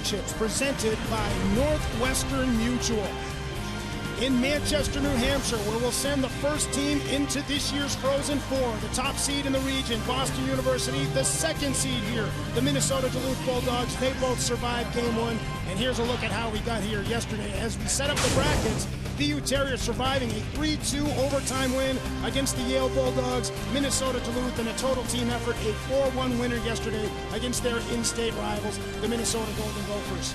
Championships presented by Northwestern Mutual in Manchester, New Hampshire, where we'll send the first team into this year's Frozen Four. The top seed in the region, Boston University, the second seed here, the Minnesota Duluth Bulldogs. They both survived game one. And here's a look at how we got here yesterday. As we set up the brackets, BU Terriers surviving a 3-2 overtime win against the Yale Bulldogs. Minnesota Duluth in a total team effort, a 4-1 winner yesterday against their in-state rivals, the Minnesota Golden Gophers.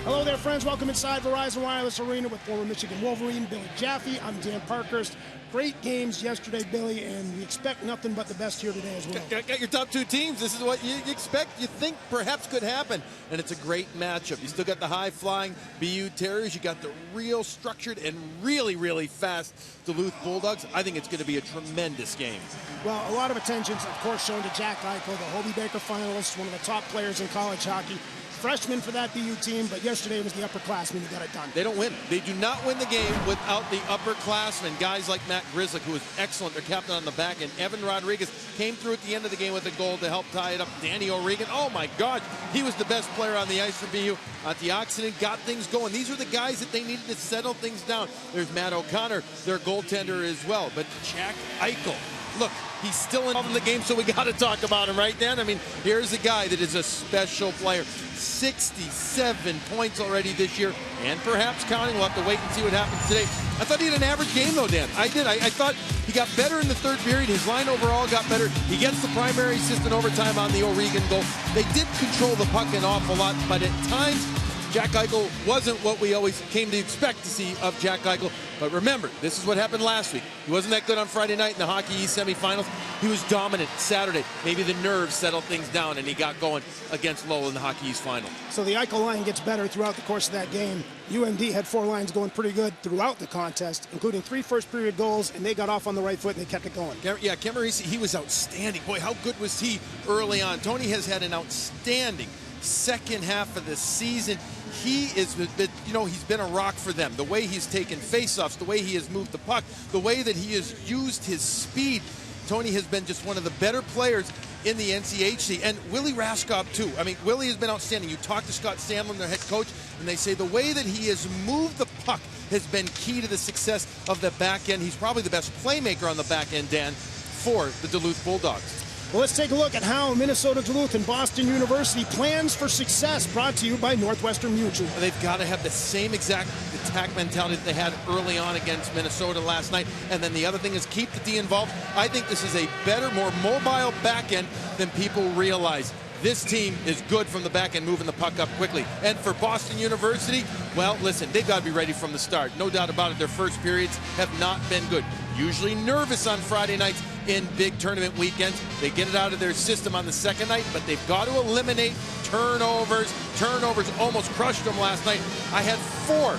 Hello there, friends. Welcome inside Verizon Wireless Arena with former Michigan Wolverine Billy Jaffe. I'm Dan Parkhurst. Great games yesterday, Billy, and we expect nothing but the best here today as well. Got your top two teams. This is what you expect, you think perhaps could happen. And it's a great matchup. You still got the high-flying BU Terriers. You got the real structured and really, really fast Duluth Bulldogs. I think it's going to be a tremendous game. Well, a lot of attention, of course, shown to Jack Eichel, the Hobie Baker finalist, one of the top players in college hockey. Freshman for that BU team, but yesterday was the upperclassmen who got it done. They don't win. They do not win the game without the upperclassmen. Guys like Matt Grzelcyk, who was excellent, their captain on the back end. Evan Rodriguez came through at the end of the game with a goal to help tie it up. Danny O'Regan, oh my God, he was the best player on the ice for BU. Antioxidant got things going. These are the guys that they needed to settle things down. There's Matt O'Connor, their goaltender as well. But Jack Eichel, look, he's still involved in the game, so we got to talk about him, right, Dan? I mean, here's a guy that is a special player. 67 points already this year, and perhaps counting. We'll have to wait and see what happens today. I thought he had an average game, though, Dan. I did. I thought he got better in the third period. His line overall got better. He gets the primary assist in overtime on the O'Regan goal. They did control the puck an awful lot, but at times, Jack Eichel wasn't what we always came to expect to see of Jack Eichel. But remember, this is what happened last week. He wasn't that good on Friday night in the Hockey East semifinals. He was dominant Saturday. Maybe the nerves settled things down, and he got going against Lowell in the Hockey East final. So the Eichel line gets better throughout the course of that game. UMD had four lines going pretty good throughout the contest, including 3 first-period goals, and they got off on the right foot, and they kept it going. Yeah, Camarisi, he was outstanding. Boy, how good was he early on. Tony has had an outstanding second half of the season. He is, he's been a rock for them. The way he's taken faceoffs, the way he has moved the puck, the way that he has used his speed. Tony has been just one of the better players in the NCHC. And Willie Raskop, too. I mean, Willie has been outstanding. You talk to Scott Sandlin, their head coach, and they say the way that he has moved the puck has been key to the success of the back end. He's probably the best playmaker on the back end, Dan, for the Duluth Bulldogs. Well, let's take a look at how Minnesota Duluth and Boston University plans for success, brought to you by Northwestern Mutual. They've got to have the same exact attack mentality that they had early on against Minnesota last night. And then the other thing is keep the D involved. I think this is a better, more mobile back end than people realize. This team is good from the back end, moving the puck up quickly. And for Boston University, well, listen, they've got to be ready from the start. No doubt about it, their first periods have not been good. Usually nervous on Friday nights in big tournament weekends. They get it out of their system on the second night, but they've got to eliminate turnovers. Turnovers almost crushed them last night. I had four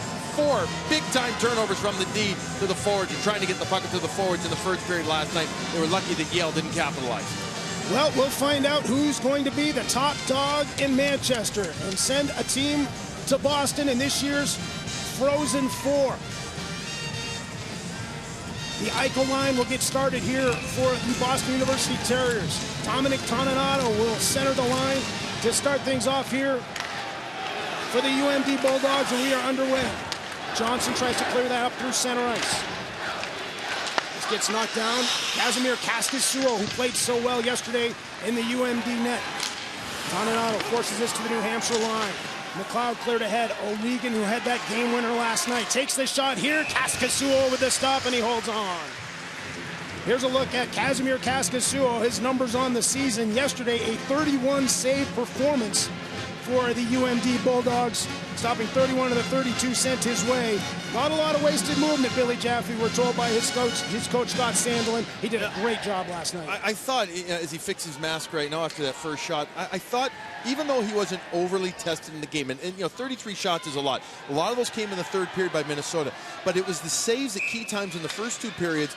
big-time turnovers from the D to the forwards and trying to get the puck to the forwards in the first period last night. They were lucky that Yale didn't capitalize. Well, we'll find out who's going to be the top dog in Manchester and send a team to Boston in this year's Frozen Four. The Eichel line will get started here for the Boston University Terriers. Dominic Toninato will center the line to start things off here for the UMD Bulldogs, and we are underway. Johnson tries to clear that up through center ice. This gets knocked down. Casimir Kaskisuo, who played so well yesterday in the UMD net. Toninato forces this to the New Hampshire line. McLeod cleared ahead. O'Regan, who had that game winner last night, takes the shot here. Kaskisuo with the stop, and he holds on. Here's a look at Casimir Kaskisuo. His numbers on the season yesterday, a 31 save performance for the UMD Bulldogs, stopping 31 of the 32 sent his way. Not a lot of wasted movement, Billy Jaffe, we're told by his coach Scott Sandlin. He did a great job last night. I thought, as he fixed his mask right now after that first shot, I thought, even though he wasn't overly tested in the game, and 33 shots is a lot. A lot of those came in the third period by Minnesota, but it was the saves at key times in the first two periods,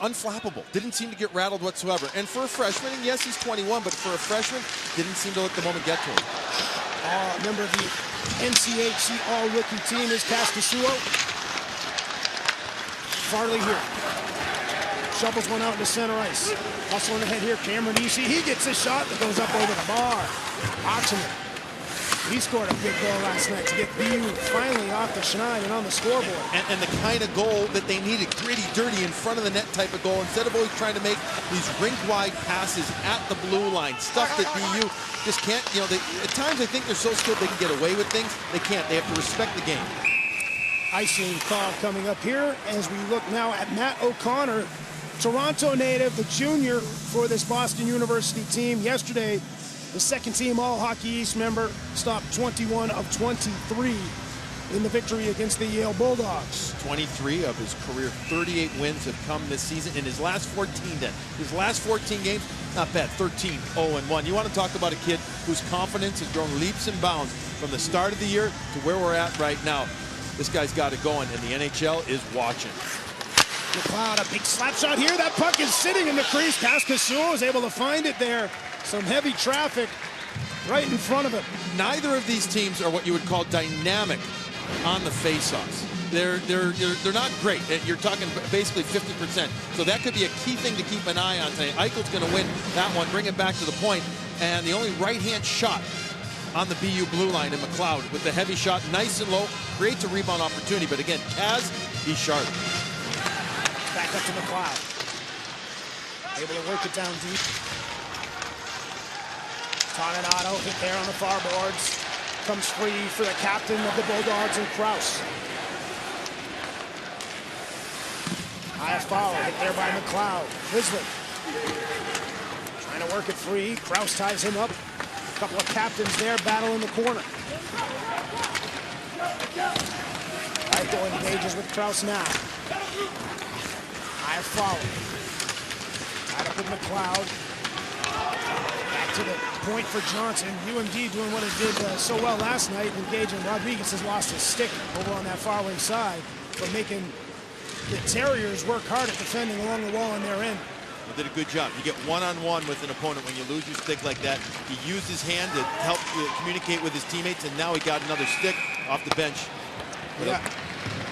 unflappable. Didn't seem to get rattled whatsoever. And for a freshman, and yes, he's 21, but for a freshman, didn't seem to let the moment get to him. Member of the NCHC All-Rookie team is Kaskisuo. Farley here. Shovels one out into center ice. Hustling ahead here, Cameron Easy. He gets a shot that goes up over the bar. Oxenman He scored a big goal last night to get BU finally off the schneid and on the scoreboard. And the kind of goal that they needed, gritty, dirty, in front of the net type of goal, instead of always trying to make these rink-wide passes at the blue line, stuff that BU just can't, you know, at times I think they're so skilled they can get away with things. They can't. They have to respect the game. Icing call coming up here as we look now at Matt O'Connor, Toronto native, the junior for this Boston University team. Yesterday, the second team All-Hockey East member stopped 21 of 23 in the victory against the Yale Bulldogs. 23 of his career 38 wins have come this season. In his last 14 then. His last 14 games, not bad, 13-0-1. You want to talk about a kid whose confidence has grown leaps and bounds from the start of the year to where we're at right now. This guy's got it going, and the NHL is watching. McLeod, a big slap shot here. That puck is sitting in the crease. Kaskasuo is able to find it there. Some heavy traffic right in front of him. Neither of these teams are what you would call dynamic on the faceoffs. They're not great. You're talking basically 50%. So that could be a key thing to keep an eye on tonight. Eichel's going to win that one, bring it back to the point, and the only right-hand shot on the BU blue line, and McLeod with the heavy shot, nice and low, creates a rebound opportunity. But again, Kaz, he's sharp. Back up to McLeod. Able to work it down deep. Toninato hit there on the far boards. Comes free for the captain of the Bulldogs and Kraus. High foul hit there by McLeod. Grizzly trying to work it free. Kraus ties him up. A couple of captains there battle in the corner. Eichel engages with Kraus now. High foul. Tied up with McLeod. Back to the point for Johnson. UMD doing what it did so well last night, engaging. Rodriguez has lost his stick over on that far wing side, but making the Terriers work hard at defending along the wall on their end. He did a good job. You get one-on-one with an opponent when you lose your stick like that. He used his hand to help communicate with his teammates, and now he got another stick off the bench. Yeah.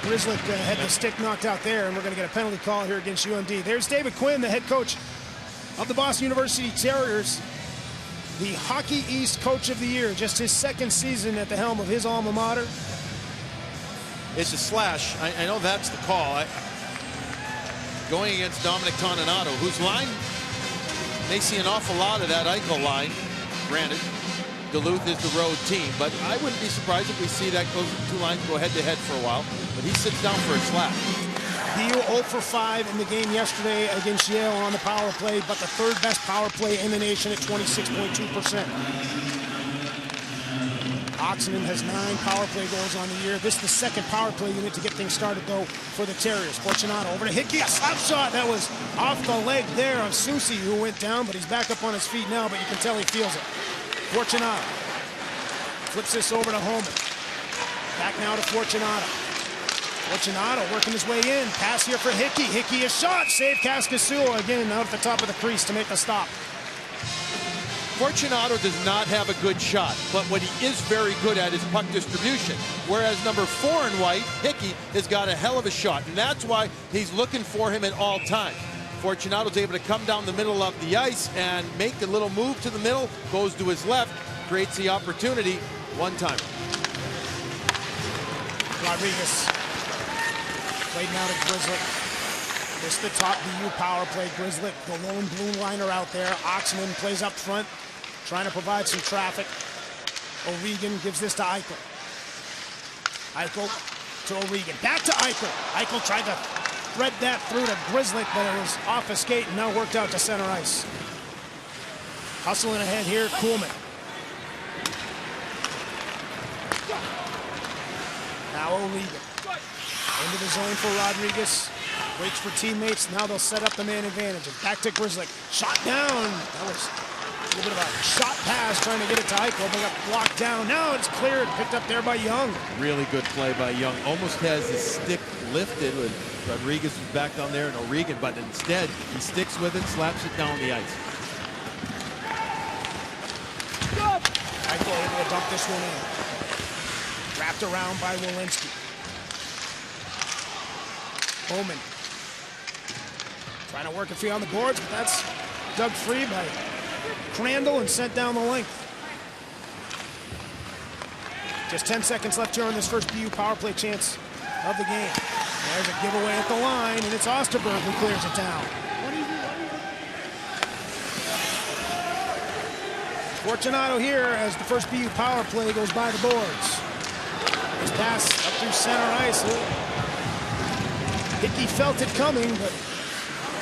Grizzly had the stick knocked out there, and we're going to get a penalty call here against UMD. There's David Quinn, the head coach of the Boston University Terriers, the Hockey East Coach of the Year, just his second season at the helm of his alma mater. It's a slash. I know that's the call. Going against Dominic Toninato, whose line may see an awful lot of that Eichel line. Granted, Duluth is the road team, but I wouldn't be surprised if we see that those two lines go head-to-head for a while. But he sits down for a slap. BU 0 for 5 in the game yesterday against Yale on the power play, but the third best power play in the nation at 26.2%. Oxenden has 9 power play goals on the year. This is the second power play unit to get things started, though, for the Terriers. Fortunato over to Hickey, a slap shot that was off the leg there of Susi, who went down, but he's back up on his feet now, but you can tell he feels it. Fortunato flips this over to Holman. Back now to Fortunato. Fortunato working his way in. Pass here for Hickey. Hickey, a shot. Save Kaskasuo again out at the top of the crease to make the stop. Fortunato does not have a good shot, but what he is very good at is puck distribution. Whereas number 4 in white, Hickey, has got a hell of a shot, and that's why he's looking for him at all times. Fortunato's able to come down the middle of the ice and make a little move to the middle, goes to his left, creates the opportunity. One time. Rodriguez played now to Grizzly. This is the top BU power play. Grizzly, the lone blue liner out there. Oxman plays up front, trying to provide some traffic. O'Regan gives this to Eichel. Eichel to O'Regan. Back to Eichel. Eichel tried to thread that through to Grizzly, but it was off a skate and now worked out to center ice. Hustling ahead here, Kuhlman. Now O'Regan. Into the zone for Rodriguez. Waits for teammates. Now they'll set up the man advantage. And back to Grizzly. Shot down. That was a little bit of a shot pass trying to get it to Eichel. They got blocked down. Now it's cleared. Picked up there by Young. Really good play by Young. Almost has his stick lifted with Rodriguez was back down there and O'Regan, but instead he sticks with it, slaps it down the ice. Eichel able to dump this one in. Wrapped around by Walensky. Bowman trying to work it free on the boards, but that's dug free by Crandall and sent down the length. Just 10 seconds left here on this first BU power play chance of the game. There's a giveaway at the line, and it's Osterberg who clears it down. Fortunato here as the first BU power play goes by the boards. His pass up through center ice. Hickey felt it coming, but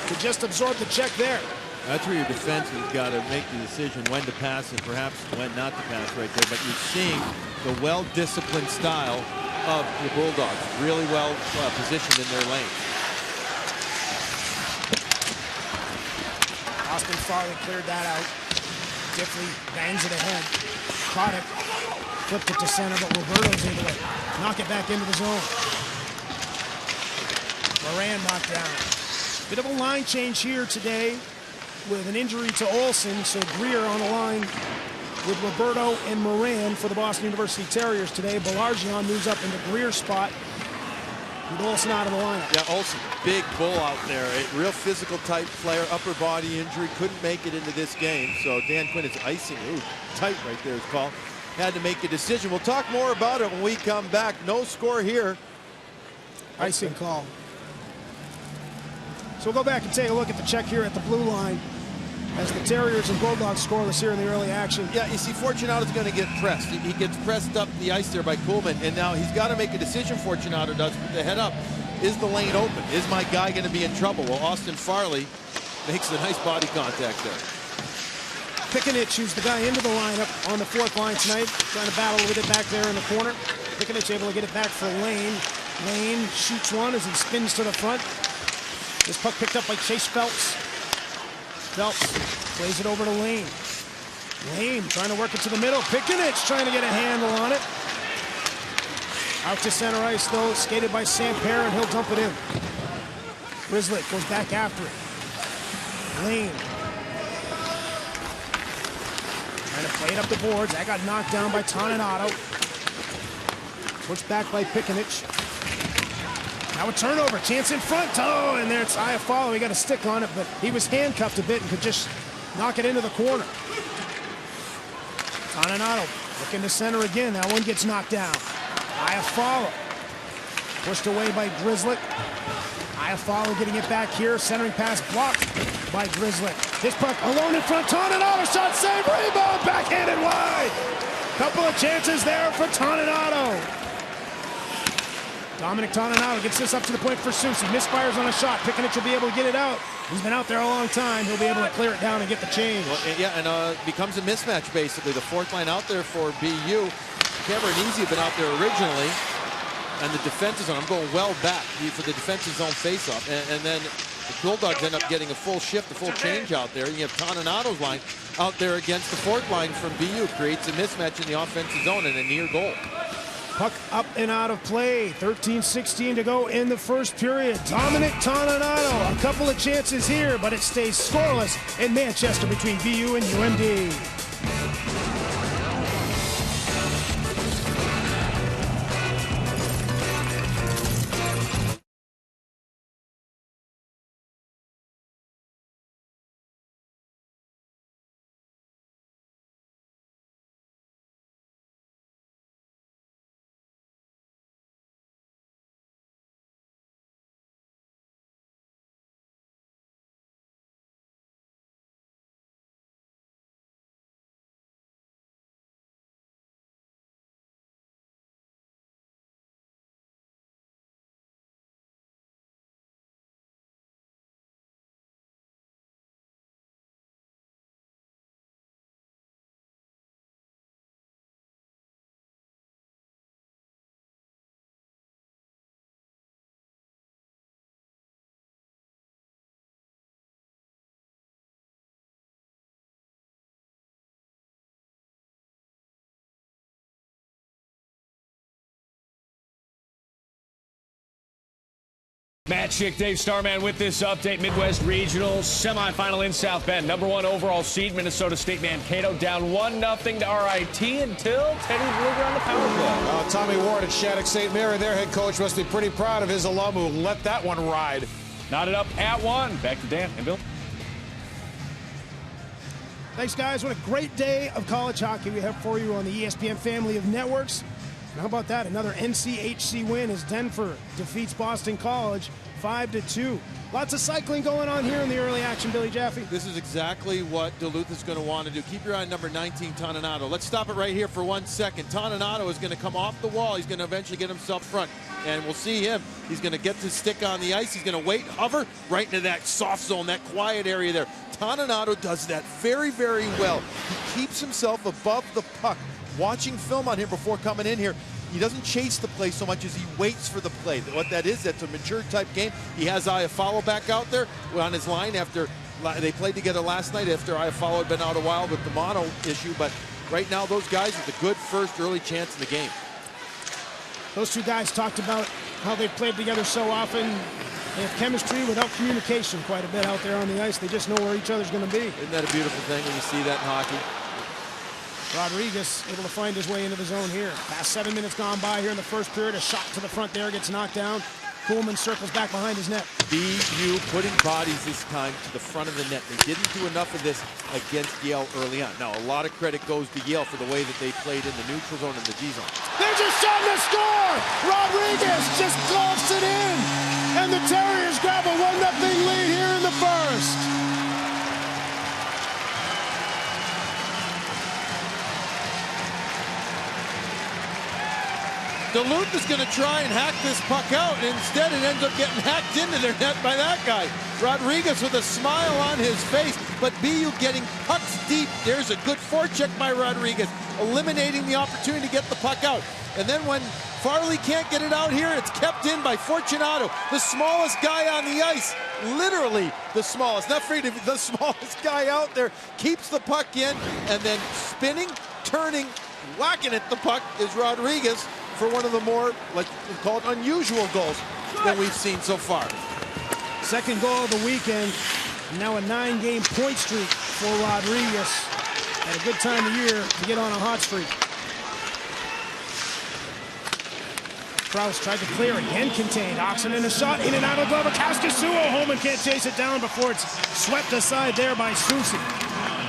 could just absorb the check there. That's where your defense has got to make the decision when to pass and perhaps when not to pass right there. But you're seeing the well-disciplined style of the Bulldogs, really well positioned in their lane. Austin Farley cleared that out. Diffley bangs it ahead. Caught it. Flipped it to center, but Roberto's able to knock it back into the zone. Moran knocked down. Bit of a line change here today with an injury to Olsen, so Greer on the line with Roberto and Moran for the Boston University Terriers today. Belargian moves up into Greer's spot with Olsen out of the lineup. Yeah, Olsen, big bull out there. A real physical type player, upper body injury, couldn't make it into this game. So Dan Quinn is icing. Ooh, tight right there is called. Had to make a decision. We'll talk more about it when we come back. No score here. Icing call. So we'll go back and take a look at the check here at the blue line as the Terriers and Bulldogs scoreless here in the early action. Yeah, you see, Fortunato's going to get pressed. He gets pressed up the ice there by Kuhlman, and now he's got to make a decision, Fortunato does, with the head up. Is the lane open? Is my guy going to be in trouble? Well, Austin Farley makes a nice body contact there. Pikanich, who's the guy into the lineup on the fourth line tonight, trying to battle with it back there in the corner. Pikanich able to get it back for Lane. Lane shoots one as he spins to the front. This puck picked up by Chase Phelps. Phelps plays it over to Lane. Lane trying to work it to the middle. Pikanich trying to get a handle on it. Out to center ice, though, skated by Samper, and he'll dump it in. Grizzlet goes back after it. Lane trying to play it up the boards. That got knocked down by Toninato. Pushed back by Pikanich. Now a turnover, chance in front. Oh, and there it's Iafallo. He got a stick on it, but he was handcuffed a bit and could just knock it into the corner. Toninato looking to center again. That one gets knocked down. Iafallo pushed away by Grizzlet. Iafallo getting it back here. Centering pass blocked by Grizzlet. This puck alone in front. Toninato shot save. Rebound backhanded wide. Couple of chances there for Toninato. Dominic Toninato gets this up to the point for Soucy. Misfires on a shot. Pikanich will be able to get it out. He's been out there a long time. He'll be able to clear it down and get the change. Well, yeah, and becomes a mismatch, basically. The fourth line out there for BU. Cameron Easy had been out there originally, and the defensive zone, I'm going well back for the defensive zone faceoff. And then the Bulldogs end up getting a full shift, a full change out there. You have Toninato's line out there against the fourth line from BU. Creates a mismatch in the offensive zone and a near goal. Puck up and out of play. 13-16 to go in the first period. Dominic Toninato, a couple of chances here, but it stays scoreless in Manchester between BU and UMD. Matt Schick, Dave Starman with this update. Midwest Regional semifinal in South Bend. #1 overall seed, Minnesota State Mankato down 1-0 to RIT until Teddy Bluger on the power play. Tommy Ward at Shattuck St. Mary, their head coach, must be pretty proud of his alum who let that one ride. Knotted up at 1. Back to Dan and Bill. Thanks, guys. What a great day of college hockey we have for you on the ESPN family of networks. How about that? Another NCHC win as Denver defeats Boston College 5-2. Lots of cycling going on here in the early action, Billy Jaffe. This is exactly what Duluth is going to want to do. Keep your eye on number 19, Toninato. Let's stop it right here for 1 second. Toninato is going to come off the wall. He's going to eventually get himself front. And we'll see him. He's going to get the stick on the ice. He's going to wait, hover right into that soft zone, that quiet area there. Toninato does that very, very well. He keeps himself above the puck. Watching film on him before coming in here, he doesn't chase the play so much as he waits for the play. What that is, that's a mature type game. He has Iafallo back out there on his line after they played together last night after Iafallo had been out a while with the mono issue. But right now, those guys with a good first early chance in the game. Those two guys talked about how they've played together so often. They have chemistry without communication quite a bit out there on the ice. They just know where each other's going to be. Isn't that a beautiful thing when you see that in hockey? Rodriguez able to find his way into the zone here. Past 7 minutes gone by here in the first period. A shot to the front there gets knocked down. Kuhlman circles back behind his net. BU putting bodies this time to the front of the net. They didn't do enough of this against Yale early on. Now, a lot of credit goes to Yale for the way that they played in the neutral zone and the G zone. There's a shot to score! Rodriguez just golfs it in! And the Terriers grab a 1-0 lead here in the first. Duluth is going to try and hack this puck out, and instead it ends up getting hacked into their net by that guy. Rodriguez with a smile on his face, but BU getting pucks deep. There's a good forecheck by Rodriguez, eliminating the opportunity to get the puck out. And then when Farley can't get it out here, it's kept in by Fortunato, the smallest guy on the ice. Literally the smallest, not afraid of the smallest guy out there, keeps the puck in, and then spinning, turning, whacking at the puck is Rodriguez for one of the more, let's call it, unusual goals that we've seen so far. Second goal of the weekend. Now a 9-game point streak for Rodriguez. At a good time of year to get on a hot streak. Krause tried to clear, again contained. Oxen in a shot, in and out of Glover. Kaskasuo, Holman can't chase it down before it's swept aside there by Susi.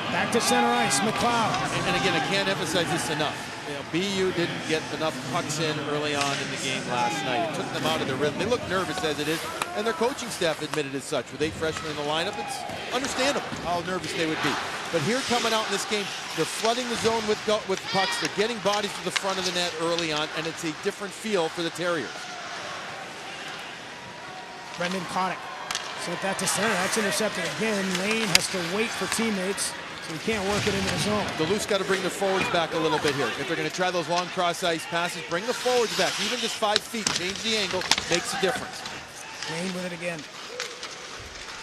Back to center ice, McLeod. And again, I can't emphasize this enough. You know, BU didn't get enough pucks in early on in the game last night. It took them out of their rhythm. They look nervous as it is, and their coaching staff admitted as such. With 8 freshmen in the lineup, it's understandable how nervous they would be. But here coming out in this game, they're flooding the zone with pucks. They're getting bodies to the front of the net early on, and it's a different feel for the Terriers. Brendan Kotick sent that to center. That's intercepted again. Lane has to wait for teammates. So he can't work it into the zone. Duluth's got to bring their forwards back a little bit here. If they're going to try those long cross-ice passes, bring the forwards back. Even just 5 feet, change the angle, makes a difference. Lane with it again.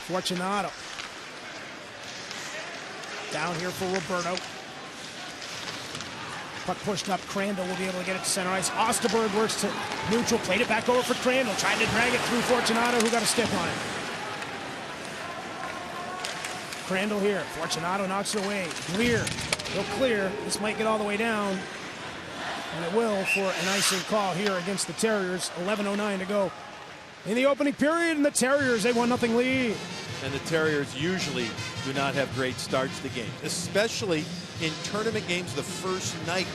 Fortunato. Down here for Roberto. Puck pushed up. Crandall will be able to get it to center ice. Osterberg works to neutral. Played it back over for Crandall. Tried to drag it through Fortunato, who got a stick on it. Crandall here. Fortunato knocks it away. Clear. He'll clear. This might get all the way down. And it will for an icing call here against the Terriers. 11:09 to go in the opening period. And the Terriers, they 1-0 lead. And the Terriers usually do not have great starts to games, especially in tournament games the first night.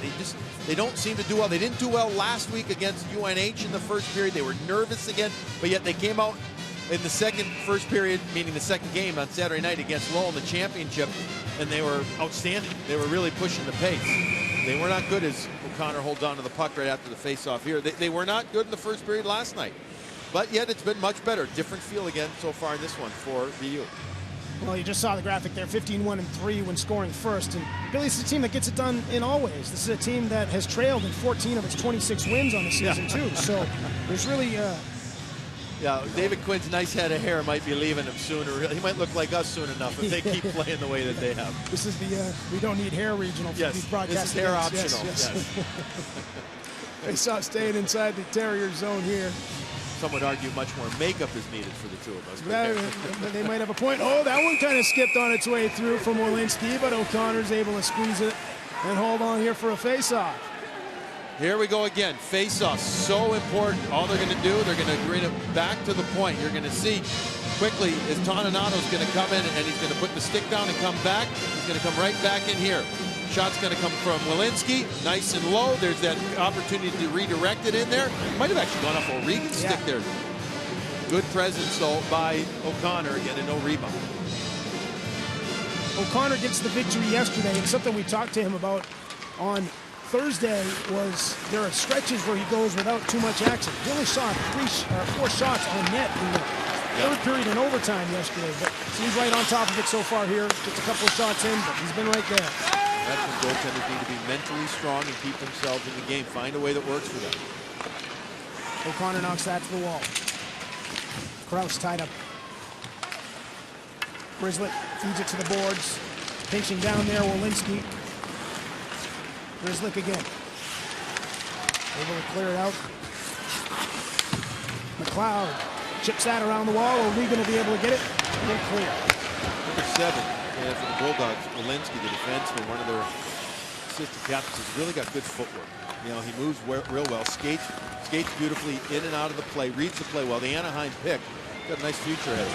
They don't seem to do well. They didn't do well last week against UNH in the first period. They were nervous again, but yet they came out in the first period, meaning the second game on Saturday night against Lowell in the championship, and they were outstanding. They were really pushing the pace. They were not good as O'Connor holds on to the puck right after the face-off here. They were not good in the first period last night. But yet it's been much better. Different feel again so far in this one for BU. Well, you just saw the graphic there, 15-1-3 when scoring first. And Billy's a team that gets it done in all ways. This is a team that has trailed in 14 of its 26 wins on the season, too. So there's really... Yeah, David Quinn's nice head of hair might be leaving him sooner. He might look like us soon enough if they keep playing the way that they have. This is the we don't need hair regional for these broadcasts. This is hair optional. Yes. They saw staying inside the Terrier zone here. Some would argue much more makeup is needed for the two of us. They might have a point. Oh, that one kind of skipped on its way through from Walensky, but O'Connor's able to squeeze it and hold on here for a face-off. Here we go again. Face-off, so important. All they're going to do, they're going to bring it back to the point. You're going to see quickly as Toninado's going to come in and he's going to put the stick down and come back. He's going to come right back in here. Shot's going to come from Walensky, nice and low. There's that opportunity to redirect it in there. Might have actually gone off O'Regan's stick there. Good presence, though, by O'Connor. Again, and no rebound. O'Connor gets the victory yesterday, and something we talked to him about on Thursday was there are stretches where he goes without too much action. He only saw 4 shots on net in the third period and overtime yesterday, but seems right on top of it so far here. Just a couple of shots in, but he's been right there. That's when goaltenders need to be mentally strong and keep themselves in the game. Find a way that works for them. O'Connor knocks that to the wall. Krause tied up. Grizzlick feeds it to the boards. Pinching down there, Walensky. Grizzlick again. Able to clear it out. McLeod chips that around the wall. Are we going to be able to get it? And clear. Number 7 for the Bulldogs, Walensky, the defenseman, one of their assistant captains, has really got good footwork. You know, he moves real well, skates beautifully in and out of the play, reads the play well. The Anaheim pick, got a nice future ahead of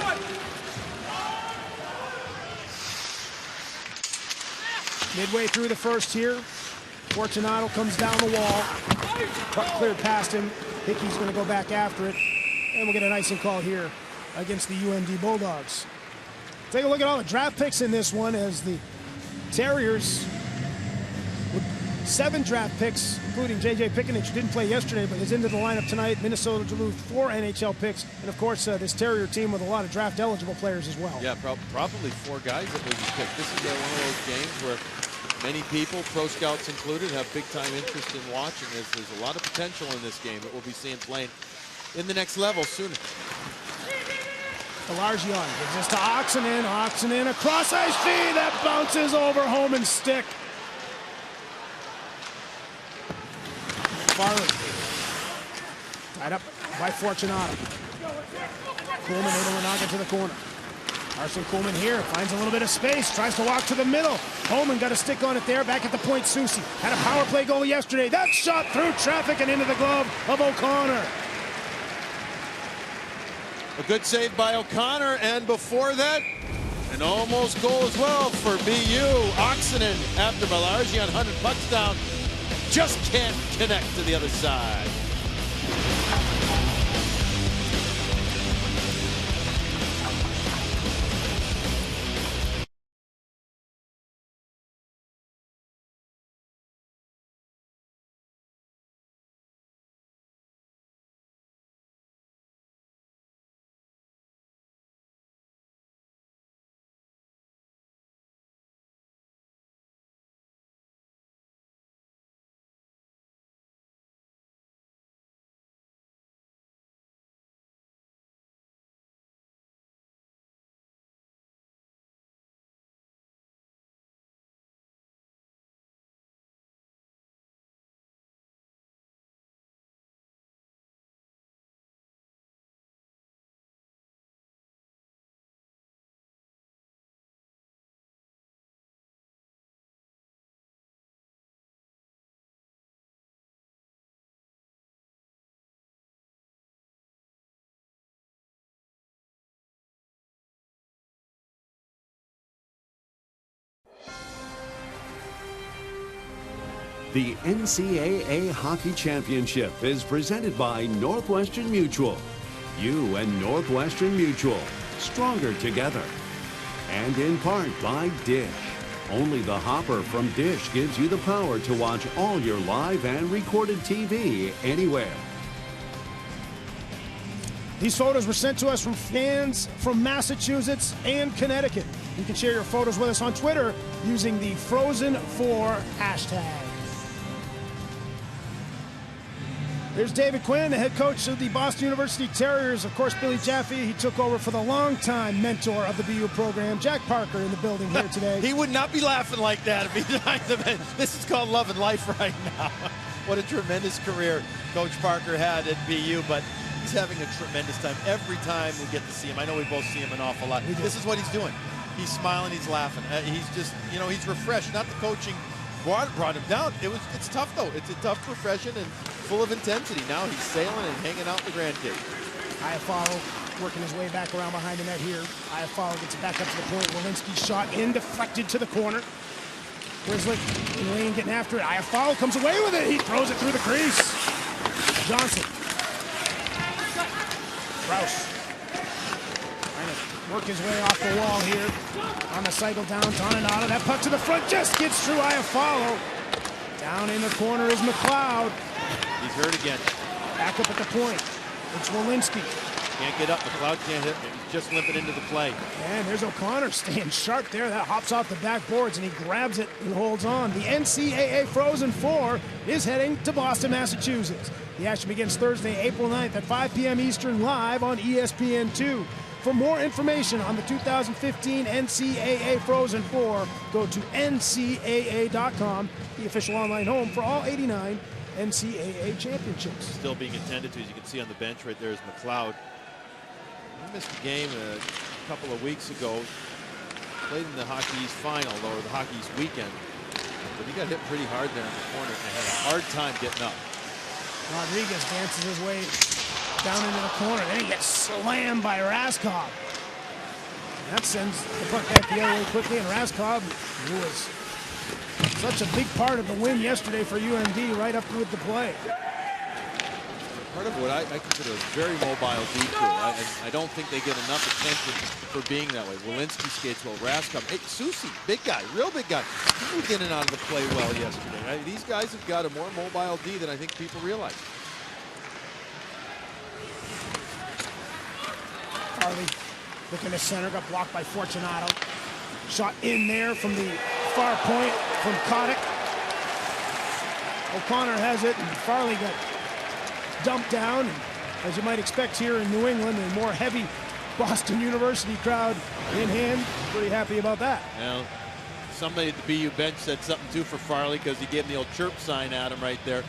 him. Midway through the first here, Fortunato comes down the wall. Puck cleared past him. Hickey's going to go back after it. And we'll get an icing call here against the UMD Bulldogs. Take a look at all the draft picks in this one as the Terriers, with 7 draft picks, including J.J. Pickenich, who didn't play yesterday but is into the lineup tonight. Minnesota Duluth, 4 NHL picks. And, of course, this Terrier team with a lot of draft-eligible players as well. Yeah, probably 4 guys that will be picked. This is one of those games where many people, pro scouts included, have big-time interest in watching. There's a lot of potential in this game that we'll be seeing playing in the next level sooner. Belargian gives this to Oxenden. Oxenden across ice feed that bounces over Homan's stick. Farley tied up by Fortunato. Kuhlman able to knock it to the corner. Carson Kuhlman here finds a little bit of space, tries to walk to the middle. Holman got a stick on it there. Back at the point, Soucy had a power play goal yesterday. That shot through traffic and into the glove of O'Connor. A good save by O'Connor, and before that, an almost goal as well for BU. Oxenden, after Belargian hunted pucks down, just can't connect to the other side. The NCAA Hockey Championship is presented by Northwestern Mutual. You and Northwestern Mutual, stronger together. And in part by Dish. Only the Hopper from Dish gives you the power to watch all your live and recorded TV anywhere. These photos were sent to us from fans from Massachusetts and Connecticut. You can share your photos with us on Twitter using the Frozen4 hashtag. There's David Quinn, the head coach of the Boston University Terriers. Of course, Billy Jaffe, he took over for the longtime mentor of the BU program, Jack Parker, in the building here today. He would not be laughing like that if he died. This is called love and life right now. What a tremendous career Coach Parker had at BU, but he's having a tremendous time every time we get to see him. I know we both see him an awful lot. This is what he's doing. He's smiling, he's laughing. He's just, you know, he's refreshed. Not the coaching brought him down. It's tough, though. It's a tough profession and full of intensity. Now he's sailing and hanging out with the grandkids. Iafallo working his way back around behind the net here. Iafallo gets it back up to the point. Walensky's shot in, deflected to the corner. Grizzly in the lane getting after it. Iafallo comes away with it. He throws it through the crease. Johnson. Rouse. Trying to work his way off the wall here. On the cycle down, Toninato. That puck to the front just gets through Iafallo. Down in the corner is McLeod. He's hurt again. Back up at the point. It's Walensky. Can't get up. McLeod can't hit. He's just limping into the play. And there's O'Connor staying sharp there. That hops off the backboards and he grabs it and holds on. The NCAA Frozen Four is heading to Boston, Massachusetts. The action begins Thursday, April 9th at 5 p.m. Eastern live on ESPN2. For more information on the 2015 NCAA Frozen Four, go to ncaa.com, the official online home for all 89 NCAA championships. Still being attended to, as you can see on the bench right there, is McLeod. He missed a game a couple of weeks ago. Played in the Hockey East final, or the Hockey East weekend. But he got hit pretty hard there in the corner and had a hard time getting up. Rodriguez dances his way down into the corner. Then he gets slammed by Raskov. That sends the puck back the other way quickly, and Raskov, who was such a big part of the win yesterday for UMD, right up with the play. Part of what I consider a very mobile D2. I don't think they get enough attention for being that way. Walensky skates well. Raskov. Hey, Susi, big guy, real big guy. He moved in and out of the play well yesterday. These guys have got a more mobile D than I think people realize. Harley looking to center, got blocked by Fortunato. Shot in there from the far point from Kotick. O'Connor has it, and Farley got dumped down. And as you might expect here in New England, a more heavy Boston University crowd in hand. Pretty happy about that. Well, somebody at the BU bench said something too for Farley because he gave him the old chirp sign at him right there.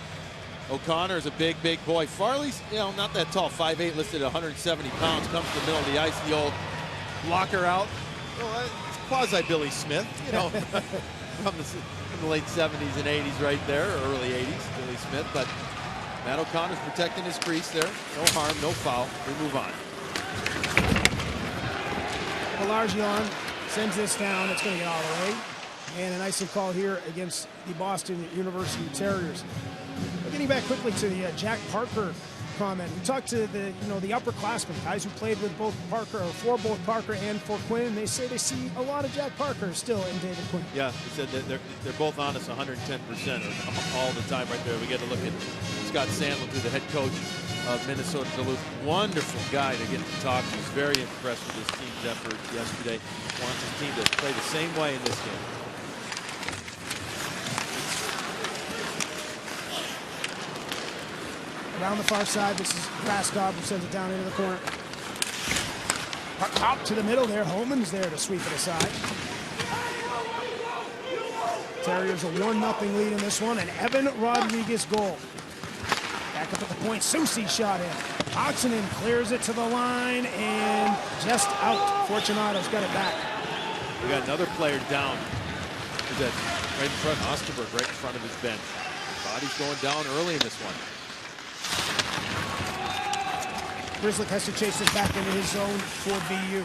O'Connor's a big, big boy. Farley's, not that tall, 5'8", listed at 170 pounds, comes to the middle of the ice, the old blocker out. Well, it's quasi-Billy Smith, from the late 70s and 80s right there, or early 80s, Billy Smith. But Matt O'Connor's protecting his crease there. No harm, no foul. We move on. Pelargion sends this down. It's going to get all the way. And an icing call here against the Boston University Terriers. Getting back quickly to the Jack Parker comment. We talked to the upperclassmen, guys who played with both Parker, or for both Parker and for Quinn. They say they see a lot of Jack Parker still in David Quinn. Yeah, they said that they're both on us 110% all the time right there. We get to look at Scott Sandlin, who's the head coach of Minnesota Duluth. Wonderful guy to get to talk to. He's very impressed with his team's effort yesterday. Wants his team to play the same way in this game. Around the far side, this is Raskov who sends it down into the corner. Out to the middle there. Holman's there to sweep it aside. Terriers a 1-0 lead in this one, and Evan Rodriguez goal. Back up at the point, Susi shot in. Oxenden clears it to the line and just out. Fortunato's got it back. We got another player down. Who's that? Right in front, Osterberg, right in front of his bench. Body's going down early in this one. Grizzly has to chase this back into his zone for BU.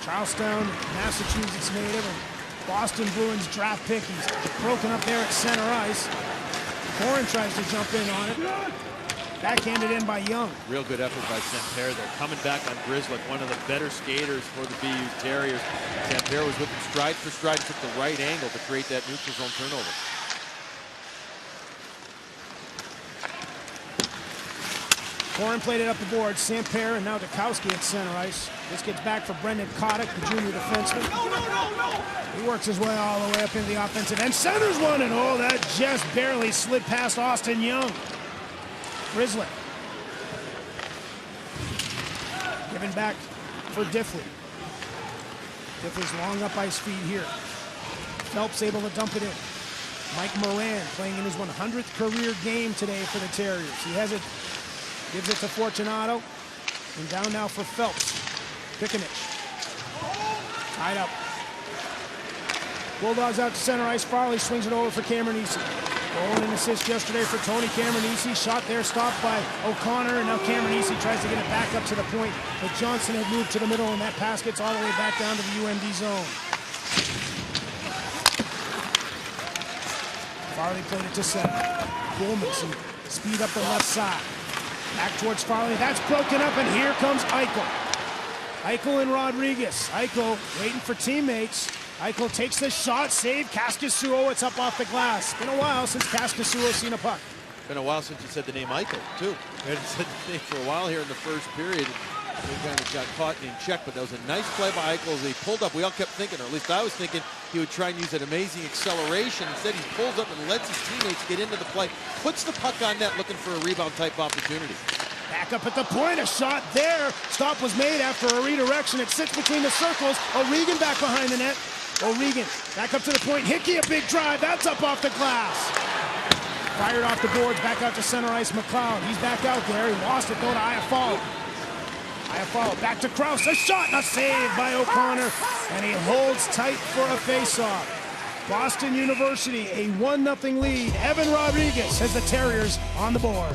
Charlestown, Massachusetts native, and Boston Bruins draft pick. He's broken up there at center ice. Corin tries to jump in on it. Backhanded in by Young. Real good effort by Sampere. They're coming back on Grizzly, one of the better skaters for the BU Terriers. Sampere was with him stride for stride, took the right angle to create that neutral zone turnover. Corin played it up the board. Sampere and now Dukowski at center ice. This gets back for Brendan Kotick, the junior defenseman. He works his way all the way up into the offensive end. Centers one, and oh, that just barely slid past Austin Young. Grizzly. Given back for Diffley. Diffley's long up ice feed here. Phelps able to dump it in. Mike Moran playing in his 100th career game today for the Terriers. He has it. Gives it to Fortunato. And down now for Phelps. Pikanich. Tied up. Bulldogs out to center ice. Farley swings it over for Cameronese. Goal and an assist yesterday for Tony Cameronese. Shot there, stopped by O'Connor. And now Cameronese tries to get it back up to the point. But Johnson had moved to the middle, and that pass gets all the way back down to the UMD zone. Farley played it to center. Bowman, some speed up the left side. Back towards Farley. That's broken up, and here comes Eichel. Eichel and Rodriguez. Eichel waiting for teammates. Eichel takes the shot, save Kaskisuo. It's up off the glass. Been a while since Kaskisuo's seen a puck. Been a while since you said the name Eichel, too. We hadn't said the name for a while here in the first period. He kind of got caught in check, but that was a nice play by Eichel as he pulled up. We all kept thinking, or at least I was thinking, he would try and use an amazing acceleration. Instead, he pulls up and lets his teammates get into the play, puts the puck on net looking for a rebound-type opportunity. Back up at the point, a shot there. Stop was made after a redirection. It sits between the circles. O'Regan back behind the net. O'Regan back up to the point. Hickey, a big drive. That's up off the glass. Fired off the boards, back out to center ice. McLeod, he's back out there. He lost it, though, to Iafallo. Iafallo back to Krause. A shot and a save by O'Connor. And he holds tight for a faceoff. Boston University, a 1-0 lead. Evan Rodriguez has the Terriers on the board.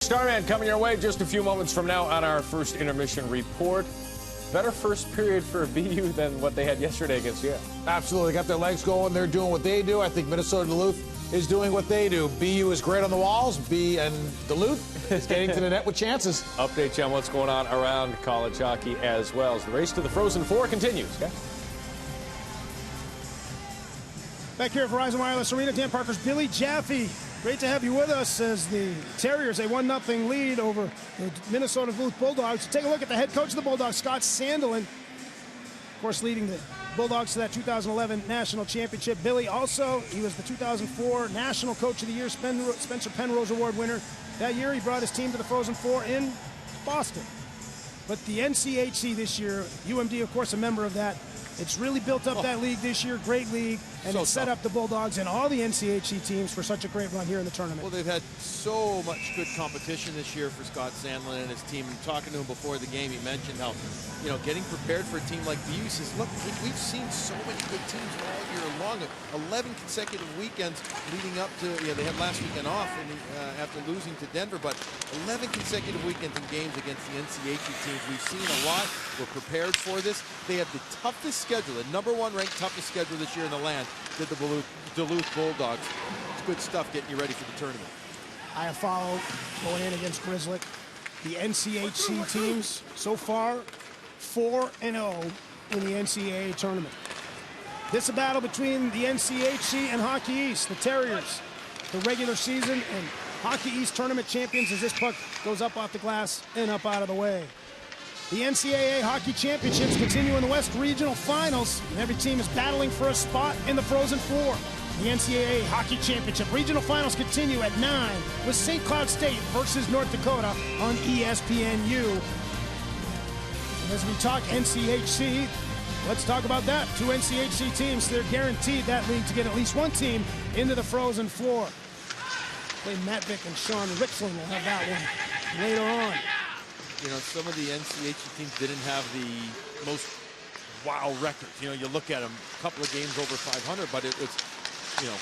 Starman coming your way just a few moments from now on our first intermission report. Better first period for BU than what they had yesterday against you. Absolutely. Got their legs going. They're doing what they do. I think Minnesota Duluth is doing what they do. BU is great on the walls. And Duluth is getting to the net with chances. Update you on what's going on around college hockey as well as the race to the Frozen Four continues. Okay? Back here at Verizon Wireless Arena, Dan Parker's Billy Jaffe. Great to have you with us as the Terriers, a 1-0 lead over the Minnesota Duluth Bulldogs. Take a look at the head coach of the Bulldogs, Scott Sandelin. Of course, leading the Bulldogs to that 2011 National Championship. Billy also, he was the 2004 National Coach of the Year, Spencer Penrose Award winner. That year, he brought his team to the Frozen Four in Boston. But the NCHC this year, UMD, of course, a member of that. It's really built up that league this year, great league, and it's set up the Bulldogs and all the NCHC teams for such a great run here in the tournament. Well, they've had so much good competition this year for Scott Sandlin and his team. And talking to him before the game, he mentioned how, you know, getting prepared for a team like BU, he says, look, we've seen so many good teams all year long. 11 consecutive weekends leading up to, they had last weekend off after losing to Denver, but 11 consecutive weekends in games against the NCHC teams. We've seen a lot. We're prepared for this. They have the toughest schedule, the #1 ranked toughest schedule this year in the land, did the Duluth Bulldogs. It's good stuff getting you ready for the tournament. Iafallo going in against Grizzly. The NCHC teams so far 4-0 in the NCAA tournament. This is a battle between the NCHC and Hockey East, the Terriers, the regular season and Hockey East tournament champions as this puck goes up off the glass and up out of the way. The NCAA Hockey Championships continue in the West Regional Finals, and every team is battling for a spot in the Frozen Four. The NCAA Hockey Championship Regional Finals continue at 9 with St. Cloud State versus North Dakota on ESPNU. And as we talk NCHC, let's talk about that. 2 NCHC teams, they're guaranteed that league to get at least one team into the Frozen Four. Matt Vick and Sean Ritzling will have that one later on. You know, some of the NCHC teams didn't have the most wow records. You know, you look at them, a couple of games over 500, but it's, you know,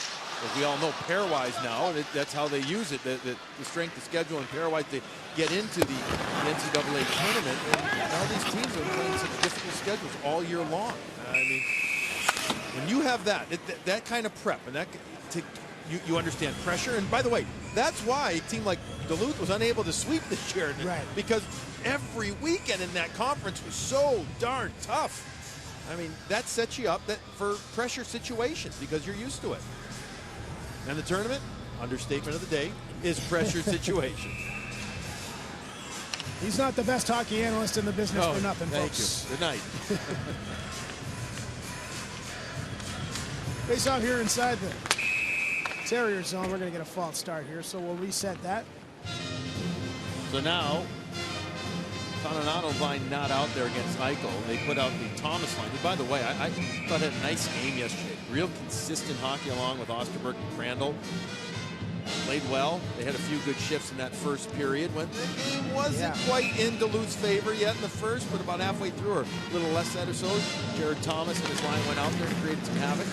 as we all know, pairwise now, that's how they use it, the strength of schedule and pairwise to get into the NCAA tournament. And all these teams are playing such difficult schedules all year long. I mean, when you have that kind of prep, and you understand pressure. And by the way, that's why a team like Duluth was unable to sweep this year. Right. Because every weekend in that conference was so darn tough. I mean, that sets you up for pressure situations because you're used to it. And the tournament, understatement of the day, is pressure situations. He's not the best hockey analyst in the business for nothing, folks. Thank you. Good night. Face off here inside the Terrier zone. We're going to get a false start here, so we'll reset that. So now, Toninato line not out there against Eichel. They put out the Thomas line, who, by the way, I thought had a nice game yesterday. Real consistent hockey along with Osterberg and Crandall. Played well. They had a few good shifts in that first period when the game wasn't quite in Duluth's favor yet in the first, but about halfway through, or a little less that or so, Jared Thomas and his line went out there and created some havoc.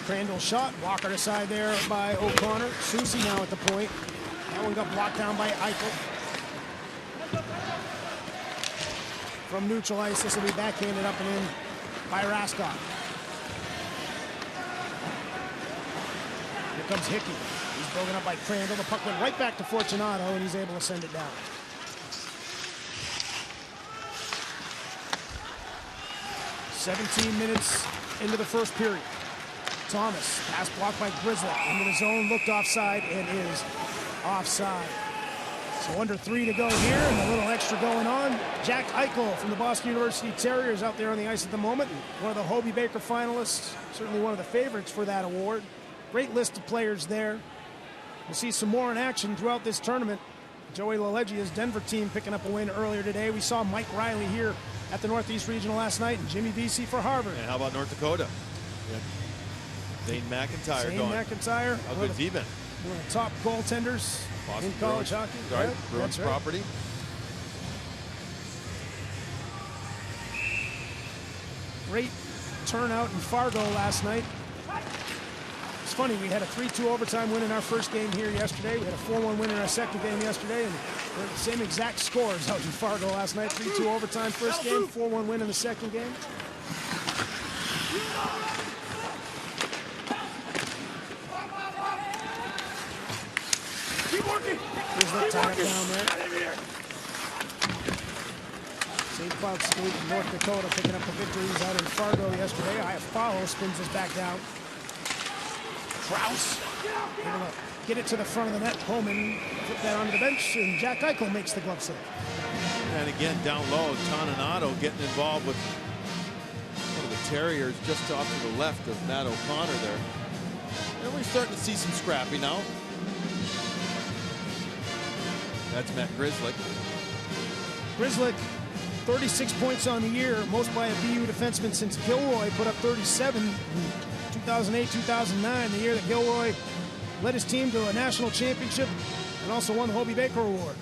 Crandall shot. Walker aside there by O'Connor. Susie now at the point. That one got blocked down by Eichel. From neutral ice, this will be backhanded up and in by Raskog. Here comes Hickey. He's broken up by Crandall. The puck went right back to Fortunato, and he's able to send it down. "17 minutes into the first period. Thomas, pass blocked by Grizzly. Into the zone, looked offside, and is offside. So under 3 to go here, and a little extra going on. Jack Eichel from the Boston University Terriers out there on the ice at the moment. One of the Hobey Baker finalists, certainly one of the favorites for that award. Great list of players there. We'll see some more in action throughout this tournament. Joey LaLeggia's Denver team picking up a win earlier today. We saw Mike Riley here at the Northeast Regional last night, and Jimmy Vesey for Harvard. And how about North Dakota? Yeah. Zane McIntyre Zane going. McIntyre. How good's he been? One of the top goaltenders Boston in college Bruins. hockey. Right, Yep, Bruins that's right. property. Great turnout in Fargo last night. It's funny, we had a 3-2 overtime win in our first game here yesterday. We had a 4-1 win in our second game yesterday, and we're the same exact scores out in Fargo last night. 3-2 overtime first game, 4-1 win in the second game. Keep working. Here's tied up down there. St. Cloud State, North Dakota picking up the victories out in Fargo yesterday. Iafallo spins us back down. Kraus able to get it to the front of the net. Holman flip that onto the bench, and Jack Eichel makes the glove save. And again, down low, Toninato getting involved with one of the Terriers just off to the left of Matt O'Connor there. And we're starting to see some scrappy now. That's Matt Grizzlick. Grizzlick, 36 points on the year, most by a BU defenseman since Gilroy put up 37 in 2008-2009, the year that Gilroy led his team to a national championship and also won the Hobey Baker Award.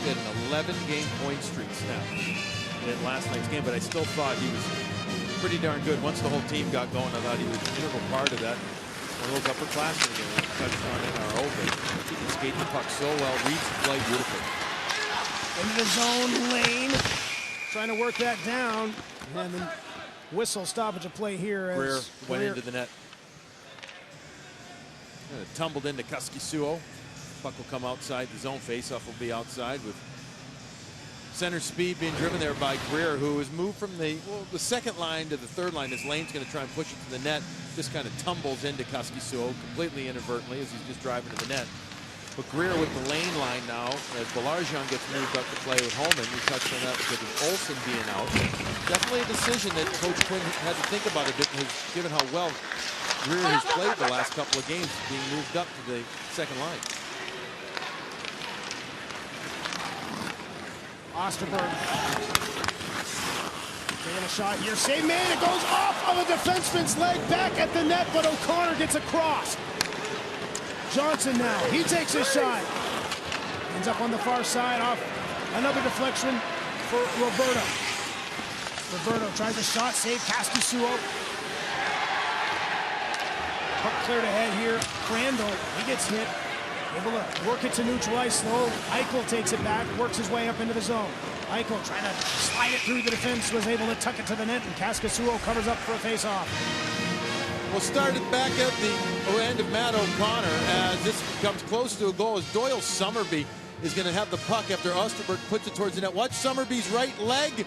He had an 11-game point streak snap in last night's game, but I still thought he was pretty darn good. Once the whole team got going, I thought he was an integral part of that. One of those upperclassmen again, we touched on in our open. He can skate the puck so well, reads the play beautifully. Into the zone lane, trying to work that down, and then whistle stoppage of play here as Greer went into the net. And it tumbled into Kaskisuo. Puck will come outside the zone. Faceoff will be outside with center speed being driven there by Greer, who has moved from the second line to the third line. His lane's going to try and push it to the net. Just kind of tumbles into Kaskisuo completely inadvertently as he's just driving to the net. But Greer with the lane line now as Balarjan gets moved up to play with Holman. We touched on that because of Olsen being out. Definitely a decision that Coach Quinn had to think about a bit, given how well Greer has played the last couple of games, being moved up to the second line. Osterberg taking a shot here. Save made. It goes off of a defenseman's leg back at the net, but O'Connor gets across. Johnson now. He takes a shot. Ends up on the far side off another deflection for Roberto. Roberto tries a shot. Save Kaskisuo. Puck cleared ahead here. Crandall. He gets hit. Able to work it to neutral ice slow. Eichel takes it back, works his way up into the zone. Eichel trying to slide it through the defense, was able to tuck it to the net, and Kaskisuo covers up for a face-off. Well, started back at the end of Matt O'Connor as this comes close to a goal as Doyle Summerby is going to have the puck after Osterberg puts it towards the net. Watch Summerby's right leg.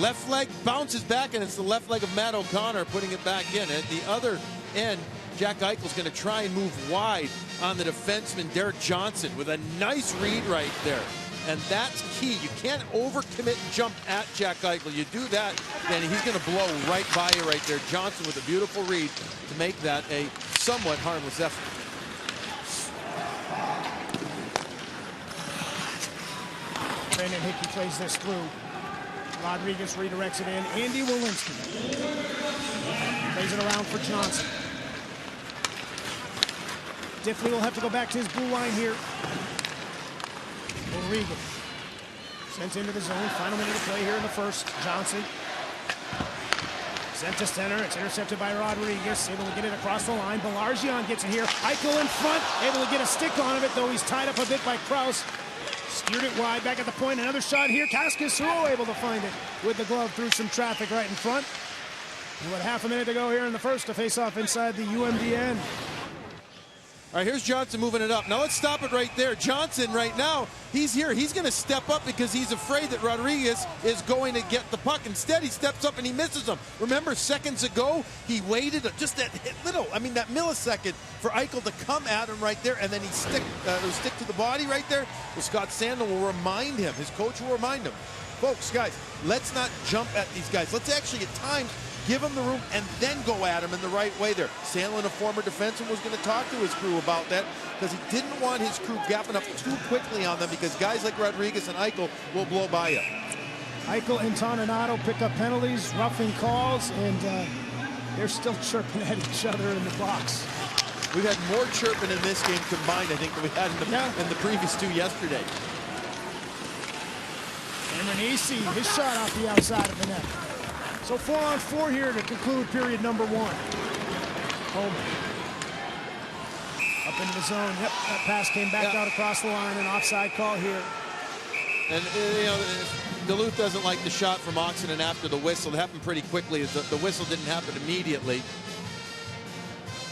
Left leg bounces back, and it's the left leg of Matt O'Connor putting it back in. At the other end, Jack Eichel's going to try and move wide on the defenseman, Derek Johnson, with a nice read right there. And that's key. You can't overcommit and jump at Jack Eichel. You do that, then he's going to blow right by you right there. Johnson with a beautiful read to make that a somewhat harmless effort. Brandon Hickey plays this through. Rodriguez redirects it in. Andy Walensky plays it around for Johnson. Diffley will have to go back to his blue line here. O'Regan sent into the zone. Final minute of play here in the first. Johnson sent to center. It's intercepted by Rodriguez. Able to get it across the line. Balargian gets it here. Eichel in front. Able to get a stick on it, though he's tied up a bit by Krause. Steered it wide. Back at the point. Another shot here. Kaskisuo able to find it with the glove through some traffic right in front. And with half a minute to go here in the first to face off inside the UMD end. All right, here's Johnson moving it up. Now let's stop it right there. Johnson right now, he's here. He's going to step up because he's afraid that Rodriguez is going to get the puck. Instead, he steps up and he misses him. Remember, seconds ago, he waited just that that millisecond for Eichel to come at him right there, and then he stick to the body right there. Well, Scott Sandlin will remind him. His coach will remind him. Folks, guys, let's not jump at these guys. Let's actually, at times, give him the room and then go at him in the right way there. Sandlin, a former defenseman, was going to talk to his crew about that because he didn't want his crew gapping up too quickly on them because guys like Rodriguez and Eichel will blow by you. Eichel and Toninato pick up penalties, roughing calls, and they're still chirping at each other in the box. We've had more chirping in this game combined, I think, than we had in the previous two yesterday. Cameron Acey, his shot off the outside of the net. So 4-on-4 here to conclude period number one. Holman up into the zone. Yep, that pass came back out across the line. An offside call here. And, Duluth doesn't like the shot from Oxenden after the whistle. It happened pretty quickly. The whistle didn't happen immediately.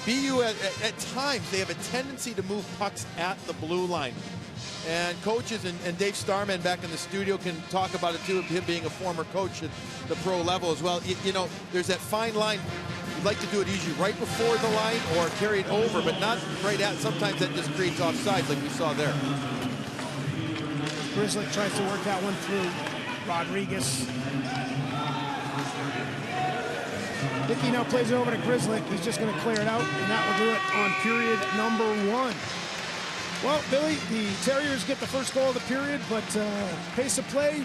BU, at times, they have a tendency to move pucks at the blue line. And coaches and Dave Starman back in the studio can talk about it too, him being a former coach at the pro level as well. There's that fine line. You'd like to do it usually right before the line or carry it over, but not right at. Sometimes that just creates offsides like we saw there. Grizzly tries to work that one through. Rodriguez. Hickey now plays it over to Grizzly. He's just going to clear it out, and that will do it on period number one. Well, Billy, the Terriers get the first goal of the period, but pace of play,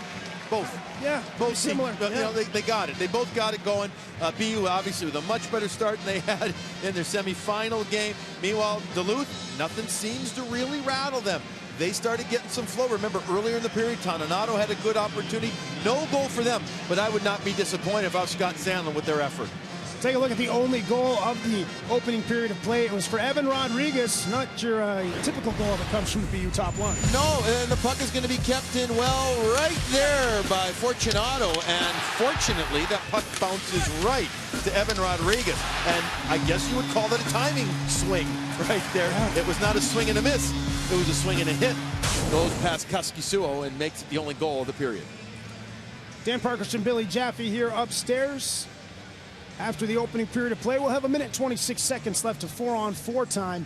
both. Yeah, both similar. Yeah. They got it. They both got it going. BU obviously with a much better start than they had in their semifinal game. Meanwhile, Duluth, nothing seems to really rattle them. They started getting some flow. Remember, earlier in the period, Toninato had a good opportunity. No goal for them, but I would not be disappointed if I was Scott Sandlin with their effort. Take a look at the only goal of the opening period of play. It was for Evan Rodriguez, not your typical goal that comes from the BU top line. No, and the puck is going to be kept in, well, right there by Fortunato. And fortunately, that puck bounces right to Evan Rodriguez. And I guess you would call that a timing swing right there. Yeah. It was not a swing and a miss. It was a swing and a hit. Goes past Kaskisuo and makes it the only goal of the period. Dan Parkerson, Billy Jaffe here upstairs. After the opening period of play, we'll have 1:26 seconds left of 4-on-4 time.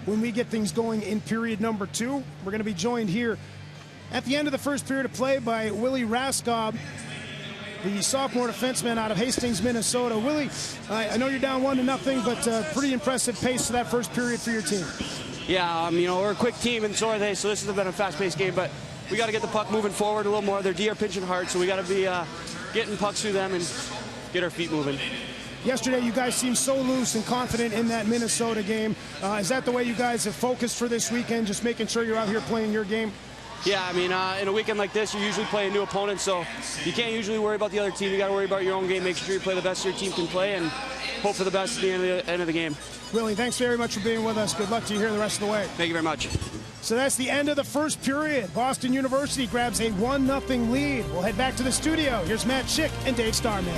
When we get things going in period number two, we're going to be joined here at the end of the first period of play by Willie Raskob, the sophomore defenseman out of Hastings, Minnesota. Willie, I know you're down 1-0, but pretty impressive pace to that first period for your team. Yeah, we're a quick team, and so are they, so this has been a fast-paced game, but we got to get the puck moving forward a little more. Their D are pinching hard, so we got to be getting pucks through them and get our feet moving. Yesterday, you guys seemed so loose and confident in that Minnesota game. Is that the way you guys have focused for this weekend, just making sure you're out here playing your game? Yeah, in a weekend like this, you're usually playing new opponents, so you can't usually worry about the other team. You got to worry about your own game, make sure you play the best your team can play, and hope for the best at the end of the game. Willie, thanks very much for being with us. Good luck to you here the rest of the way. Thank you very much. So that's the end of the first period. Boston University grabs a 1-0 lead. We'll head back to the studio. Here's Matt Schick and Dave Starman.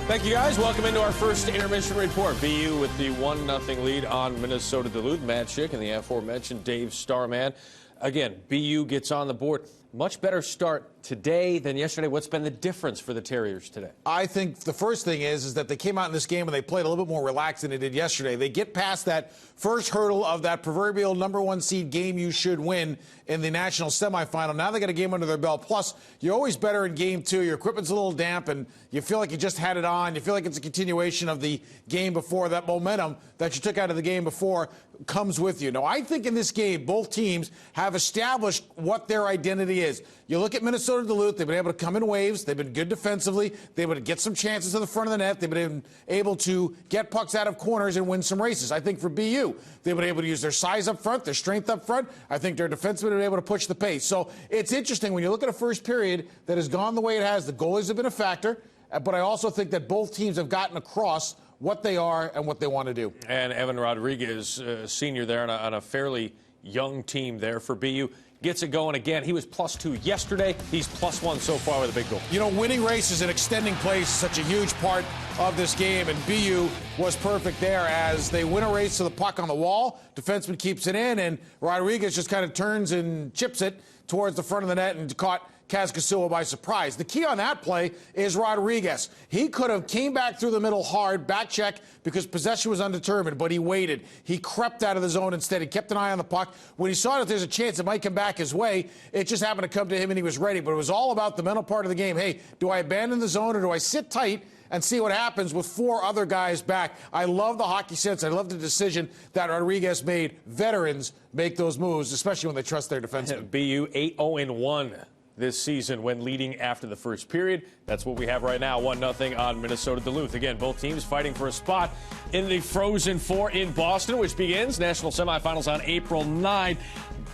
Thank you, guys. Welcome into our first intermission report. BU with the 1-0 lead on Minnesota Duluth. Matt Schick and the aforementioned Dave Starman. Again, BU gets on the board. Much better start today than yesterday. What's been the difference for the Terriers today? I think the first thing is that they came out in this game and they played a little bit more relaxed than they did yesterday. They get past that first hurdle of that proverbial #1 seed game you should win in the national semifinal. Now they got a game under their belt. Plus, you're always better in game two. Your equipment's a little damp and you feel like you just had it on. You feel like it's a continuation of the game before. That momentum that you took out of the game before comes with you. Now, I think in this game, both teams have established what their identity is. You look at Minnesota Duluth, they've been able to come in waves. They've been good defensively. They've been able to get some chances to the front of the net. They've been able to get pucks out of corners and win some races. I think for BU, they've been able to use their size up front, their strength up front. I think their defensemen have been able to push the pace. So it's interesting when you look at a first period that has gone the way it has. The goalies have been a factor, but I also think that both teams have gotten across what they are and what they want to do. And Evan Rodriguez, senior there on a fairly young team there for BU, gets it going again. He was +2 yesterday. He's +1 so far with a big goal. You know, winning races and extending plays is such a huge part of this game, and BU was perfect there as they win a race to the puck on the wall. Defenseman keeps it in, and Rodriguez just kind of turns and chips it towards the front of the net and caught Kaskasua by surprise. The key on that play is Rodriguez. He could have came back through the middle hard, back check, because possession was undetermined, but he waited. He crept out of the zone instead. He kept an eye on the puck. When he saw that there's a chance it might come back his way, it just happened to come to him and he was ready. But it was all about the mental part of the game. Hey, do I abandon the zone or do I sit tight and see what happens with 4 other guys back? I love the hockey sense. I love the decision that Rodriguez made. Veterans make those moves, especially when they trust their defensemen. BU 8-0-1 this season when leading after the first period. That's what we have right now, 1-0 on Minnesota Duluth. Again, both teams fighting for a spot in the Frozen Four in Boston, which begins national semifinals on April 9.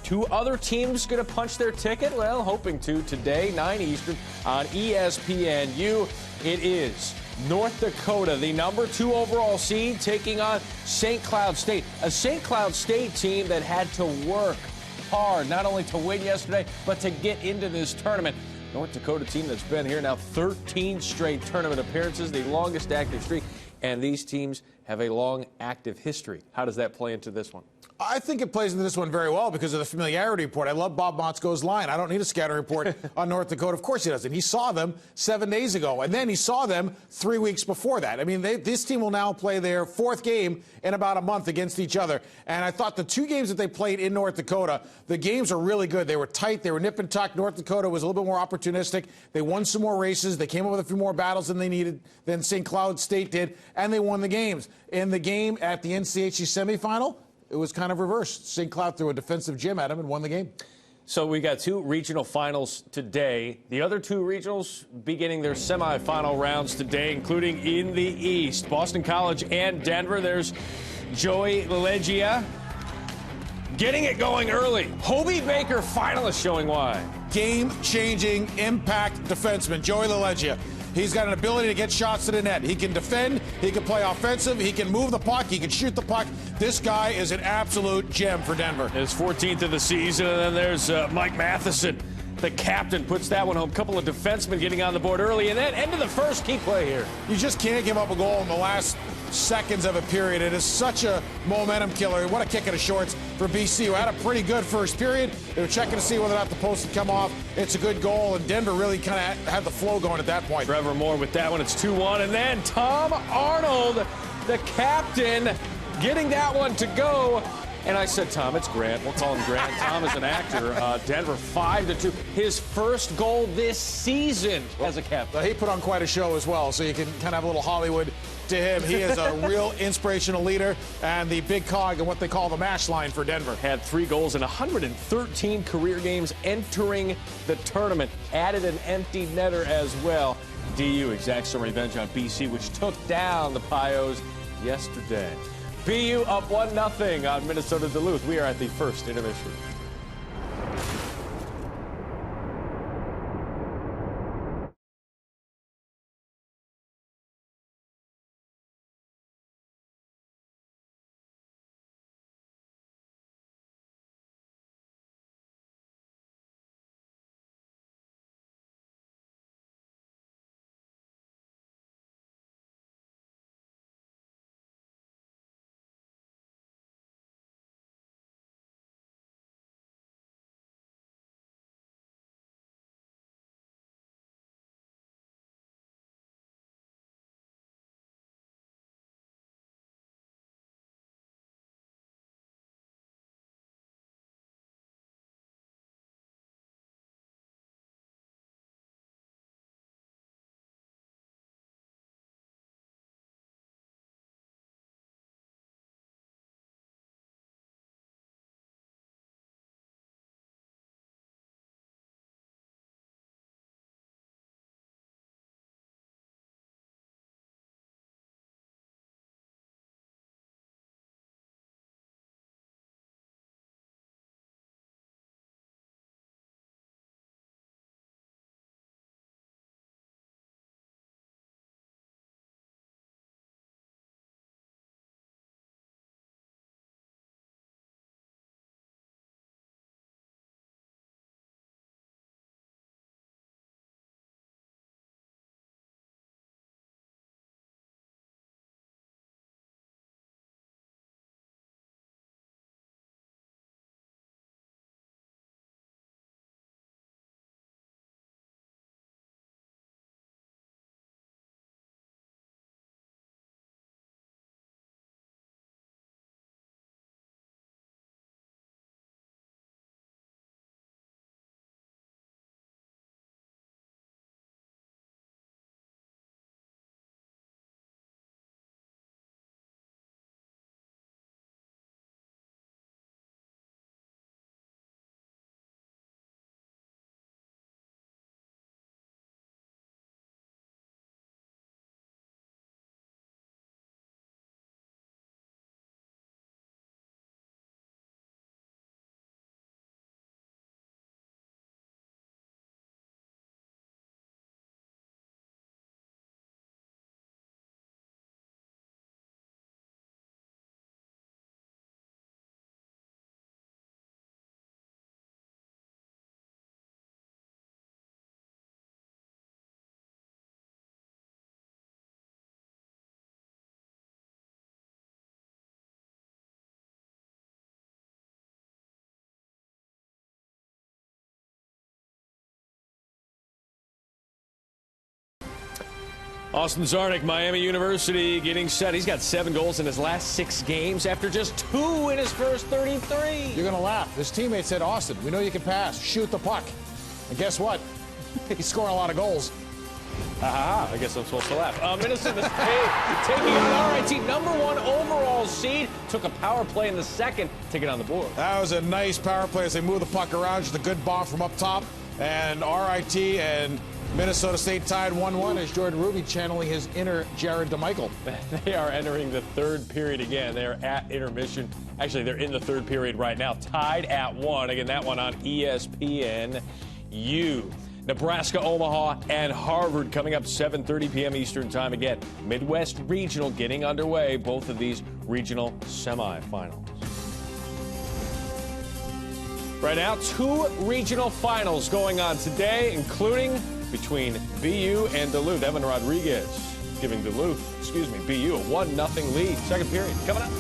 2 other teams going to punch their ticket? Well, hoping to today, 9 Eastern on ESPNU. It is North Dakota, the #2 overall seed, taking on St. Cloud State, a St. Cloud State team that had to work hard, not only to win yesterday, but to get into this tournament. North Dakota team that's been here now 13 straight tournament appearances, the longest active streak, and these teams have a long active history. How does that play into this one? I think it plays into this one very well because of the familiarity report. I love Bob Motzko's line. I don't need a scouting report on North Dakota. Of course he doesn't. He saw them 7 days ago, and then he saw them 3 weeks before that. I mean, this team will now play their 4th game in about a month against each other. And I thought the 2 games that they played in North Dakota, the games are really good. They were tight. They were nip and tuck. North Dakota was a little bit more opportunistic. They won some more races. They came up with a few more battles than they needed, than St. Cloud State did, and they won the games. In the game at the NCHC semifinal, it was kind of reversed. St. Cloud threw a defensive gym at him and won the game. So we got 2 regional finals today. The other 2 regionals beginning their semifinal rounds today, including in the East. Boston College and Denver. There's Joey Legia getting it going early. Hobie Baker finalist showing why. Game-changing impact defenseman, Joey LaLeggia. He's got an ability to get shots to the net. He can defend. He can play offensive. He can move the puck. He can shoot the puck. This guy is an absolute gem for Denver. His 14th of the season, and then there's Mike Matheson. The captain puts that one home. Couple of defensemen getting on the board early, and then end of the first, key play here. You just can't give up a goal in the last seconds of a period. It is such a momentum killer. What a kick in the shorts for BC, who had a pretty good first period. They were checking to see whether or not the post would come off. It's a good goal, and Denver really kind of had the flow going at that point. Trevor Moore with that one. It's 2-1, and then Tom Arnold, the captain, getting that one to go. And I said, Tom, it's Grant. We'll call him Grant. Tom is an actor. Denver 5-2. His first goal this season as a captain. He put on quite a show as well, so you can kind of have a little Hollywood to him. He is a real inspirational leader and the big cog in what they call the mash line for Denver. Had 3 goals in 113 career games entering the tournament. Added an empty netter as well. DU exacts some revenge on BC, which took down the Pios yesterday. BU up 1-0 on Minnesota Duluth. We are at the first intermission. Austin Zarnik, Miami University, getting set. He's got 7 goals in his last 6 games after just 2 in his first 33. You're going to laugh. His teammate said, Austin, we know you can pass. Shoot the puck. And guess what? He's scoring a lot of goals. I guess I'm supposed to laugh. Minnesota State taking on RIT, #1 overall seed. Took a power play in the second to get on the board. That was a nice power play as they move the puck around. Just a good bomb from up top. And RIT and Minnesota State tied 1-1 as Jordan Ruby channeling his inner Jared DeMichael. They are entering the third period again. They're at intermission. Actually, they're in the third period right now, tied at 1. Again, that one on ESPNU. Nebraska, Omaha, and Harvard coming up 7:30 p.m. Eastern Time. Again, Midwest Regional getting underway. Both of these regional semifinals. Right now, 2 regional finals going on today, including between BU and Duluth. Evan Rodriguez giving BU a 1-0 lead. Second period coming up.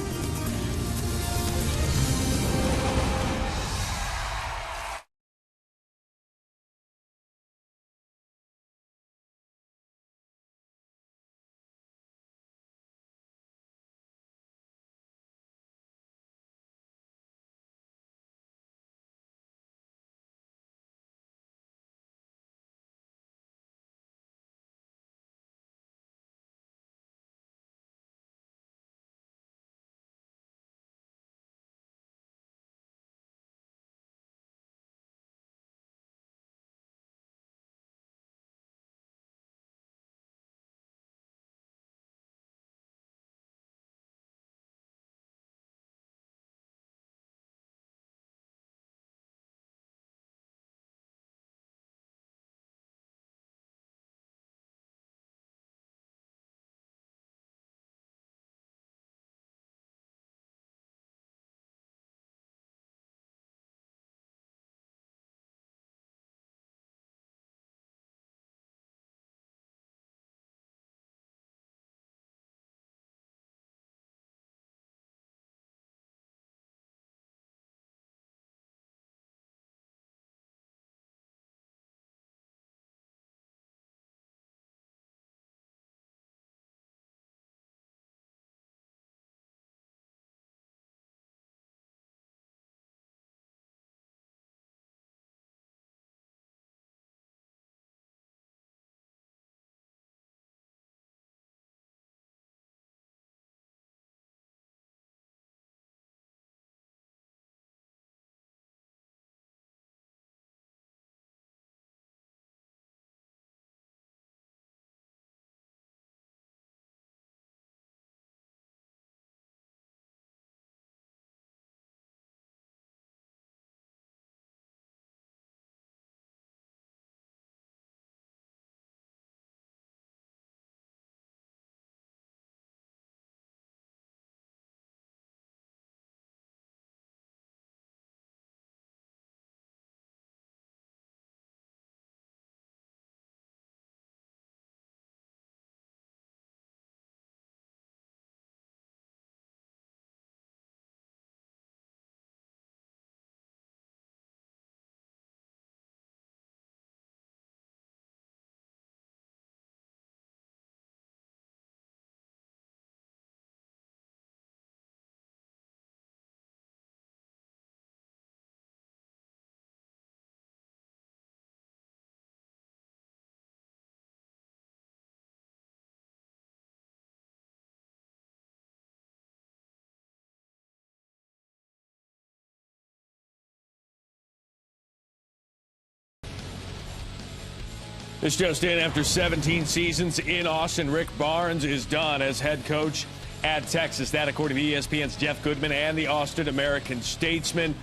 This just in, after 17 seasons in Austin, Rick Barnes is done as head coach at Texas. That, according to ESPN's Jeff Goodman and the Austin American-Statesman.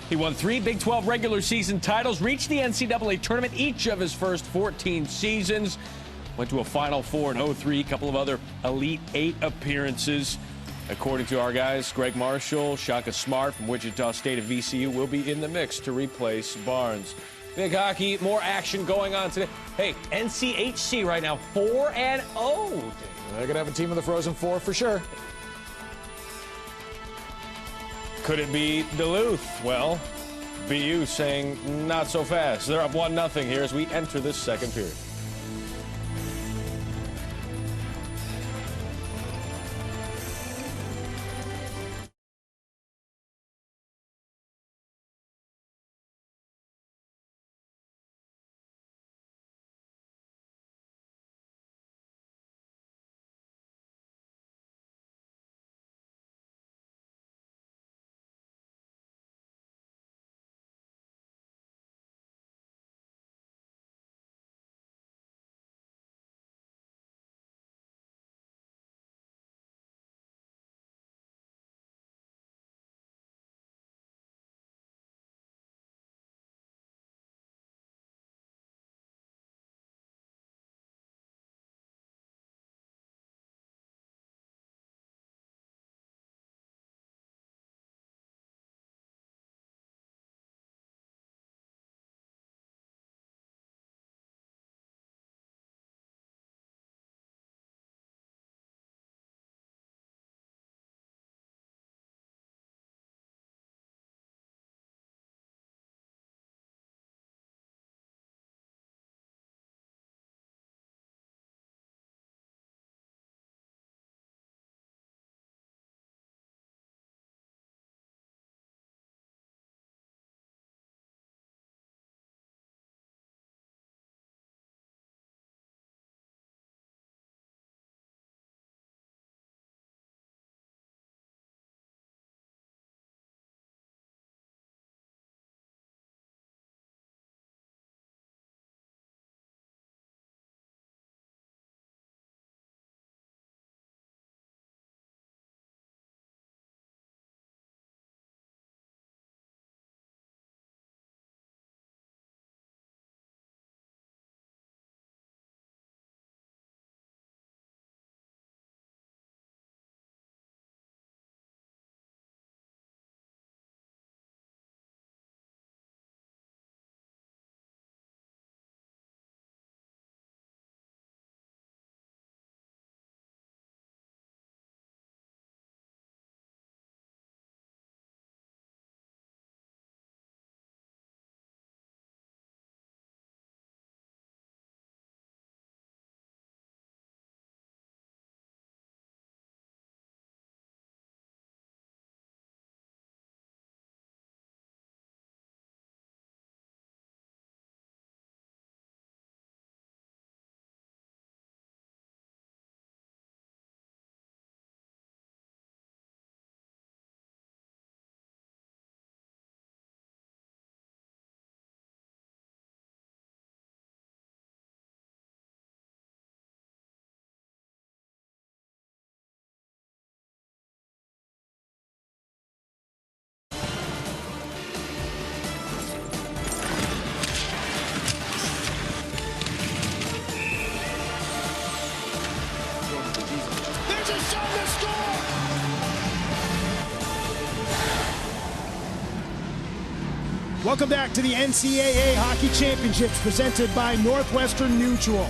He won 3 Big 12 regular season titles, reached the NCAA tournament each of his first 14 seasons, went to a Final Four in 03, a couple of other Elite 8 appearances. According to our guys, Greg Marshall, Shaka Smart from Wichita State and VCU will be in the mix to replace Barnes. Big hockey, more action going on today. Hey, NCHC right now, 4-0. They're going to have a team of the Frozen Four for sure. Could it be Duluth? Well, BU saying not so fast. They're up 1-0 here as we enter this second period. Welcome back to the NCAA Hockey Championships presented by Northwestern Mutual.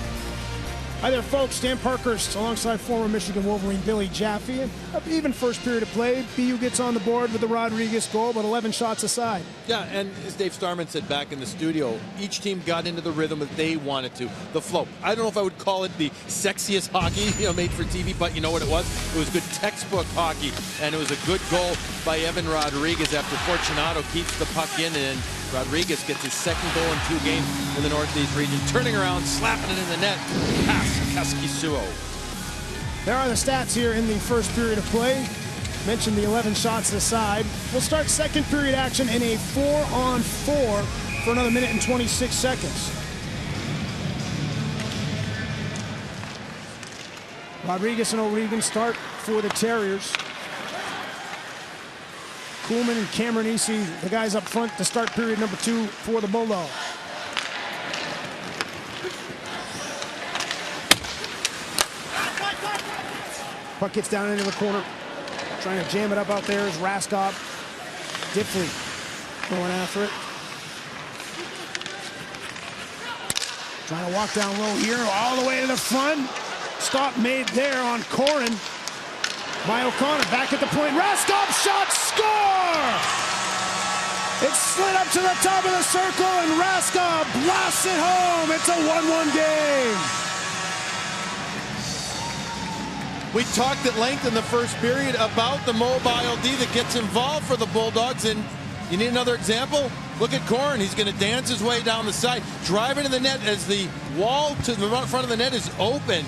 Hi there, folks. Dan Parkhurst alongside former Michigan Wolverine Billy Jaffe. And even first period of play, BU gets on the board with the Rodriguez goal, but 11 shots aside. Yeah, and as Dave Starman said back in the studio, each team got into the rhythm that they wanted to, the flow. I don't know if I would call it the sexiest hockey, made for TV, but you know what it was? It was good textbook hockey, and it was a good goal by Evan Rodriguez after Fortunato keeps the puck in, and Rodriguez gets his second goal in 2 games in the Northeast region, turning around, slapping it in the net, past Kaskisuo. There are the stats here in the first period of play. Mentioned the 11 shots aside. We'll start second period action in a 4-on-4 for another minute and 26 seconds. Rodriguez and O'Regan start for the Terriers. Kuhlman and Cameron Easy, the guys up front to start period number 2 for the Bulldogs. Puck gets down into the corner. Trying to jam it up out there is Raskov. Diffley going after it. Trying to walk down low here, all the way to the front. Stop made there on Corin by O'Connor. Back at the point. Raskov shot, score! It slid up to the top of the circle, and Raskov blasts it home. It's a 1-1 game. We talked at length in the first period about the mobile D that gets involved for the Bulldogs, and you need another example? Look at Corin. He's going to dance his way down the side, drive into the net as the wall to the front of the net is open.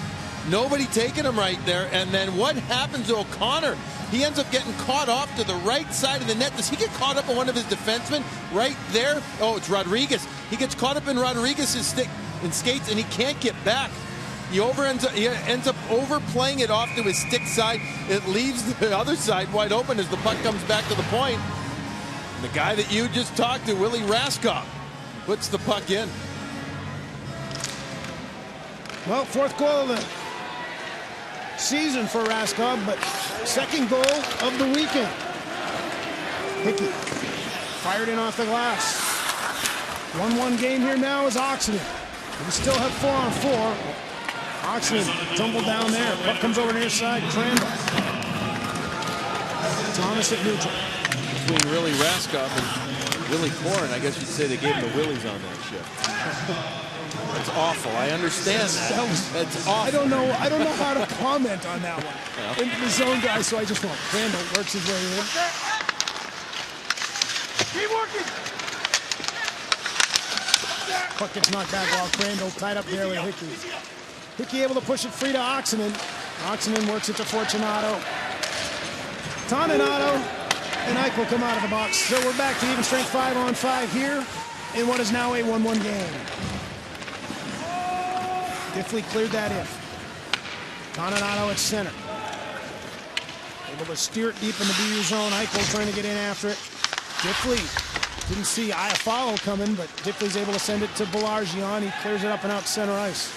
Nobody taking him right there, and then what happens to O'Connor? He ends up getting caught off to the right side of the net. Does he get caught up on one of his defensemen right there? Oh, it's Rodriguez. He gets caught up in Rodriguez's stick and skates, and he can't get back. He ends up overplaying it off to his stick side. It leaves the other side wide open as the puck comes back to the point. And the guy that you just talked to, Willie Raskov, puts the puck in. Well, 4th goal of the season for Raskov, but 2nd goal of the weekend. Hickey fired in off the glass. 1-1 game here now is Oxenden. We still have 4-on-4. Oxenden tumbled down there. Puck comes over near side. Crandall. Thomas at neutral. Between Willie Raskov and Willie Corin, I guess you'd say they gave him the Willies on that shift. It's awful. I understand that. It's awful. I don't know how to comment on that one. Yeah. Into the zone guy, so I just won't. Crandall works his way in. Keep working. Puck gets knocked back while Crandall tied up there with Hickey. Hickey able to push it free to Oxenden. Oxenden works it to Fortunato. Toninato and Eichel come out of the box. So we're back to even strength 5-on-5 here in what is now a 1-1 game. Diffley cleared that in. Toninato at center. Able to steer it deep in the BU zone. Eichel trying to get in after it. Diffley didn't see Iafallo coming, but Diffley's able to send it to Belargian. He clears it up and out center ice.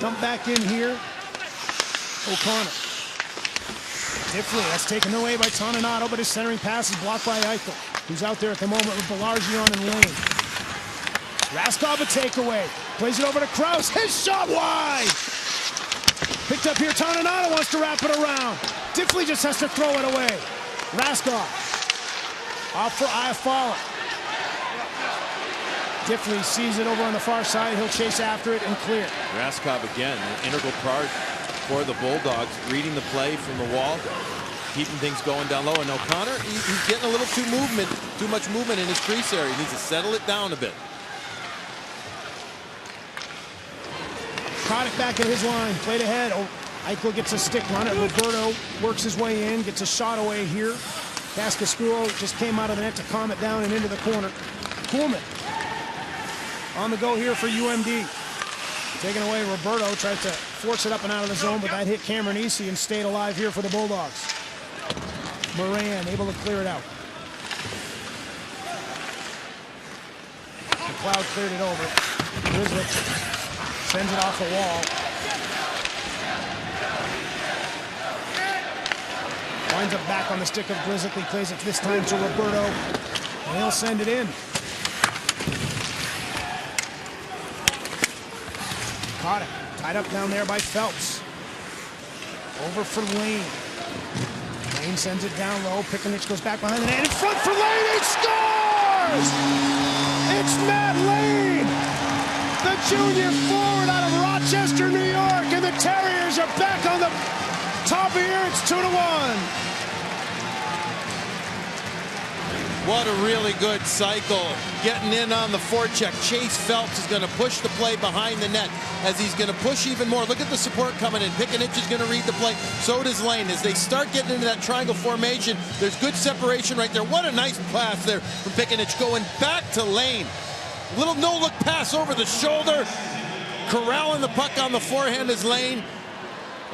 Dump back in here. O'Connor. Diffley, that's taken away by Toninato, but his centering pass is blocked by Eichel, who's out there at the moment with Belargian and Lane. Raskov a takeaway. Plays it over to Krause. His shot wide! Picked up here. Toninato wants to wrap it around. Diffley just has to throw it away. Raskov. Off for Iafallo. Diffley sees it over on the far side. He'll chase after it and clear. Raskov again, an integral part for the Bulldogs, reading the play from the wall, keeping things going down low. And O'Connor, he's getting a little too much movement in his crease area. He needs to settle it down a bit. Caught it back at his line. Played ahead. Oh, Eichel gets a stick on it. Roberto works his way in. Gets a shot away here. Kaskisuo just came out of the net to calm it down and into the corner. Kuhlman on the go here for UMD. Taking away Roberto. Tried to force it up and out of the zone, but that hit Cameron Easy and stayed alive here for the Bulldogs. Moran able to clear it out. McLeod cleared it over. Grizzly sends it off the wall. Winds up back on the stick of Grizzly. Plays it this time to Roberto. And he'll send it in. Caught it. Tied up down there by Phelps. Over for Lane. Lane sends it down low. Pickenich goes back behind the net. In front for Lane. He scores! It's Matt Lane, the junior forward out of Rochester, New York. And the Terriers are back on the top here. It's 2-1. What a really good cycle. Getting in on the forecheck. Chase Phelps is going to push the play behind the net as he's going to push even more. Look at the support coming in. Pickenich is going to read the play. So does Lane. As they start getting into that triangle formation, there's good separation right there. What a nice pass there from Pickenich going back to Lane. Little no-look pass over the shoulder. Corralling the puck on the forehand is Lane.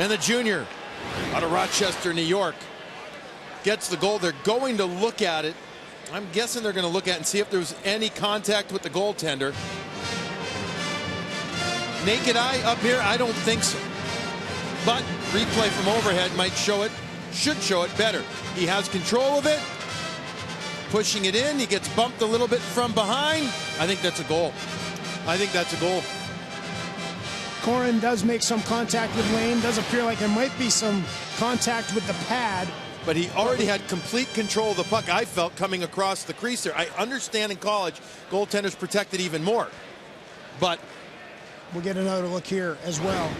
And the junior out of Rochester, New York gets the goal. They're going to look at it. I'm guessing they're going to look at it and see if there was any contact with the goaltender. Naked eye up here, I don't think so. But replay from overhead might show it, should show it better. He has control of it. Pushing it in, he gets bumped a little bit from behind. I think that's a goal. I think that's a goal. Corin does make some contact with Lane. Does appear like there might be some contact with the pad. But he already had complete control of the puck, I felt, coming across the crease there. I understand in college, goaltenders protected even more. But we'll get another look here as well.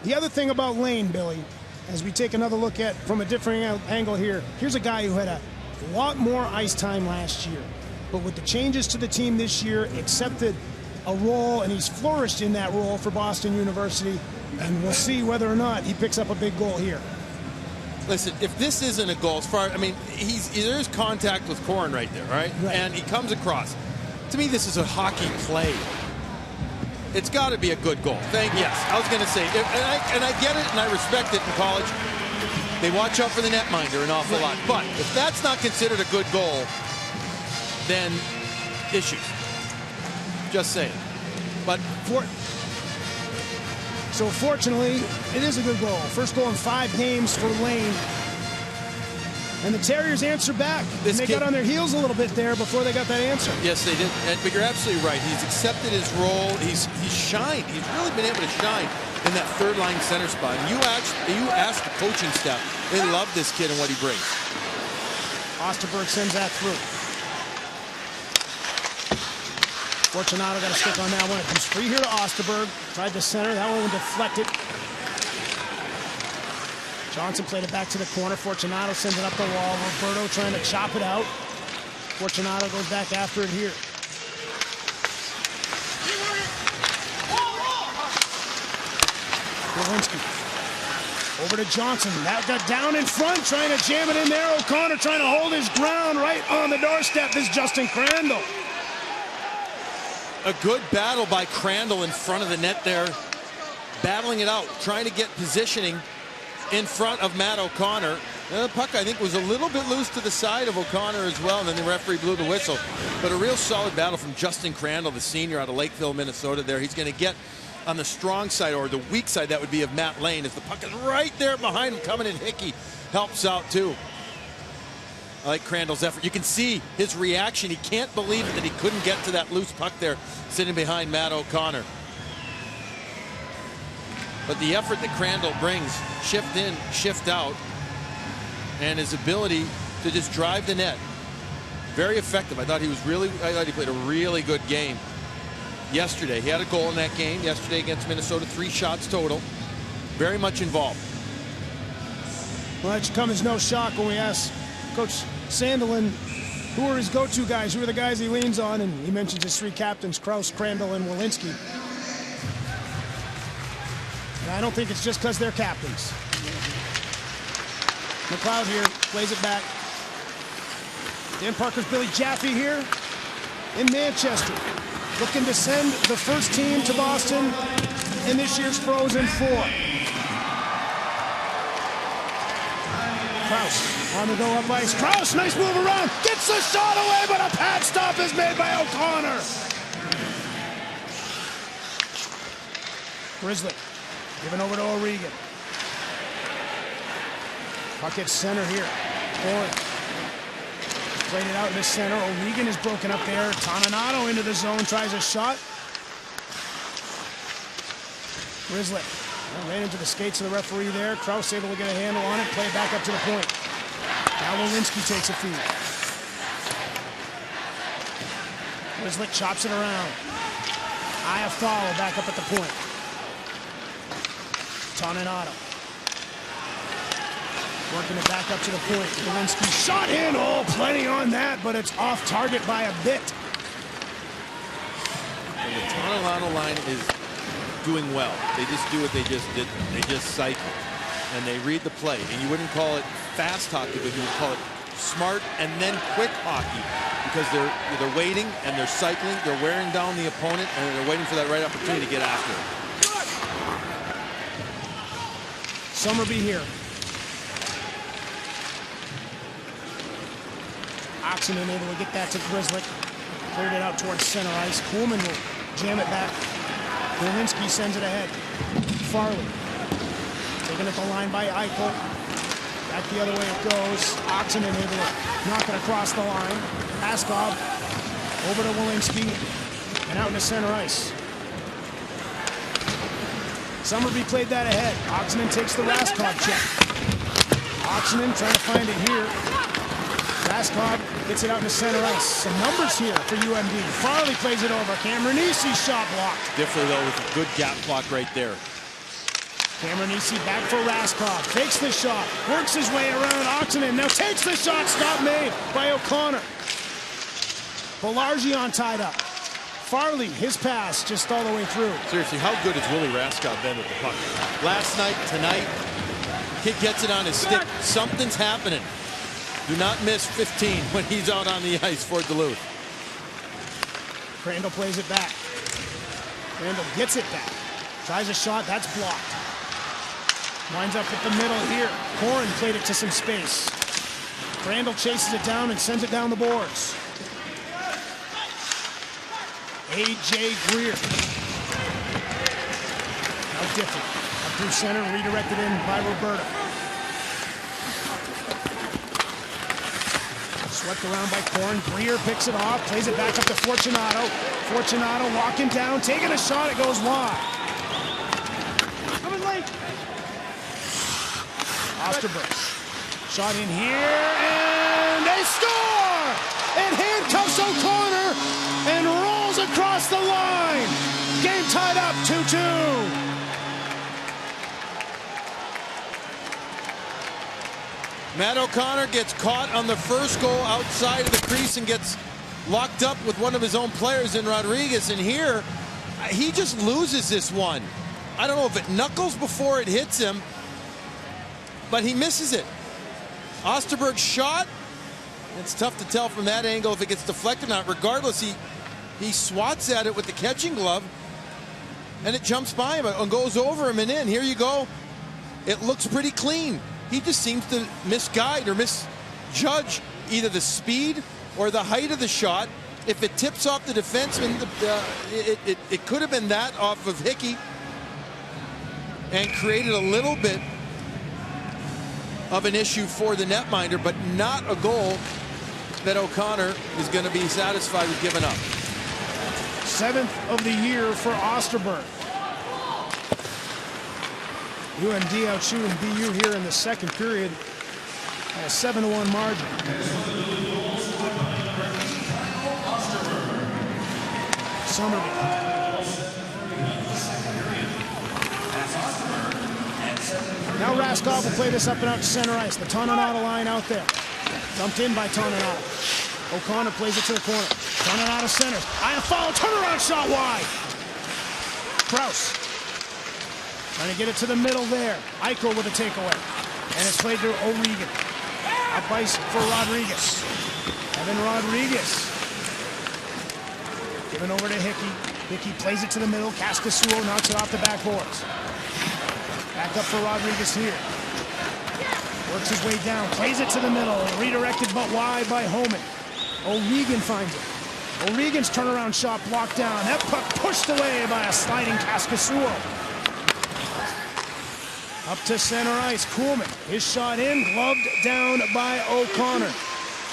The other thing about Lane, Billy, as we take another look at from a different angle here, here's a guy who had a lot more ice time last year. But with the changes to the team this year, accepted a role, and he's flourished in that role for Boston University. And we'll see whether or not he picks up a big goal here. Listen, if this isn't a goal, as far, I mean, there's contact with Corin right there, right? And he comes across. To me, this is a hockey play. It's got to be a good goal. Yes, I was going to say, and I get it, and I respect it in college. They watch out for the netminder an awful lot. But if that's not considered a good goal, then issues. Just saying. But so fortunately, it is a good goal. First goal in 5 games for Lane. And the Terriers answer back. And they got on their heels a little bit there before they got that answer. Yes, they did. But you're absolutely right. He's accepted his role. He's shined. He's really been able to shine in that third-line center spot. And you ask the coaching staff, they love this kid and what he brings. Osterberg sends that through. Fortunato got a stick on that one. It comes free here to Osterberg. Tried to center. That one deflected. Johnson played it back to the corner. Fortunato sends it up the wall. Roberto trying to chop it out. Fortunato goes back after it here. Walensky. Over to Johnson. That got down in front, trying to jam it in there. O'Connor trying to hold his ground right on the doorstep is Justin Crandall. A good battle by Crandall in front of the net there. Battling it out, trying to get positioning in front of Matt O'Connor. The puck, I think, was a little bit loose to the side of O'Connor as well, and then the referee blew the whistle. But a real solid battle from Justin Crandall, the senior out of Lakeville, Minnesota there. He's going to get on the strong side, or the weak side, that would be of Matt Lane, as the puck is right there behind him coming in. Hickey helps out too. I like Crandall's effort. You can see his reaction. He can't believe it that he couldn't get to that loose puck there sitting behind Matt O'Connor. But the effort that Crandall brings, shift in, shift out, and his ability to just drive the net, very effective. I thought he played a really good game yesterday. He had a goal in that game yesterday against Minnesota, 3 shots total. Very much involved. Well, that should come as no shock when we ask Coach Sandelin who are his go-to guys, who are the guys he leans on, and he mentions his 3 captains, Kraus, Crandall, and Walensky. And I don't think it's just because they're captains. McLeod here plays it back. Dan Parker's Billy Jaffe here in Manchester, looking to send the first team to Boston in this year's Frozen Four. Kraus on the go up ice. Kraus, nice move around, gets the shot away, but a pad stop is made by O'Connor. Grizzly given over to O'Regan. Puck hits center here. Corin Played it out in the center. O'Regan is broken up there. Toninato into the zone, tries a shot. Grizzly ran into the skates of the referee there. Kraus able to get a handle on it. Play it back up to the point. Now Walensky takes a feed. Grizzly chops it around. Iafallo back up at the point. Toninato. Working it back up to the point. Walensky shot in. Oh, plenty on that, but it's off target by a bit. And the Toninato line is doing well. They just do what they just did. They just cycle. And they read the play. And you wouldn't call it fast hockey, but you would call it smart and then quick hockey. Because they're waiting and they're cycling. They're wearing down the opponent and they're waiting for that right opportunity to get after it. Summerby here. Oxenden able to get that to Grizzly. Cleared it out towards center ice. Kuhlman will jam it back. Walensky sends it ahead. Farley. Taken at the line by Eichel. Back the other way it goes. Oxenden able to knock it across the line. Askov over to Walensky. And out into center ice. Summerby played that ahead. Oxenden takes the Raskov check. Oxenden trying to find it here. Raskov gets it out into center ice. Some numbers here for UMD. Farley plays it over. Cameronese shot blocked. Different though with a good gap block right there. Cameronese back for Raskov. Takes the shot. Works his way around Oxenden. Now takes the shot. Stop made by O'Connor. Belargian tied up. Farley, his pass just all the way through. Seriously, how good has Willie Raskov been with the puck? Last night, tonight, kid gets it on his stick. Something's happening. Do not miss 15 when he's out on the ice for Duluth. Crandall plays it back. Crandall gets it back. Tries a shot, that's blocked. Winds up at the middle here. Corrin played it to some space. Crandall chases it down and sends it down the boards. A.J. Greer. Now different. Up through center, redirected in by Roberta. Swept around by Corrin. Greer picks it off, plays it back up to Fortunato. Fortunato walking down, taking a shot, it goes wide. Coming late. Osterberg. Shot in here, and they score! It handcuffs O'Connor and rolls across the line. Game tied up 2-2. Matt O'Connor gets caught on the first goal outside of the crease and gets locked up with one of his own players in Rodriguez. And here, he just loses this one. I don't know if it knuckles before it hits him, but he misses it. Osterberg's shot, it's tough to tell from that angle if it gets deflected or not. Regardless, he swats at it with the catching glove, and it jumps by him and goes over him and in. Here you go. It looks pretty clean. He just seems to misguide or misjudge either the speed or the height of the shot. If it tips off the defenseman, it could have been that off of Hickey and created a little bit of an issue for the netminder, but not a goal that O'Connor is going to be satisfied with giving up. 7th of the year for Osterberg. UMD out shooting BU here in the second period at a 7-1 margin. Summerby. Now Raskov will play this up and out to center ice. The Toninato line out there. Dumped in by Toninato. O'Connor plays it to the corner. Toninato centers. Iafallo, turnaround shot wide. Kraus. Trying to get it to the middle there. Eichel with a takeaway. And it's played to O'Regan. Up ice for Rodriguez. Evan Rodriguez. Given over to Hickey. Hickey plays it to the middle. Kaskisuo knocks it off the backboards. Back up for Rodriguez here. Works his way down. Plays it to the middle. Redirected but wide by Homan. O'Regan finds it. O'Regan's turnaround shot blocked down. That puck pushed away by a sliding Kaskisuo. Up to center ice, Kuhlman. His shot in, gloved down by O'Connor.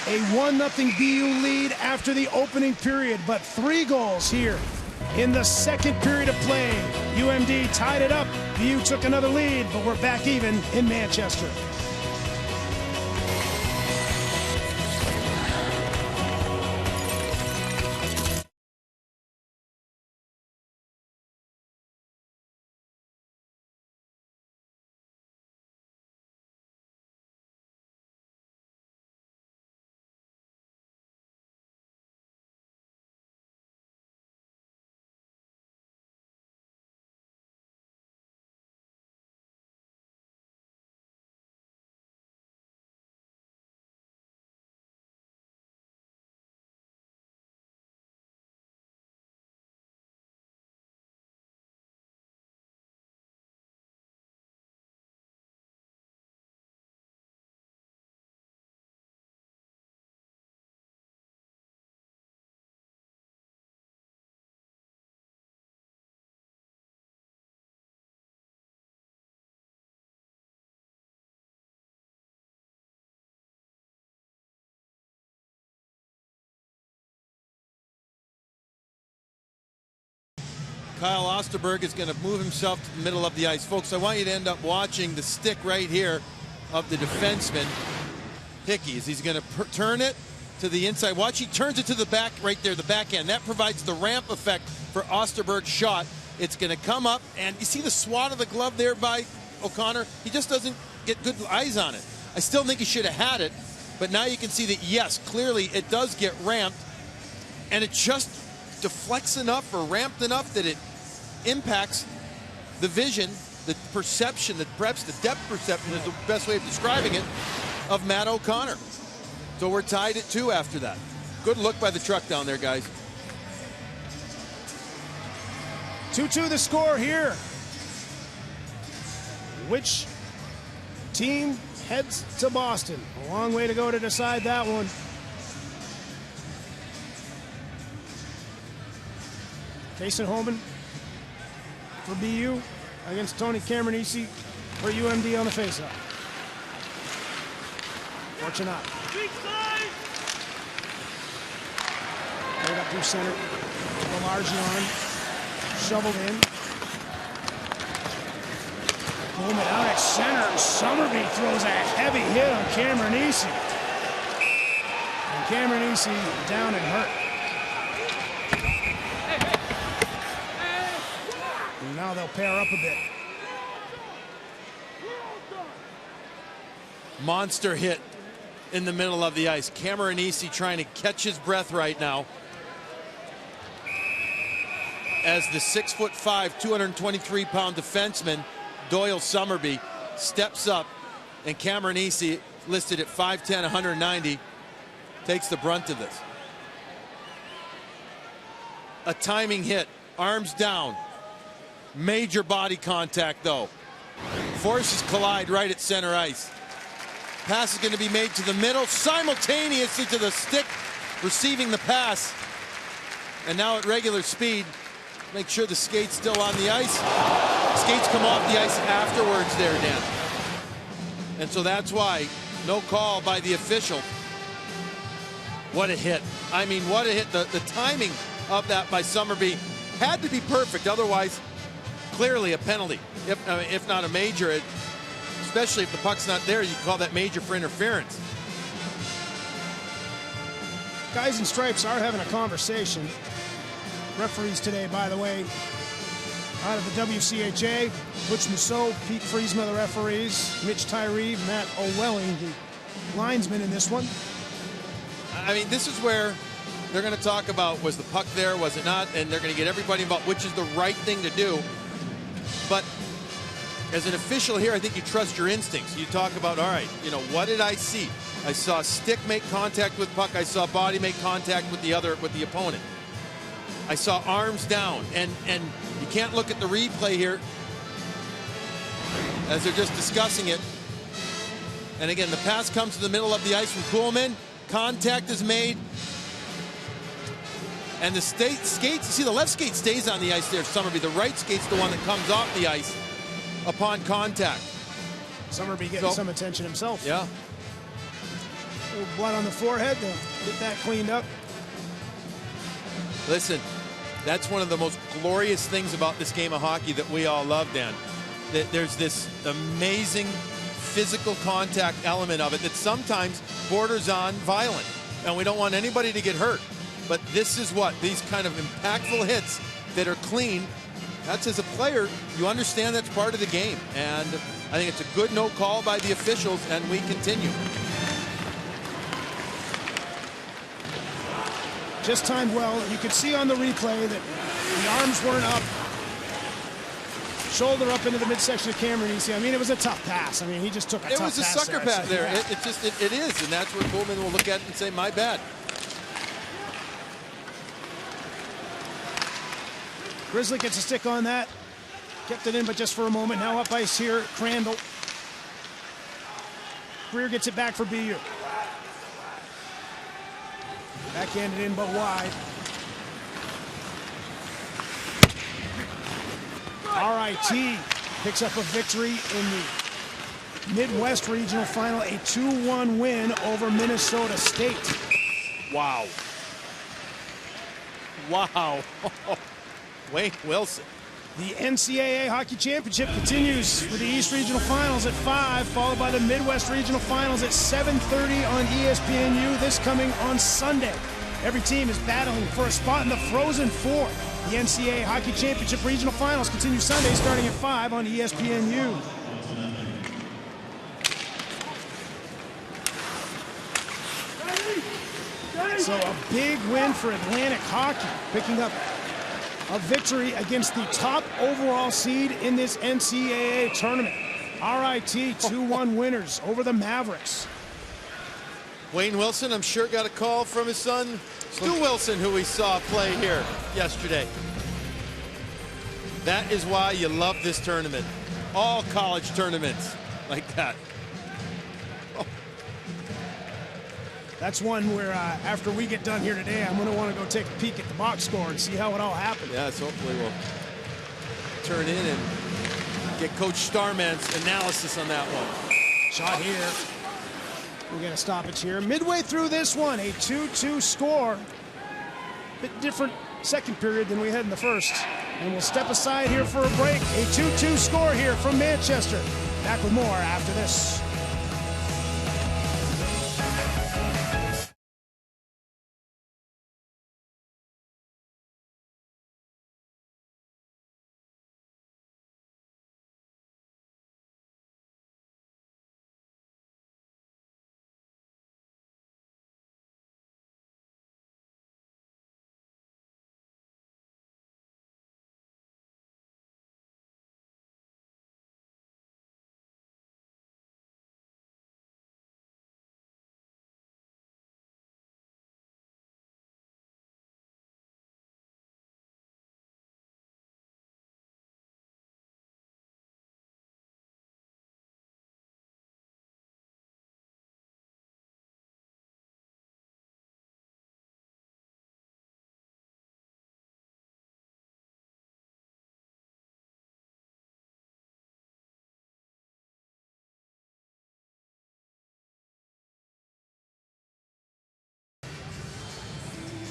A 1-0 BU lead after the opening period, but 3 goals here in the second period of play. UMD tied it up. BU took another lead, but we're back even in Manchester. Kyle Osterberg is going to move himself to the middle of the ice. Folks, I want you to end up watching the stick right here of the defenseman, Hickey. He's going to turn it to the inside. Watch, he turns it to the back right there, the backhand. That provides the ramp effect for Osterberg's shot. It's going to come up, and you see the swat of the glove there by O'Connor? He just doesn't get good eyes on it. I still think he should have had it, but now you can see that, yes, clearly it does get ramped, and it just deflects enough or ramped enough that it impacts the vision, the perception, that perhaps the depth perception is the best way of describing it, of Matt O'Connor. So we're tied at 2 after that. Good look by the truck down there, guys. 2-2 the score here. Which team heads to Boston? A long way to go to decide that one. Jason Holman for BU against Tony Cameronese for UMD on the faceoff. Fortunato. Right up through center. A large line. Shoveled in. Holman out at center. Summerby throws a heavy hit on Cameronese. And Cameronese down and hurt. Now they'll pair up a bit. Monster hit in the middle of the ice. Cameronese trying to catch his breath right now as the 6'5", 223-pound defenseman Doyle Summerby steps up, and Cameronese, listed at 5'10", 190, takes the brunt of this. A timing hit, arms down. Major body contact, though. Forces collide right at center ice. Pass is going to be made to the middle, simultaneously to the stick, receiving the pass. And now at regular speed, make sure the skate's still on the ice. Skates come off the ice afterwards there, Dan. And so that's why no call by the official. What a hit. I mean, what a hit. The timing of that by Summerby had to be perfect, otherwise clearly a penalty, if not a major, especially if the puck's not there. You call that major for interference. Guys in stripes are having a conversation. Referees today, by the way, out of the WCHA, Butch Mousseau, Pete Friesma, the referees, Mitch Tyree, Matt O'Welling, the linesman in this one. I mean, this is where they're going to talk about, was the puck there, was it not? And they're going to get everybody involved, which is the right thing to do. But as an official here, I think you trust your instincts. You talk about, all right, you know, what did I see? I saw stick make contact with puck. I saw body make contact with the opponent. I saw arms down, and you can't look at the replay here as they're just discussing it. And again, the pass comes to the middle of the ice from Kuhlman. Contact is made. And the skate, see, the left skate stays on the ice there, Summerby. The right skate's the one that comes off the ice upon contact. Summerby getting some attention himself. Yeah. Oh blood on the forehead. They'll get that cleaned up. Listen, that's one of the most glorious things about this game of hockey that we all love, Dan. That there's this amazing physical contact element of it that sometimes borders on violent, and we don't want anybody to get hurt. But this is what, these kind of impactful hits that are clean, that's, as a player, you understand that's part of the game. And I think it's a good no call by the officials, and we continue. Just timed well. You could see on the replay that the arms weren't up. Shoulder up into the midsection of Cameron Easy. I mean, it was a tough pass. I mean, he just took a tough pass. It was a sucker pass there. Yeah. It is, and that's where Pullman will look at it and say, my bad. Grizzly gets a stick on that. Kept it in, but just for a moment. Now up ice here, Crandall. Greer gets it back for BU. Backhanded in, but wide. RIT picks up a victory in the Midwest Regional Final, a 2-1 win over Minnesota State. Wow. Wow. Wayne Wilson. The NCAA Hockey Championship continues with the East Regional Finals at 5, followed by the Midwest Regional Finals at 7:30 on ESPNU, this coming on Sunday. Every team is battling for a spot in the Frozen Four. The NCAA Hockey Championship Regional Finals continue Sunday starting at 5 on ESPNU. So a big win for Atlantic Hockey, picking up a victory against the top overall seed in this NCAA tournament. RIT 2-1 winners over the Mavericks. Wayne Wilson, I'm sure, got a call from his son, Stu Wilson, who we saw play here yesterday. That is why you love this tournament. All college tournaments like that. That's one where after we get done here today, I'm going to want to go take a peek at the box score and see how it all happened. Yes, hopefully we'll turn in and get Coach Starman's analysis on that one. Shot here. We'll get a stoppage here. Midway through this one, a 2-2 score. Bit different second period than we had in the first. And we'll step aside here for a break. A 2-2 score here from Manchester. Back with more after this.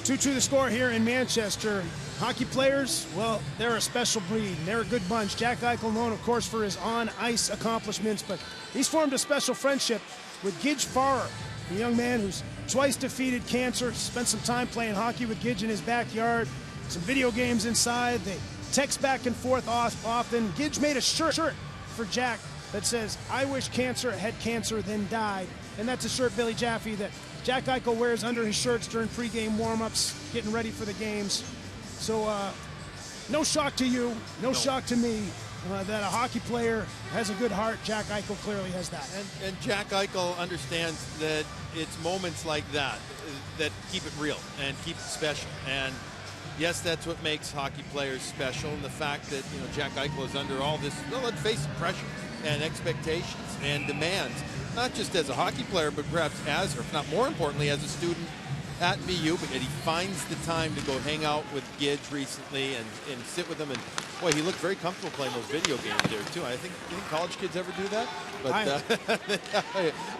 Two-two the score here in Manchester. Hockey players, well, they're a special breed. They're a good bunch. Jack Eichel, known, of course, for his on-ice accomplishments, but he's formed a special friendship with Gidge Farrer, a young man who's twice defeated cancer, spent some time playing hockey with Gidge in his backyard, some video games inside. They text back and forth often. Gidge made a shirt for Jack that says, "I wish cancer had cancer, then died." And that's a shirt, Billy Jaffe, that Jack Eichel wears under his shirts during pregame warm-ups, getting ready for the games. So no shock to you, no shock to me that a hockey player has a good heart. Jack Eichel clearly has that. And Jack Eichel understands that it's moments like that that keep it real and keep it special. And yes, that's what makes hockey players special, and the fact that, you know, Jack Eichel is under all this, well, let's face it, pressure and expectations and demands, not just as a hockey player, but perhaps as, or if not more importantly, as a student at BU, but he finds the time to go hang out with Gidge recently and sit with him. And boy, he looked very comfortable playing those video games there too. I think college kids ever do that, but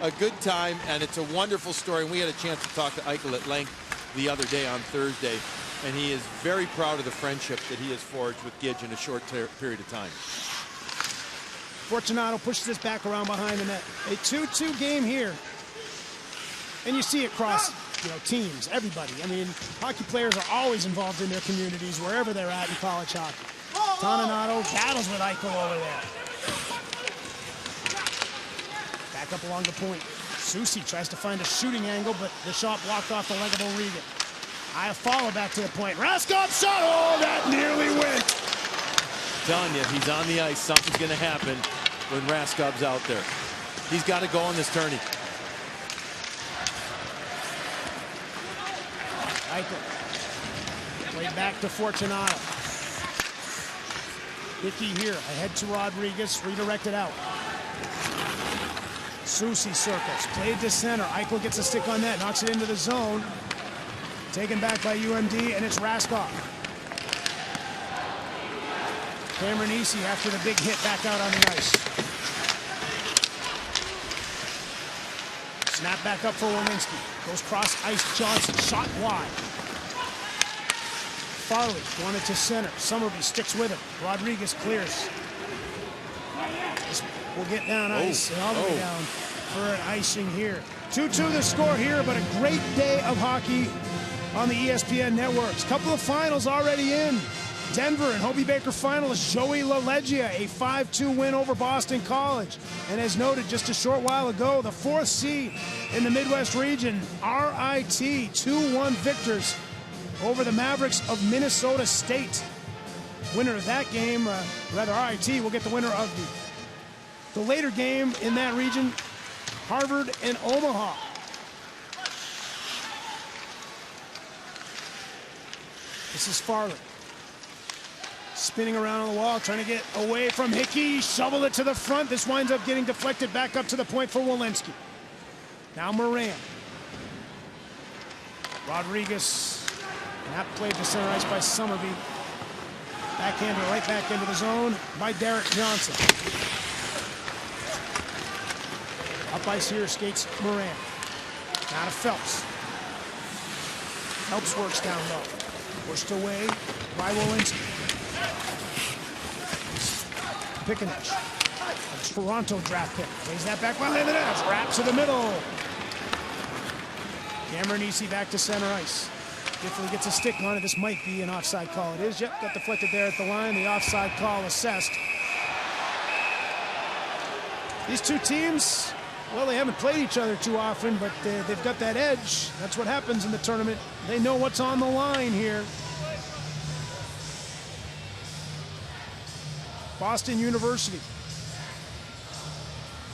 a good time, and it's a wonderful story. And we had a chance to talk to Eichel at length the other day on Thursday, and he is very proud of the friendship that he has forged with Gidge in a short period of time. Fortunato pushes this back around behind the net. A 2-2 game here. And you see it across, teams, everybody. I mean, hockey players are always involved in their communities, wherever they're at in college hockey. Toninato battles with Eichel over there. Back up along the point. Susi tries to find a shooting angle, but the shot blocked off the leg of O'Regan. I follow back to the point. Raskov shot. Oh, that nearly went. Telling you, if he's on the ice, something's going to happen when Raskov's out there. He's got to go on this tourney. Eichel. Played back to Fortunato. Hickey here, ahead to Rodriguez, redirected out. Susi circles, played to center. Eichel gets a stick on that, knocks it into the zone. Taken back by UMD, and it's Raskov. Cameron Easy after the big hit back out on the ice. Snap back up for Walensky. Goes cross ice, Johnson, shot wide. Farley going it to center. Summerby sticks with him. Rodriguez clears. This will get down ice and all the way down for an icing here. 2-2 the score here, but a great day of hockey on the ESPN networks. Couple of finals already in. Denver and Hobie Baker finalist Joey LaLeggia, a 5-2 win over Boston College. And as noted just a short while ago, the 4th seed in the Midwest region, RIT, 2-1 victors over the Mavericks of Minnesota State. Winner of that game, RIT will get the winner of the later game in that region, Harvard and Omaha. This is Farley. Spinning around on the wall, trying to get away from Hickey. Shoveled it to the front. This winds up getting deflected back up to the point for Walensky. Now Moran. Rodriguez. Not played to center ice by Summerby. Backhander right back into the zone by Derek Johnson. Up ice here skates Moran. Now to Phelps. Phelps works down low. Pushed away by Walensky. Pickenich, a Toronto draft pick. Plays that back behind the net. Wraps to the middle. Cameron Easy back to center ice. Diffley gets a stick on it. This might be an offside call. It is. Yep, got deflected there at the line. The offside call assessed. These two teams, well, they haven't played each other too often, but they've got that edge. That's what happens in the tournament. They know what's on the line here. Boston University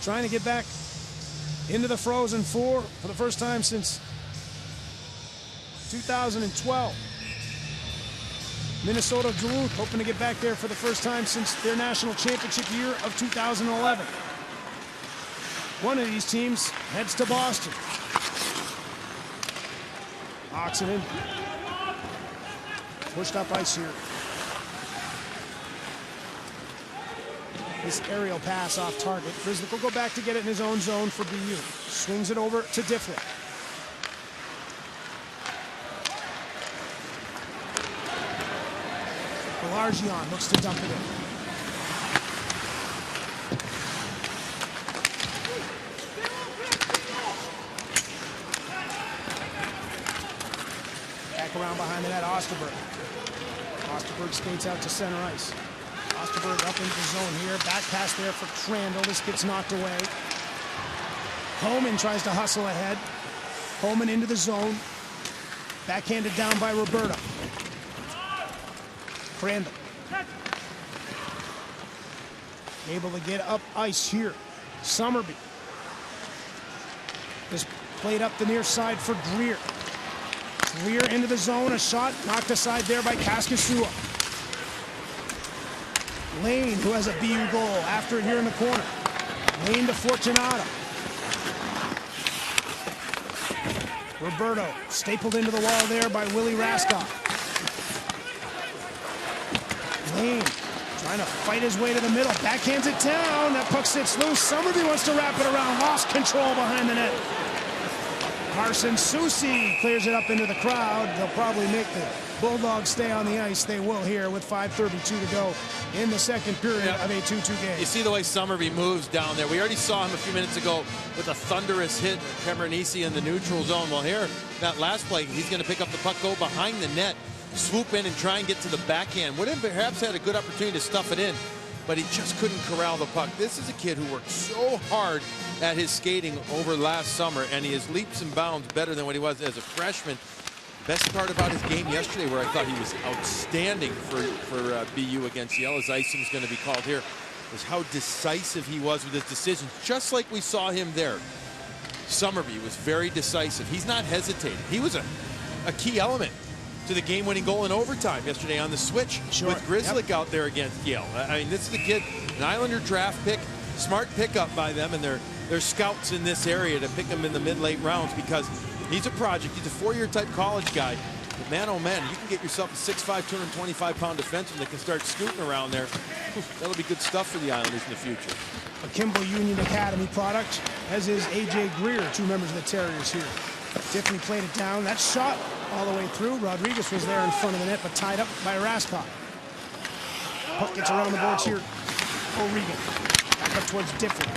trying to get back into the Frozen Four for the first time since 2012. Minnesota Duluth hoping to get back there for the first time since their national championship year of 2011. One of these teams heads to Boston. Oxenden pushed up ice here. This aerial pass off target. Grislick will go back to get it in his own zone for BU. Swings it over to Diffley. Belargian looks to dump it in. Back around behind the net, Osterberg. Osterberg skates out to center ice. Osterberg up into the zone here. Back pass there for Crandall. This gets knocked away. Holman tries to hustle ahead. Holman into the zone. Backhanded down by Roberta. Crandall. Able to get up ice here. Summerby. Just played up the near side for Greer. Greer into the zone. A shot knocked aside there by Kaskasua. Lane, who has a BU goal, after it here in the corner. Lane to Fortunato. Roberto stapled into the wall there by Willie Raskoff. Lane trying to fight his way to the middle. Backhands it down. That puck sits loose. Summerby wants to wrap it around. Lost control behind the net. Carson Soucy clears it up into the crowd. They'll probably make the Bulldogs stay on the ice. They will here with 5:32 to go in the second period of a 2-2 game. You see the way Summerby moves down there. We already saw him a few minutes ago with a thunderous hit at Cameronese in the neutral zone. Well, here, that last play, he's going to pick up the puck, go behind the net, swoop in and try and get to the backhand. Would have perhaps had a good opportunity to stuff it in, but he just couldn't corral the puck. This is a kid who worked so hard at his skating over last summer, and he is leaps and bounds better than what he was as a freshman. Best part about his game yesterday, where I thought he was outstanding for BU against Yale, as icing is going to be called here, was how decisive he was with his decisions, just like we saw him there. Summerby was very decisive. He's not hesitating. He was a key element to the game-winning goal in overtime yesterday on the switch with Grzelcyk out there against Yale. I mean, this is the kid, an Islander draft pick, smart pickup by them, and they're scouts in this area to pick him in the mid-late rounds because he's a project. He's a four-year type college guy. But man, oh man, you can get yourself a 6'5", 225-pound defenseman that can start scooting around there. That'll be good stuff for the Islanders in the future. A Kimball Union Academy product, as is A.J. Greer, two members of the Terriers here. Tiffany played it down. That shot all the way through. Rodriguez was there in front of the net, but tied up by Raskoff. Puck gets around the boards here. O'Regan back up towards Difflin.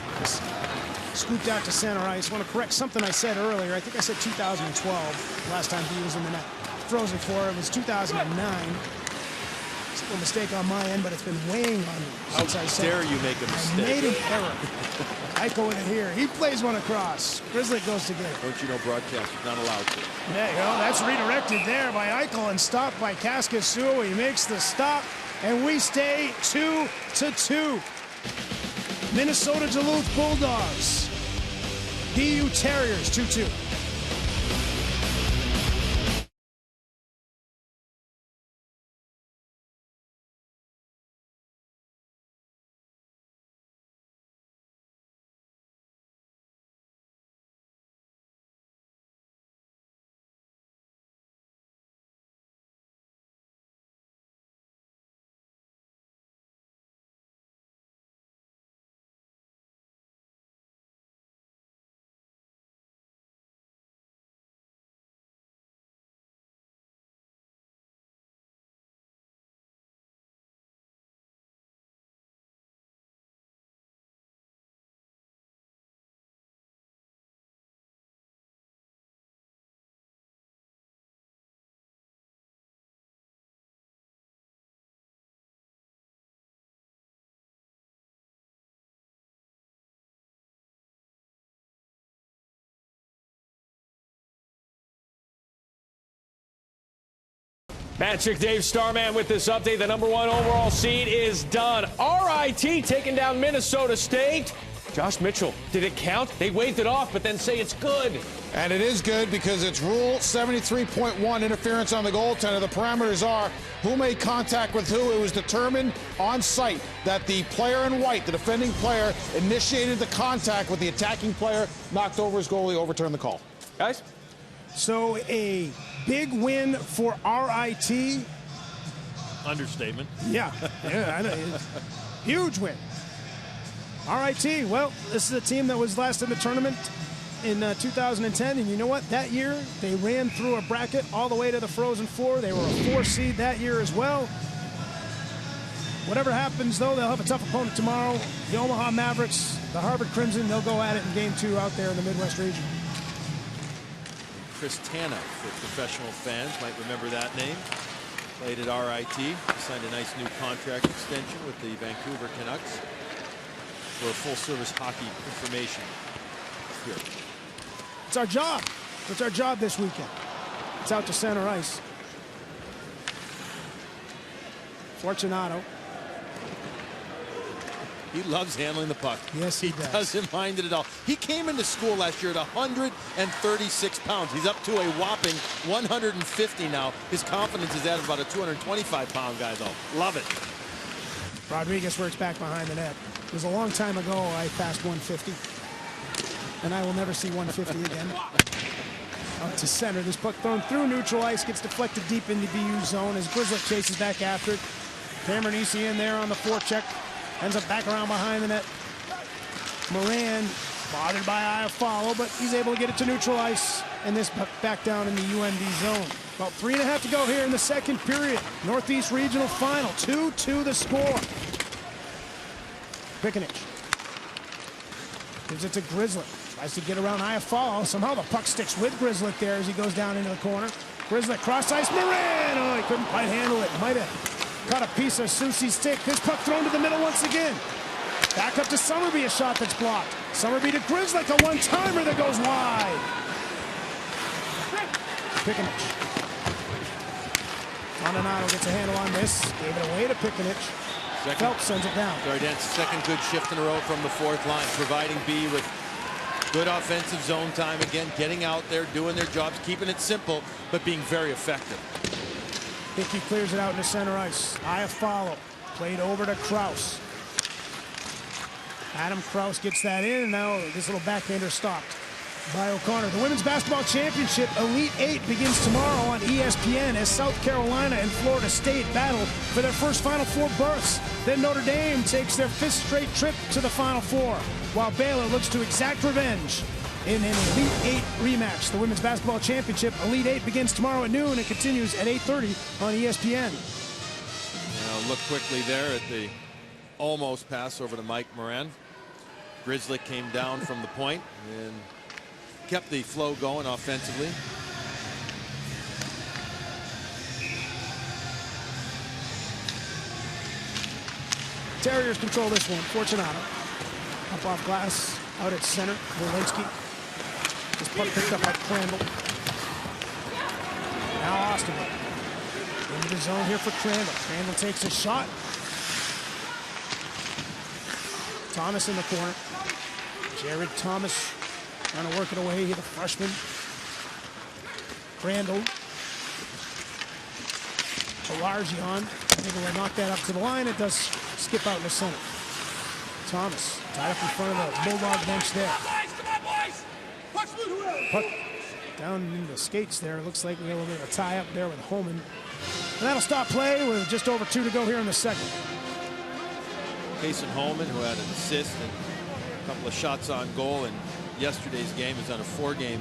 Scooped out to center ice. I want to correct something I said earlier. I think I said 2012, last time he was in the net. Frozen for it was 2009. It's a mistake on my end, but it's been weighing on me since I said dare you make a mistake? I made an error. Eichel with it here. He plays one across. Grzelcyk goes to get it. Don't you know broadcasters not allowed to? There you go. That's redirected there by Eichel and stopped by Kaskisuo. He makes the stop, and we stay 2-2. Minnesota Duluth Bulldogs. BU Terriers 2-2. Patrick Dave Starman with this update. The #1 overall seed is done. RIT taking down Minnesota State. Josh Mitchell, did it count? They waved it off, but then say it's good. And it is good because it's Rule 73.1, interference on the goaltender. The parameters are who made contact with who. It was determined on site that the player in white, the defending player, initiated the contact with the attacking player, knocked over his goalie, overturned the call. Guys? So a big win for RIT. Understatement. Yeah, I know. Huge win. RIT, well, this is a team that was last in the tournament in 2010, and you know what? That year, they ran through a bracket all the way to the Frozen Four. They were a 4 seed that year as well. Whatever happens, though, they'll have a tough opponent tomorrow. The Omaha Mavericks, the Harvard Crimson, they'll go at it in Game 2 out there in the Midwest region. Chris Tanev, for professional fans, might remember that name. Played at RIT, signed a nice new contract extension with the Vancouver Canucks. For full-service hockey information here. It's our job. It's our job this weekend. It's out to center ice. Fortunato. He loves handling the puck. Yes, he does. Doesn't mind it at all. He came into school last year at 136 pounds. He's up to a whopping 150 now. His confidence is at about a 225-pound guy, though. Love it. Rodriguez works back behind the net. It was a long time ago I passed 150, and I will never see 150 again. Out to center. This puck thrown through neutral ice, gets deflected deep in the BU zone as Grizzlick chases back after it. Cameron Easy in there on the forecheck. Ends up back around behind the net. Moran bothered by Iafallo, but he's able to get it to neutral ice. And this puck back down in the UMD zone. About 3.5 to go here in the second period. Northeast Regional Final. 2-2 the score. Pickenich gives it to Grizzlick. Tries to get around Iafallo. Somehow the puck sticks with Grizzlick there as he goes down into the corner. Grizzlick cross ice. Moran! Oh, he couldn't quite handle it. Might have caught a piece of Susie's stick. This puck thrown to the middle once again. Back up to Summerby, a shot that's blocked. Summerby to Grizzlick, a one-timer that goes wide. Pickenich. Toninato gets a handle on this. Gave it away to Pickenich. Phelps sends it down. Darden's second good shift in a row from the fourth line, providing B with good offensive zone time. Again, getting out there, doing their jobs, keeping it simple, but being very effective. Hickey clears it out into center ice. Iafallo played over to Kraus. Adam Kraus gets that in, and now this little backhander stopped by O'Connor. The Women's Basketball Championship Elite 8 begins tomorrow on ESPN as South Carolina and Florida State battle for their first Final Four berths. Then Notre Dame takes their 5th straight trip to the Final Four, while Baylor looks to exact revenge in an Elite 8 rematch. The Women's Basketball Championship Elite 8 begins tomorrow at noon and continues at 8:30 on ESPN. Now look quickly there at the almost pass over to Mike Moran. Grizzlick came down from the point and kept the flow going offensively. Terriers control this one. Fortunato up off glass, out at center. Walensky. This puck picked up by Crandall. Now Osterberg into the zone here for Crandall. Crandall takes a shot. Thomas in the corner. Jared Thomas trying to work it away. The freshman. Crandall. Alargian. I think we'll knock that up to the line. It does skip out in the center. Thomas tied up in front of the Bulldog bench there. Puck down in the skates there. It looks like we have a little bit of a tie up there with Holman. And that'll stop play with just over 2 to go here in the second. Kason Holman, who had an assist and a couple of shots on goal in yesterday's game, is on a 4-game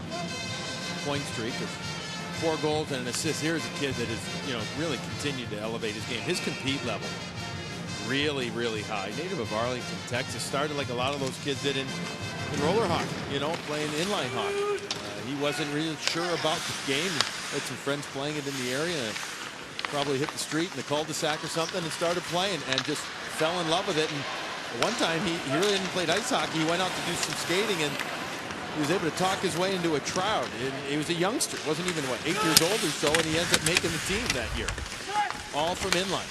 point streak with 4 goals and an assist. Here's a kid that has, really continued to elevate his game. His compete level really, really high. Native of Arlington, Texas. Started like a lot of those kids did in roller hockey, playing inline hockey. He wasn't really sure about the game. Had some friends playing it in the area. Probably hit the street in the cul-de-sac or something and started playing and just fell in love with it. And one time he really didn't play ice hockey. He went out to do some skating and he was able to talk his way into a tryout. He was a youngster, wasn't even 8 years old or so, and he ends up making the team that year. All from inline.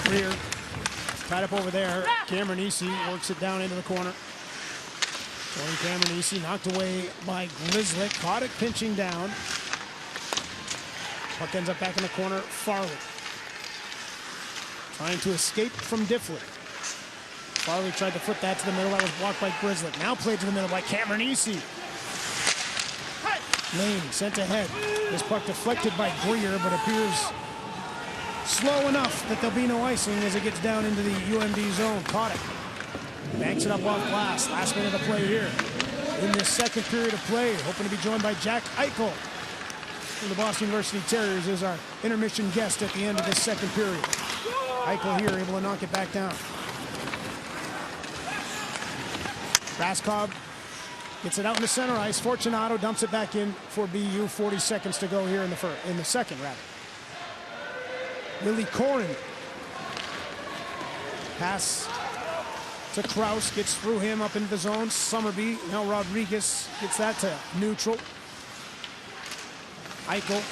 Greer tied up over there. Cameron Easy works it down into the corner. Tony Cameron Easy knocked away by Grizzlick. Caught it pinching down. Puck ends up back in the corner. Farley trying to escape from Diffley. Farley tried to foot that to the middle. That was blocked by Grizzlick. Now played to the middle by Cameron Easy. Lane sent ahead. This puck deflected by Greer, but appears slow enough that there'll be no icing as it gets down into the UMD zone. Caught it. Banks it up off glass. Last minute of play here in this second period of play. Hoping to be joined by Jack Eichel from the Boston University Terriers is our intermission guest at the end of this second period. Eichel here able to knock it back down. Raskov gets it out in the center ice. Fortunato dumps it back in for BU. 40 seconds to go here in the second, rather. Willie Corin. Pass to Kraus, gets through him up into the zone. Summerby, now Rodriguez gets that to neutral. Eichel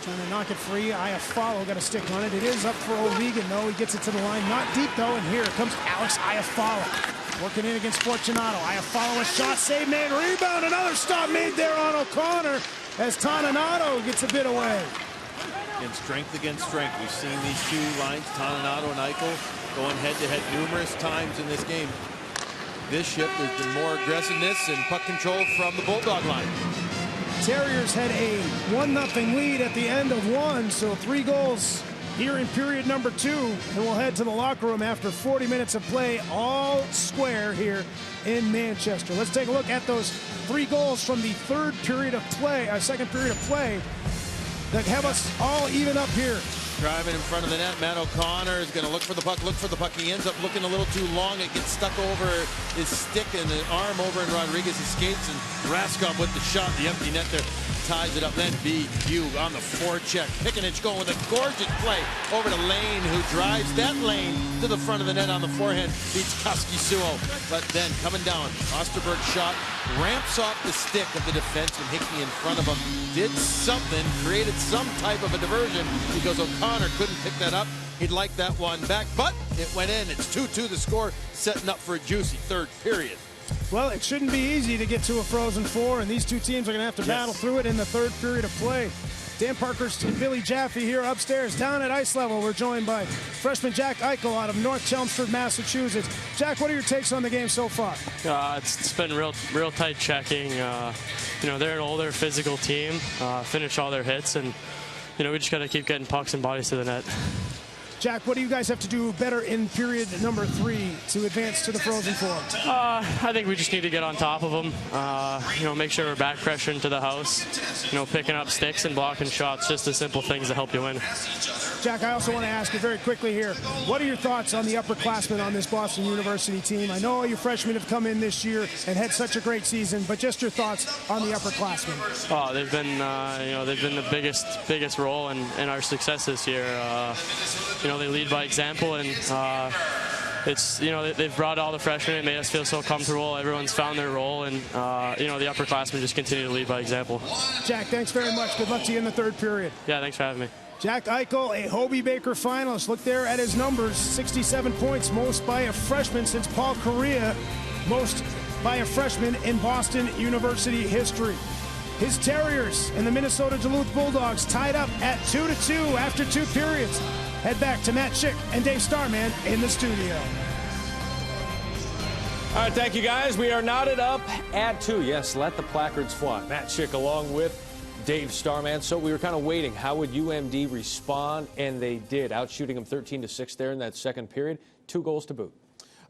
trying to knock it free. Iafallo got a stick on it. It is up for O'Regan, though. He gets it to the line. Not deep, though, and here comes Alex Iafallo. Working in against Fortunato. Iafallo, a shot, save made, rebound. Another stop made there on O'Connor as Toninato gets a bit away. In strength against strength, we've seen these two lines, Toninato and Eichel, going head-to-head numerous times in this game. this shift, there's been more aggressiveness and puck control from the Bulldog line. Terriers had a 1-0 lead at the end of one, so 3 goals here in period number 2, and we'll head to the locker room after 40 minutes of play, all square here in Manchester. Let's take a look at those 3 goals from the second period of play that have us all even up here. Driving in front of the net, Matt O'Connor is going to look for the puck. He ends up looking a little too long. It gets stuck over his stick and the arm over, and Rodriguez escapes, and Raskov with the shot, the empty net there, ties it up. Then BU on the forecheck. Pickenich going with a gorgeous play over to Lane, who drives that lane to the front of the net on the forehand, beats Koskisuo. But then coming down, Osterberg's shot ramps off the stick of the defenseman. Hickey in front of him did something, created some type of a diversion, because O'Connor couldn't pick that up. He'd like that one back, but it went in. It's 2-2 the score, setting up for a juicy third period. Well, it shouldn't be easy to get to a Frozen Four, and these two teams are going to have to battle through it in the third period of play. Dan Parker's and Billy Jaffe here upstairs. Down at ice level, we're joined by freshman Jack Eichel out of North Chelmsford, Massachusetts. Jack, what are your takes on the game so far? It's been real tight checking. They're an older physical team, finish all their hits, and we just got to keep getting pucks and bodies to the net. Jack, what do you guys have to do better in period number 3 to advance to the Frozen Four? I think we just need to get on top of them. Make sure we're back pressure into the house. Picking up sticks and blocking shots, just the simple things that help you win. Jack, I also want to ask you very quickly here, what are your thoughts on the upperclassmen on this Boston University team? I know all your freshmen have come in this year and had such a great season, but just your thoughts on the upperclassmen. Oh, they've been the biggest role in our success this year. They lead by example, and they've brought all the freshmen. It made us feel so comfortable. Everyone's found their role, and the upperclassmen just continue to lead by example. Jack, thanks very much. Good luck to you in the third period. Yeah, thanks for having me. Jack Eichel, a Hobey Baker finalist. Look there at his numbers, 67 points, most by a freshman since Paul Correa, most by a freshman in Boston University history. His Terriers and the Minnesota Duluth Bulldogs tied up at 2-2 after 2 periods. Head back to Matt Schick and Dave Starman in the studio. All right, thank you, guys. We are knotted up at 2. Yes, let the placards fly. Matt Schick along with Dave Starman. So we were kind of waiting. How would UMD respond? And they did, outshooting them 13-6 there in that second period. 2 goals to boot.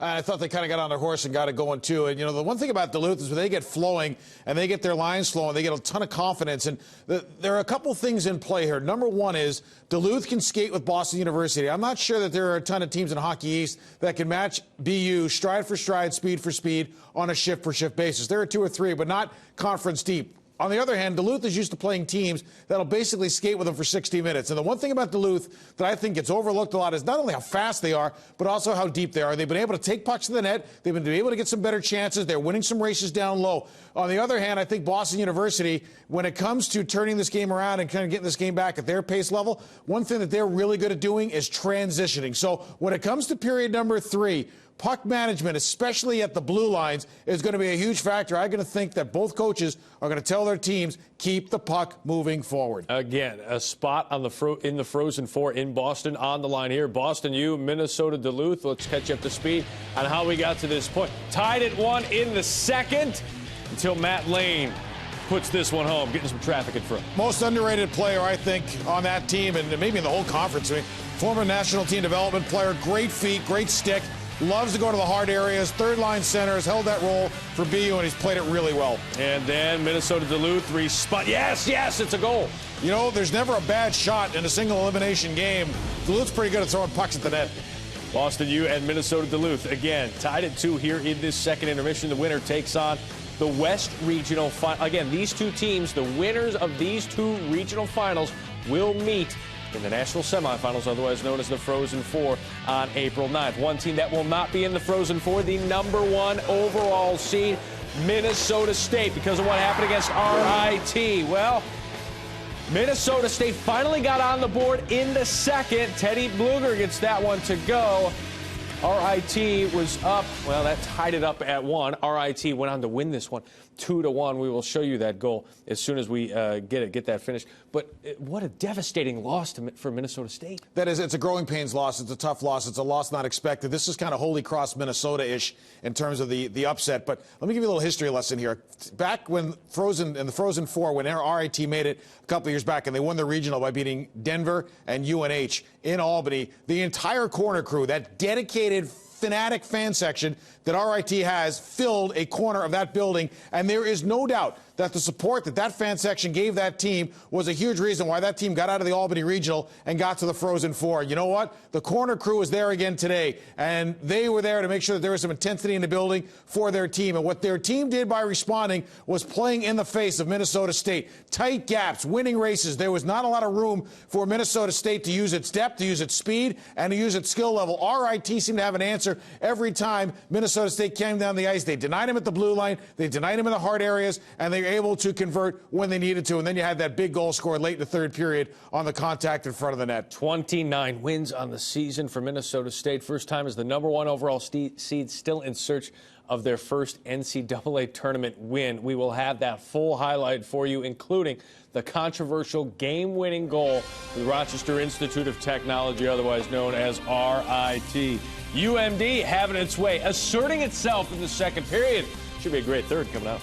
I thought they kind of got on their horse and got it going, too. And, the one thing about Duluth is when they get flowing and they get their lines flowing, they get a ton of confidence. And there are a couple things in play here. Number one is Duluth can skate with Boston University. I'm not sure that there are a ton of teams in Hockey East that can match BU stride for stride, speed for speed on a shift-for-shift basis. There are 2 or 3, but not conference deep. On the other hand, Duluth is used to playing teams that'll basically skate with them for 60 minutes. And the one thing about Duluth that I think gets overlooked a lot is not only how fast they are, but also how deep they are. They've been able to take pucks to the net. They've been able to get some better chances. They're winning some races down low. On the other hand, I think Boston University, when it comes to turning this game around and kind of getting this game back at their pace level, one thing that they're really good at doing is transitioning. So when it comes to period number 3, puck management, especially at the blue lines, is going to be a huge factor. I'm going to think that both coaches are going to tell their teams, keep the puck moving forward. Again, a spot on in the Frozen Four in Boston on the line here. Boston U, Minnesota Duluth. Let's catch you up to speed on how we got to this point. Tied at 1 in the second until Matt Lane puts this one home, getting some traffic in front. Most underrated player, I think, on that team and maybe in the whole conference. I mean, former national team development player, great feet, great stick. Loves to go to the hard areas. Third-line center, has held that role for BU, and he's played it really well. And then Minnesota Duluth respond. Yes, it's a goal. There's never a bad shot in a single elimination game. Duluth's pretty good at throwing pucks at the net. Boston U and Minnesota Duluth, again, tied at 2 here in this second intermission. The winner takes on the West Regional Final. Again, these 2 teams, the winners of these 2 regional finals, will meet in the national semifinals, otherwise known as the Frozen Four, on April 9th. One team that will not be in the Frozen Four, the #1 overall seed, Minnesota State, because of what happened against RIT. Well, Minnesota State finally got on the board in the second. Teddy Bluger gets that one to go. RIT was up. Well, that tied it up at 1. RIT went on to win this one 2-1. We will show you that goal as soon as we get that finished. But what a devastating loss for Minnesota State. That is, it's a growing pains loss. It's a tough loss. It's a loss not expected. This is kind of Holy Cross, Minnesota-ish in terms of the upset. But let me give you a little history lesson here. Back when in the Frozen Four, when RIT made it a couple of years back, and they won the regional by beating Denver and UNH in Albany, the entire corner crew, that dedicated fanatic fan section that RIT has, filled a corner of that building, and there is no doubt that the support that fan section gave that team was a huge reason why that team got out of the Albany Regional and got to the Frozen Four. You know what? The corner crew was there again today, and they were there to make sure that there was some intensity in the building for their team. And what their team did by responding was playing in the face of Minnesota State. Tight gaps, winning races. There was not a lot of room for Minnesota State to use its depth, to use its speed, and to use its skill level. RIT seemed to have an answer every time Minnesota State came down the ice. They denied him at the blue line, they denied him in the hard areas, and they were able to convert when they needed to. And then you had that big goal scored late in the third period on the contact in front of the net. 29 wins on the season for Minnesota State. First time as the #1 overall seed, still in search of their first NCAA tournament win. We will have that full highlight for you, including the controversial game-winning goal for the Rochester Institute of Technology, otherwise known as RIT. UMD having its way, asserting itself in the second period. Should be a great third coming up.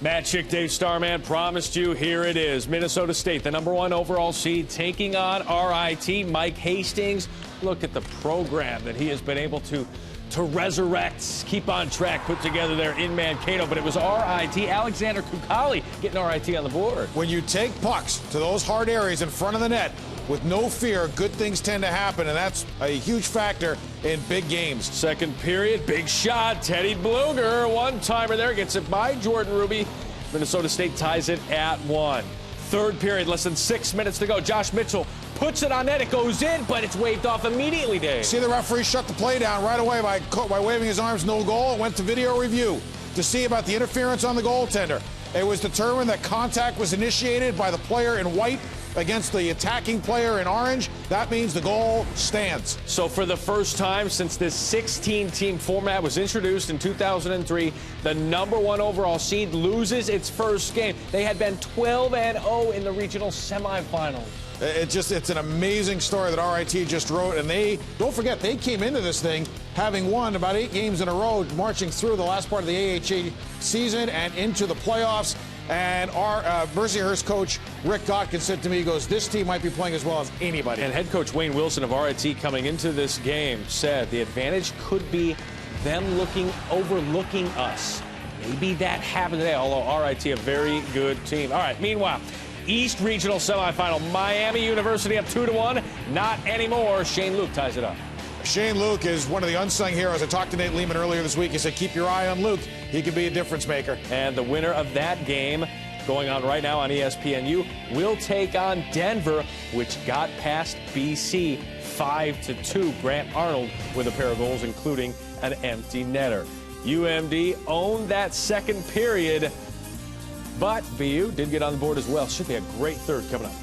Matt Chick, Dave Starman promised you. Here it is. Minnesota State, the #1 overall seed, taking on RIT. Mike Hastings, look at the program that he has been able to to resurrect, keep on track, put together there in Mankato. But it was RIT, Alexander Kukali getting RIT on the board. When you take pucks to those hard areas in front of the net with no fear, good things tend to happen, and that's a huge factor in big games. Second period, big shot. Teddy Bluger, one-timer there, gets it by Jordan Ruby. Minnesota State ties it at 1. Third period, less than 6 minutes to go. Josh Mitchell puts it on net. It goes in, but it's waved off immediately, Dave. See the referee shut the play down right away by waving his arms, no goal. It went to video review to see about the interference on the goaltender. It was determined that contact was initiated by the player in white against the attacking player in orange. That means the goal stands. So for the first time since this 16-team format was introduced in 2003, the #1 overall seed loses its first game. They had been 12-0 in the regional semifinals. It's an amazing story that RIT just wrote, and don't forget, they came into this thing having won about 8 games in a row, marching through the last part of the AHA season and into the playoffs. And our Mercyhurst coach, Rick Gotkin, said to me, he goes, this team might be playing as well as anybody. And head coach Wayne Wilson of RIT coming into this game said the advantage could be them overlooking us. Maybe that happened today, although RIT a very good team. All right, meanwhile, East Regional Semifinal, Miami University up 2-1. Not anymore. Shane Luke ties it up. Shane Luke is one of the unsung heroes. I talked to Nate Lehman earlier this week. He said, keep your eye on Luke. He could be a difference maker. And the winner of that game, going on right now on ESPNU, will take on Denver, which got past BC 5-2. Grant Arnold with a pair of goals, including an empty netter. UMD owned that second period, but BU did get on the board as well. Should be a great third coming up.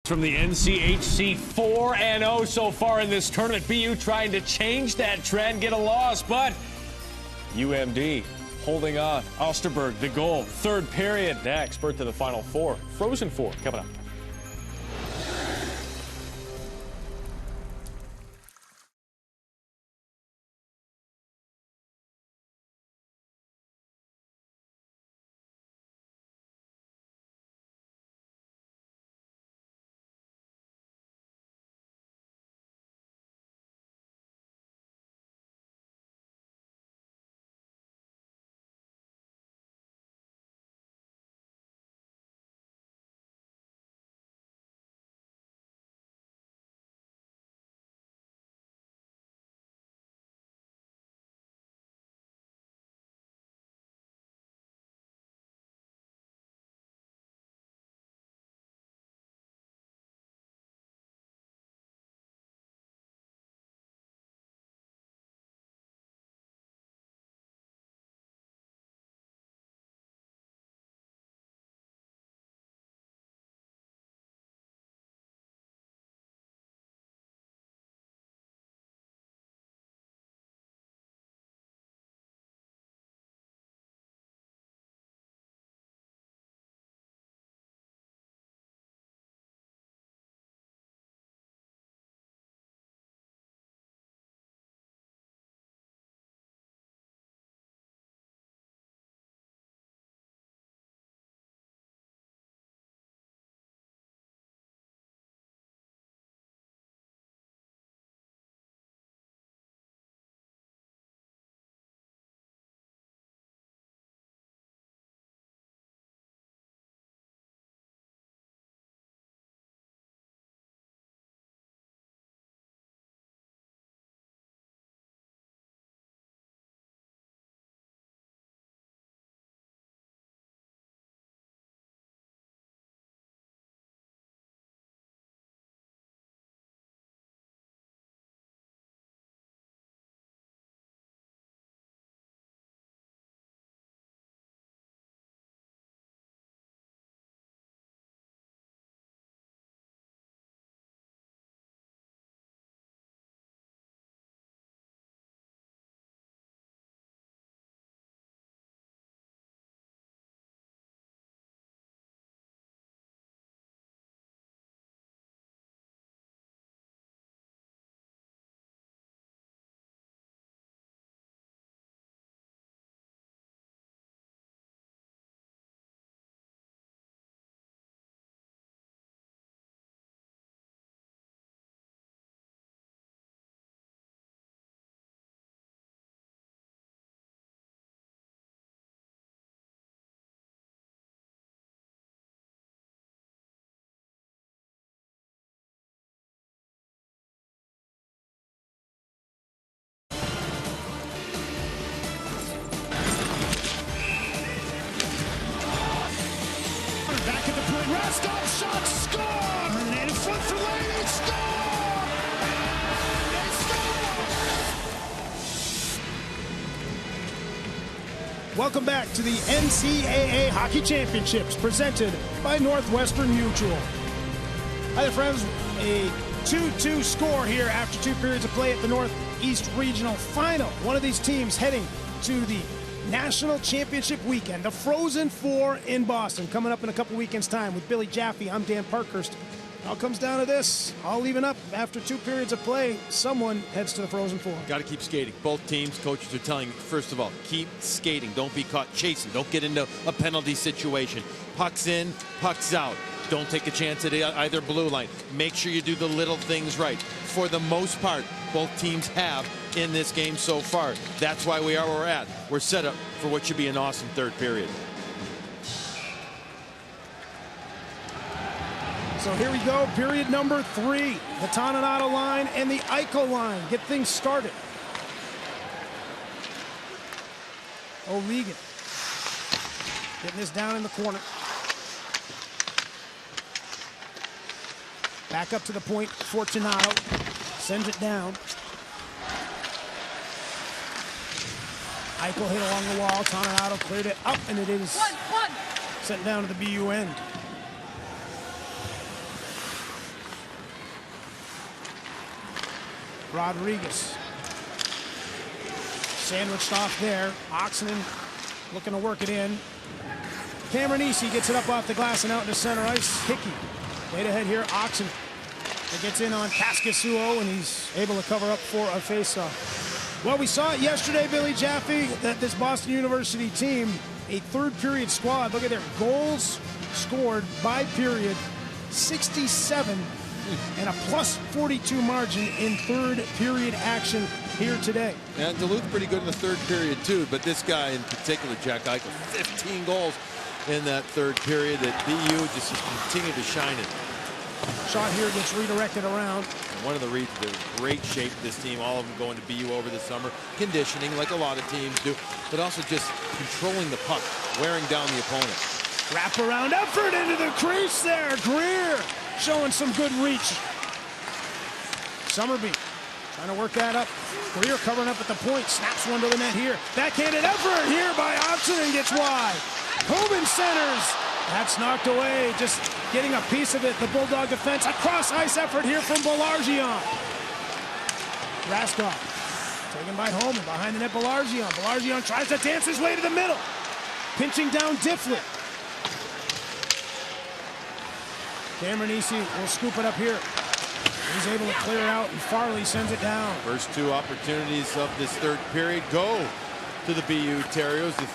From the NCHC 4-0 so far in this tournament. BU trying to change that trend, get a loss, but UMD holding on. Osterberg, the goal. Third period next. Birth to the Final Four. Frozen Four coming up. Stop shot, score! And in front for lane, they score! They score! Welcome back to the NCAA Hockey Championships presented by Northwestern Mutual. Hi there, friends. A 2-2 score here after 2 periods of play at the Northeast Regional Final. One of these teams heading to the National Championship weekend, the Frozen Four in Boston, coming up in a couple weekends' time. With Billy Jaffe, I'm Dan Parkhurst. It all comes down to this. All even up after 2 periods of play. Someone heads to the Frozen Four. Got to keep skating. Both teams, coaches are telling you, first of all, keep skating. Don't be caught chasing. Don't get into a penalty situation. Pucks in, pucks out. Don't take a chance at either blue line. Make sure you do the little things right. For the most part, both teams have in this game so far. That's why we are where we're at. We're set up for what should be an awesome third period. So here we go, period number 3. The Toninato line and the Eichel line get things started. O'Regan getting this down in the corner. Back up to the point, Fortunato sends it down. Eichel hit along the wall, Toninato cleared it up, and it is sent down to the BU end. Rodriguez. Sandwiched off there. Oxenden looking to work it in. Cameron Easy gets it up off the glass and out into center ice. Hickey, laid ahead here. Oxenden. It gets in on Kaskisuo, and he's able to cover up for a faceoff. Well, we saw it yesterday, Billy Jaffe, that this Boston University team, a third period squad. Look at their goals scored by period, 67, and a plus 42 margin in third period action here today. And Duluth pretty good in the third period too, but this guy in particular, Jack Eichel, 15 goals in that third period. That BU just continued to shine it. Shot here gets redirected around. And one of the reasons they're in great shape, this team, all of them going to BU over the summer, conditioning like a lot of teams do, but also just controlling the puck, wearing down the opponent. Wraparound effort into the crease there. Greer showing some good reach. Summerby trying to work that up. Greer covering up at the point, snaps one to the net here. Backhanded effort here by Oxenden, gets wide. Hoban centers. That's knocked away, just getting a piece of it. The Bulldog defense, a cross-ice effort here from Belargian. Raskov taken by Homan, behind the net Belargian. Belargian tries to dance his way to the middle. Pinching down Difflett. Cameron Easy will scoop it up here. He's able to clear it out, and Farley sends it down. First two opportunities of this third period go to the BU Terriers. The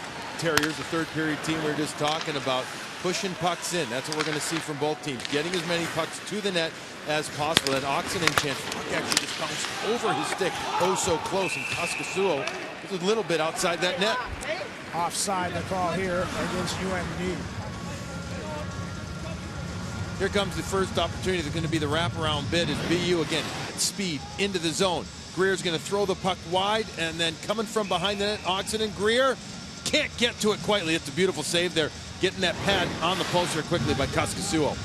third period team we were just talking about, pushing pucks in. That's what we're going to see from both teams, getting as many pucks to the net as possible. And Oxenden chance, puck actually just bounced over his stick, oh so close, and Kaskisuo is a little bit outside that net. Offside the call here against UMD. Here comes the first opportunity. That's going to be the wraparound bid as BU again at speed into the zone. Greer's going to throw the puck wide, and then coming from behind the net, Oxenden. Greer can't get to it quietly. It's a beautiful save there, getting that pad on the post here quickly by Kaskisuo.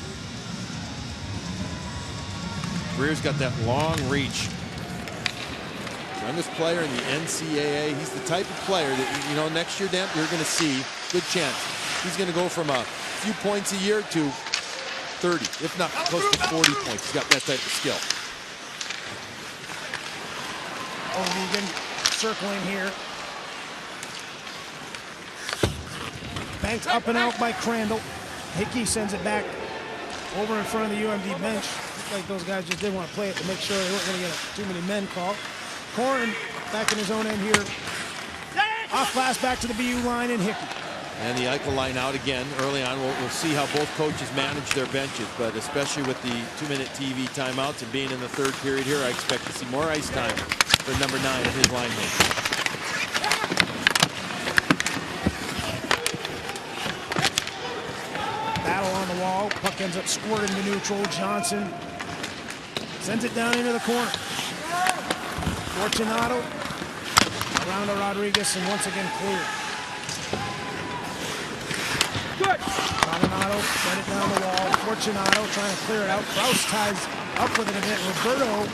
Greer's got that long reach. Youngest player in the NCAA. He's the type of player that, you know, next year, Dan, you're going to see good chance. He's going to go from a few points a year to 30, if not close to 40 points. He's got that type of skill. O'Regan circling here. Banked up and out by Crandall. Hickey sends it back over in front of the UMD bench. Looked like those guys just didn't want to play it to make sure they weren't going to get too many men called. Corrin back in his own end here. Off glass back to the BU line, and Hickey. And the Eichel line out again early on. We'll see how both coaches manage their benches, but especially with the 2-minute TV timeouts and being in the third period here, I expect to see more ice time for number 9 of his line mate. Battle on the wall. Puck ends up squirting to neutral. Johnson sends it down into the corner. Fortunato around to Rodriguez, and once again cleared. Fortunato sent it down the wall. Fortunato trying to clear it out. Kraus ties up with it a bit. Roberto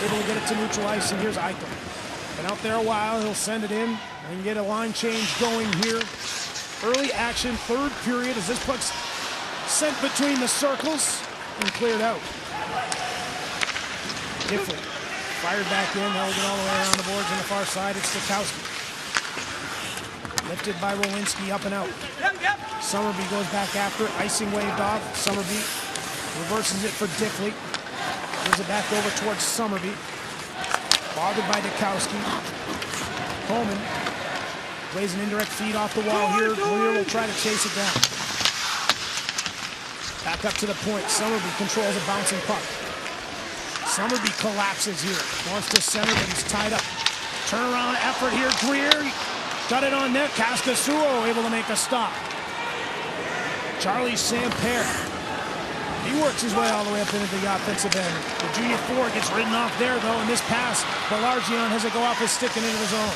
able to get it to neutral ice, and here's Eichel. Been out there a while. He'll send it in and get a line change going here. Early action, third period, as this puck's sent between the circles and cleared out. Difflett fired back in. They'll get all the way around the boards on the far side. It's Stokowski. Lifted by Rowinski, up and out. Summerby goes back after it. Icing waved off. Summerby reverses it for Diffley. Gives it back over towards Summerby. Bothered by Dukowski. Coleman plays an indirect feed off the wall here. Greer will try to chase it down. Back up to the point. Summerby controls a bouncing puck. Summerby collapses here. Wants to center, but he's tied up. Turnaround effort here. Greer got it on net. Kaskisuo able to make a stop. Charlie Samper. He works his way all the way up into the offensive end. The junior forward gets ridden off there, though, and this pass, Belargian has it go off his stick and into the zone.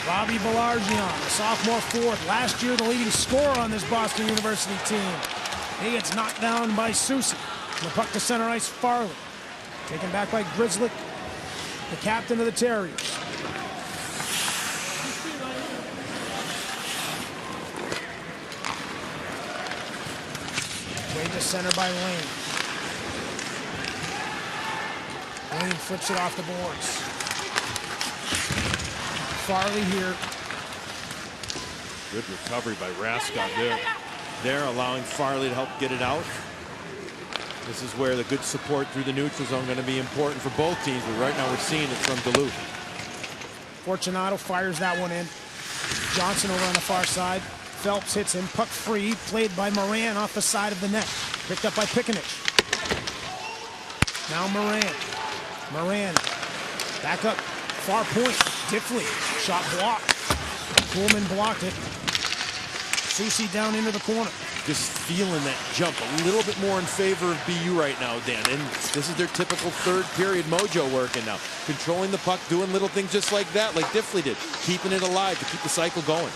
Robbie Belargian, a sophomore forward. Last year, the leading scorer on this Boston University team. He gets knocked down by Soucy. The puck to center ice, Farley. Taken back by Grizzly, the captain of the Terriers. Way to center by Lane. Wayne flips it off the boards. Farley here. Good recovery by Rascott there, allowing Farley to help get it out. This is where the good support through the neutral zone going to be important for both teams, but right now we're seeing it from Duluth. Fortunato fires that one in. Johnson over on the far side. Phelps hits him. Puck free. Played by Moran off the side of the net. Picked up by Pickenich. Now Moran. Moran. Back up. Far point. Diffley. Shot blocked. Pullman blocked it. Susi down into the corner. Just feeling that jump a little bit more in favor of BU right now, Dan. And this is their typical third period mojo working now. Controlling the puck, doing little things just like that, like Diffley did. Keeping it alive to keep the cycle going.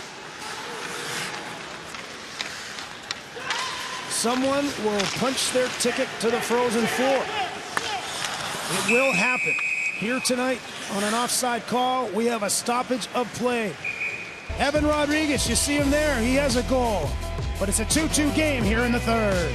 Someone will punch their ticket to the Frozen Four. It will happen. Here tonight on an offside call, we have a stoppage of play. Evan Rodriguez, you see him there. He has a goal. But it's a 2-2 game here in the third.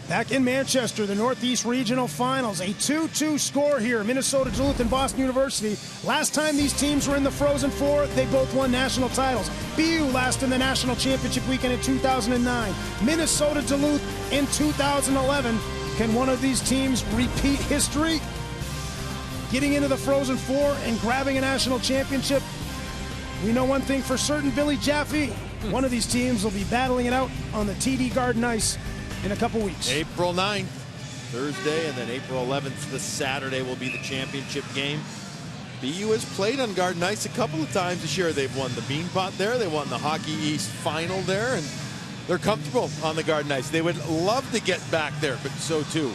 Back in Manchester, the Northeast Regional Finals, a 2-2 score here. Minnesota Duluth and Boston University. Last time these teams were in the Frozen Four, they both won national titles. BU last in the national championship weekend in 2009. Minnesota Duluth in 2011. Can one of these teams repeat history? Getting into the Frozen Four and grabbing a national championship? We know one thing for certain, Billy Jaffe. One of these teams will be battling it out on the TD Garden Ice in a couple weeks. April 9th, Thursday, and then April 11th, the Saturday, will be the championship game. BU has played on Garden Ice a couple of times this year. They've won the Beanpot there. They won the Hockey East Final there, and they're comfortable on the Garden Ice. They would love to get back there, but so too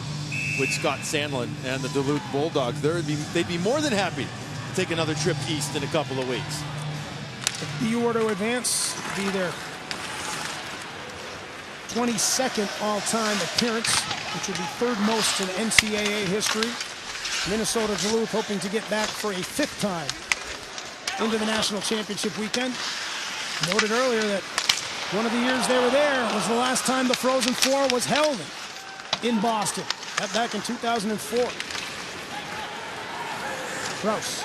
with Scott Sandlin and the Duluth Bulldogs. They'd be more than happy to take another trip east in a couple of weeks. If BU were to advance, be there 22nd all-time appearance, which would be third most in NCAA history. Minnesota Duluth hoping to get back for a 5th time into the national championship weekend. Noted earlier that one of the years they were there was the last time the Frozen Four was held in Boston, back in 2004. Krause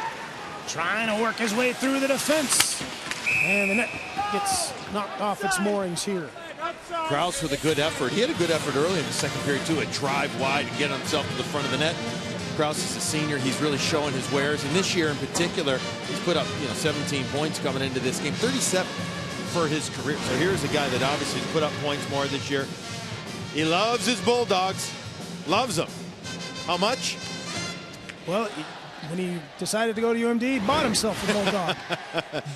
trying to work his way through the defense, and the net gets knocked off its moorings here. Krause with a good effort. He had a good effort early in the second period, too. A drive wide and get himself to the front of the net. Krause is a senior. He's really showing his wares. And this year in particular, he's put up 17 points coming into this game. 37 for his career. So here's a guy that obviously has put up points more this year. He loves his Bulldogs. Loves them. How much? Well, when he decided to go to UMD, he bought himself a Bulldog.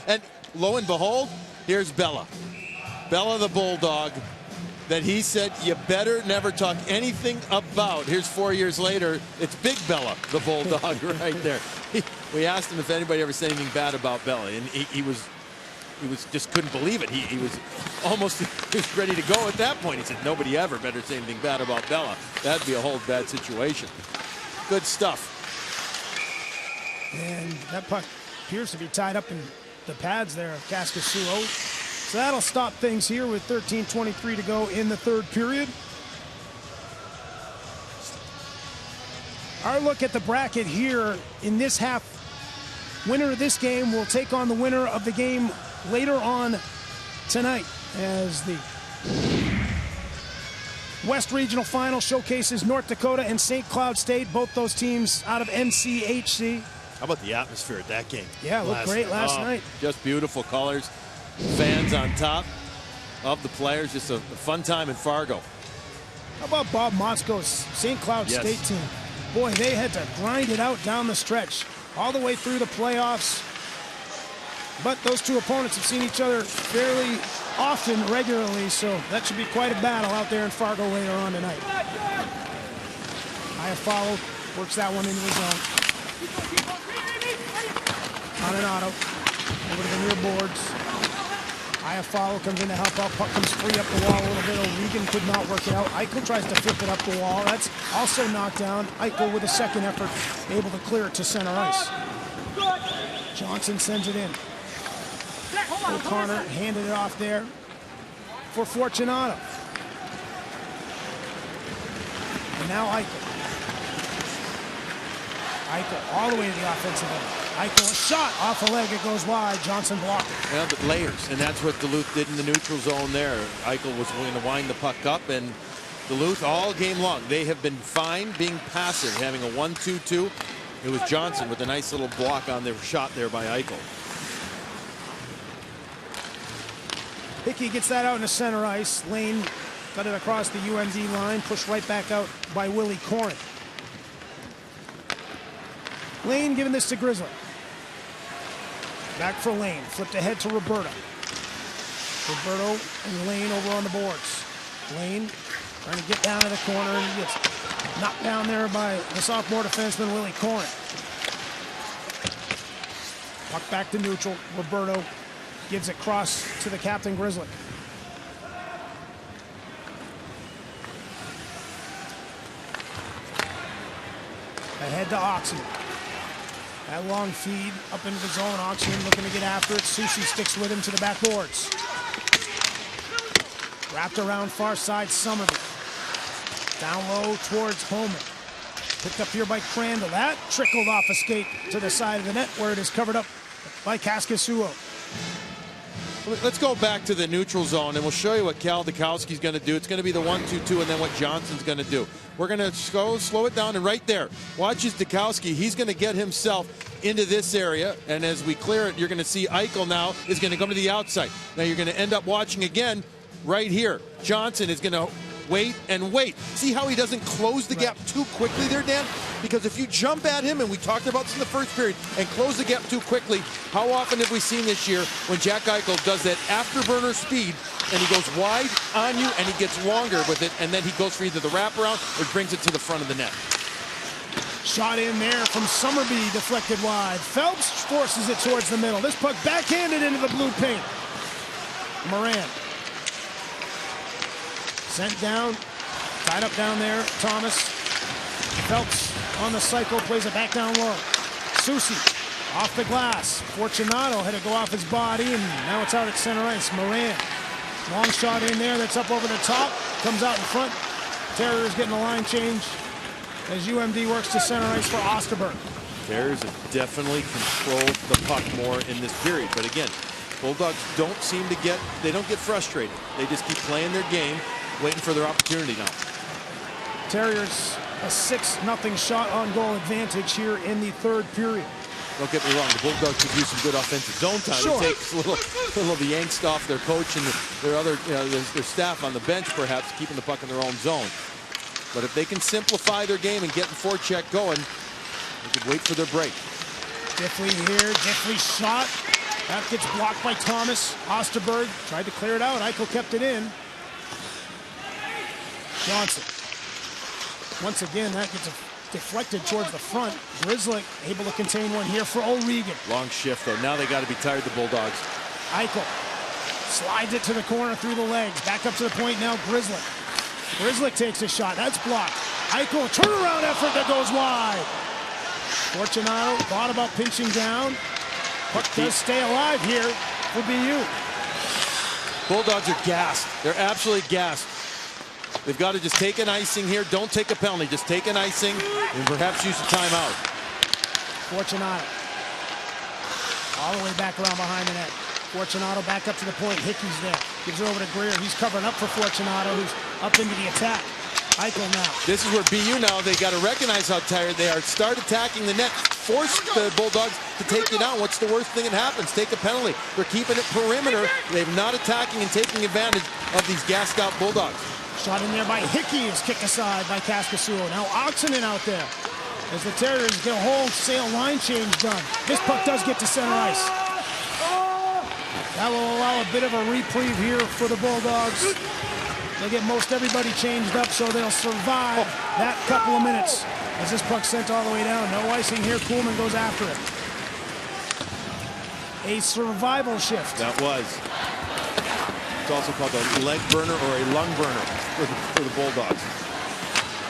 And lo and behold, here's Bella. Bella the Bulldog, that he said you better never talk anything about. Here's 4 years later, it's Big Bella the Bulldog right there. We asked him if anybody ever said anything bad about Bella, and he was just couldn't believe it. He was almost ready to go at that point. He said nobody ever better say anything bad about Bella. That'd be a whole bad situation. Good stuff. And that puck appears to be tied up in the pads there of Kaskisuo. So that'll stop things here with 13:23 to go in the third period. Our look at the bracket here in this half. Winner of this game will take on the winner of the game later on tonight, as the West Regional Final showcases North Dakota and St. Cloud State, both those teams out of NCHC. How about the atmosphere at that game? Yeah, it looked great last night. Just beautiful colors. Fans on top of the players. Just a fun time in Fargo. How about Bob Motzko's St. Cloud State team? Boy, they had to grind it out down the stretch, all the way through the playoffs. But those two opponents have seen each other fairly often, regularly, so that should be quite a battle out there in Fargo later on tonight. Iafallo works that one into the zone. Toninato over to the near boards. Iafallo comes in to help out. Puck comes free up the wall a little bit. O'Regan could not work it out. Eichel tries to flip it up the wall. That's also knocked down. Eichel with a second effort, able to clear it to center ice. Johnson sends it in. O'Connor handed it off there for Fortunato. And now Eichel. Eichel all the way to the offensive end. Eichel, a shot off a leg, it goes wide. Johnson blocked it. Well, but layers, and that's what Duluth did in the neutral zone there. Eichel was going to wind the puck up, and Duluth all game long, they have been fine being passive, having a 1-2-2. It was Johnson with a nice little block on their shot there by Eichel. Hickey gets that out into center ice. Lane got it across the UMD line, pushed right back out by Willie Corrin. Lane giving this to Grizzly. Back for Lane. Flipped ahead to Roberto. Roberto and Lane over on the boards. Lane trying to get down to the corner, and he gets knocked down there by the sophomore defenseman Willie Corrin. Puck back to neutral. Roberto gives it cross to the captain Grizzly. Ahead to Oxen. That long feed up into the zone. Oxen looking to get after it. Susi sticks with him to the backboards. Wrapped around far side Summerby. Down low towards Homer. Picked up here by Crandall. That trickled off a skate to the side of the net where it is covered up by Kaskisuo. Let's go back to the neutral zone, and we'll show you what Cal Dukowski's going to do. It's going to be the 1-2-2, and then what Johnson's going to do. We're going to slow it down, and right there, watches Dukowski. He's going to get himself into this area, and as we clear it, you're going to see Eichel now is going to come to the outside. Now you're going to end up watching again right here. Johnson is going to wait and wait. See how he doesn't close the gap too quickly there, Dan? Because if you jump at him, and we talked about this in the first period, and close the gap too quickly, how often have we seen this year when Jack Eichel does that afterburner speed, and he goes wide on you, and he gets longer with it, and then he goes for either the wraparound or brings it to the front of the net. Shot in there from Summerby, deflected wide. Phelps forces it towards the middle. This puck backhanded into the blue paint. Moran. Sent down, tied up down there. Thomas. Phelps on the cycle, plays it back down low. Susi off the glass. Fortunato had to go off his body, and now it's out at center ice. Moran. Long shot in there, that's up over the top. Comes out in front. Terriers getting a line change as UMD works to center ice for Osterberg. Terriers have definitely controlled the puck more in this period. But again, Bulldogs don't seem to get frustrated. They just keep playing their game, waiting for their opportunity now. Terriers a 6-0 shot on goal advantage here in the third period. Don't get me wrong, the Bulldogs could use some good offensive zone time. Sure. It takes a little of the angst off their coach and their other, their staff on the bench, perhaps, keeping the puck in their own zone. But if they can simplify their game and get the forecheck going, they could wait for their break. Diffley here, Diffley shot. That gets blocked by Thomas. Osterberg tried to clear it out. Eichel kept it in. Johnson. Once again, that gets deflected towards the front. Grizzly able to contain one here for O'Regan. Long shift, though. Now they got to be tired, the Bulldogs. Eichel slides it to the corner through the legs. Back up to the point now, Grizzly. Grizzly takes a shot. That's blocked. Eichel, turnaround effort that goes wide. Fortunato thought about pinching down. Puck does stay alive here for BU. Bulldogs are gassed. They're absolutely gassed. They've got to just take an icing here. Don't take a penalty. Just take an icing and perhaps use a timeout. Fortunato. All the way back around behind the net. Fortunato back up to the point. Hickey's there. Gives it over to Greer. He's covering up for Fortunato, who's up into the attack. Eichel now. This is where BU now, they got to recognize how tired they are. Start attacking the net. Force the Bulldogs to take you down. What's the worst thing that happens? Take a penalty. They're keeping it perimeter. They're not attacking and taking advantage of these gassed out Bulldogs. Shot in there by Hickey is kicked aside by Kaskasuo. Now Oxenden out there as the Terriers get a whole sail line change done. This puck does get to center ice. That will allow a bit of a reprieve here for the Bulldogs. They'll get most everybody changed up, so they'll survive that couple of minutes. As this puck sent all the way down. No icing here. Kuhlman goes after it. A survival shift. That was. It's also called a leg burner or a lung burner for the Bulldogs.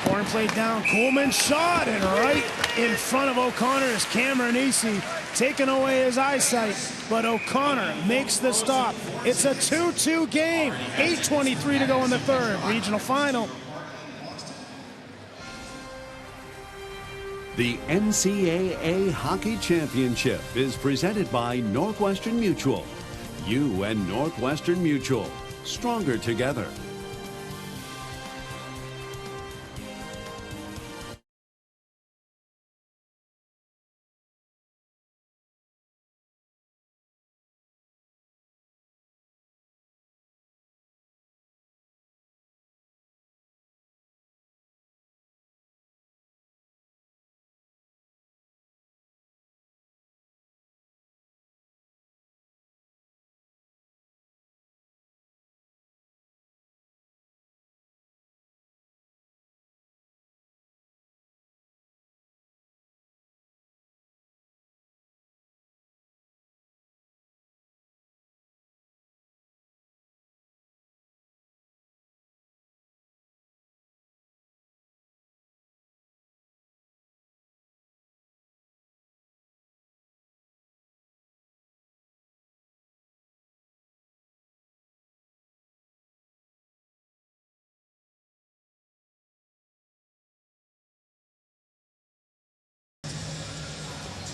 Horn played down. Kuhlman shot, and right in front of O'Connor is Cameron Easy, taking away his eyesight. But O'Connor makes the stop. It's a 2-2 game. 8:23 to go in the third. Regional final. The NCAA Hockey Championship is presented by Northwestern Mutual. You and Northwestern Mutual, stronger together.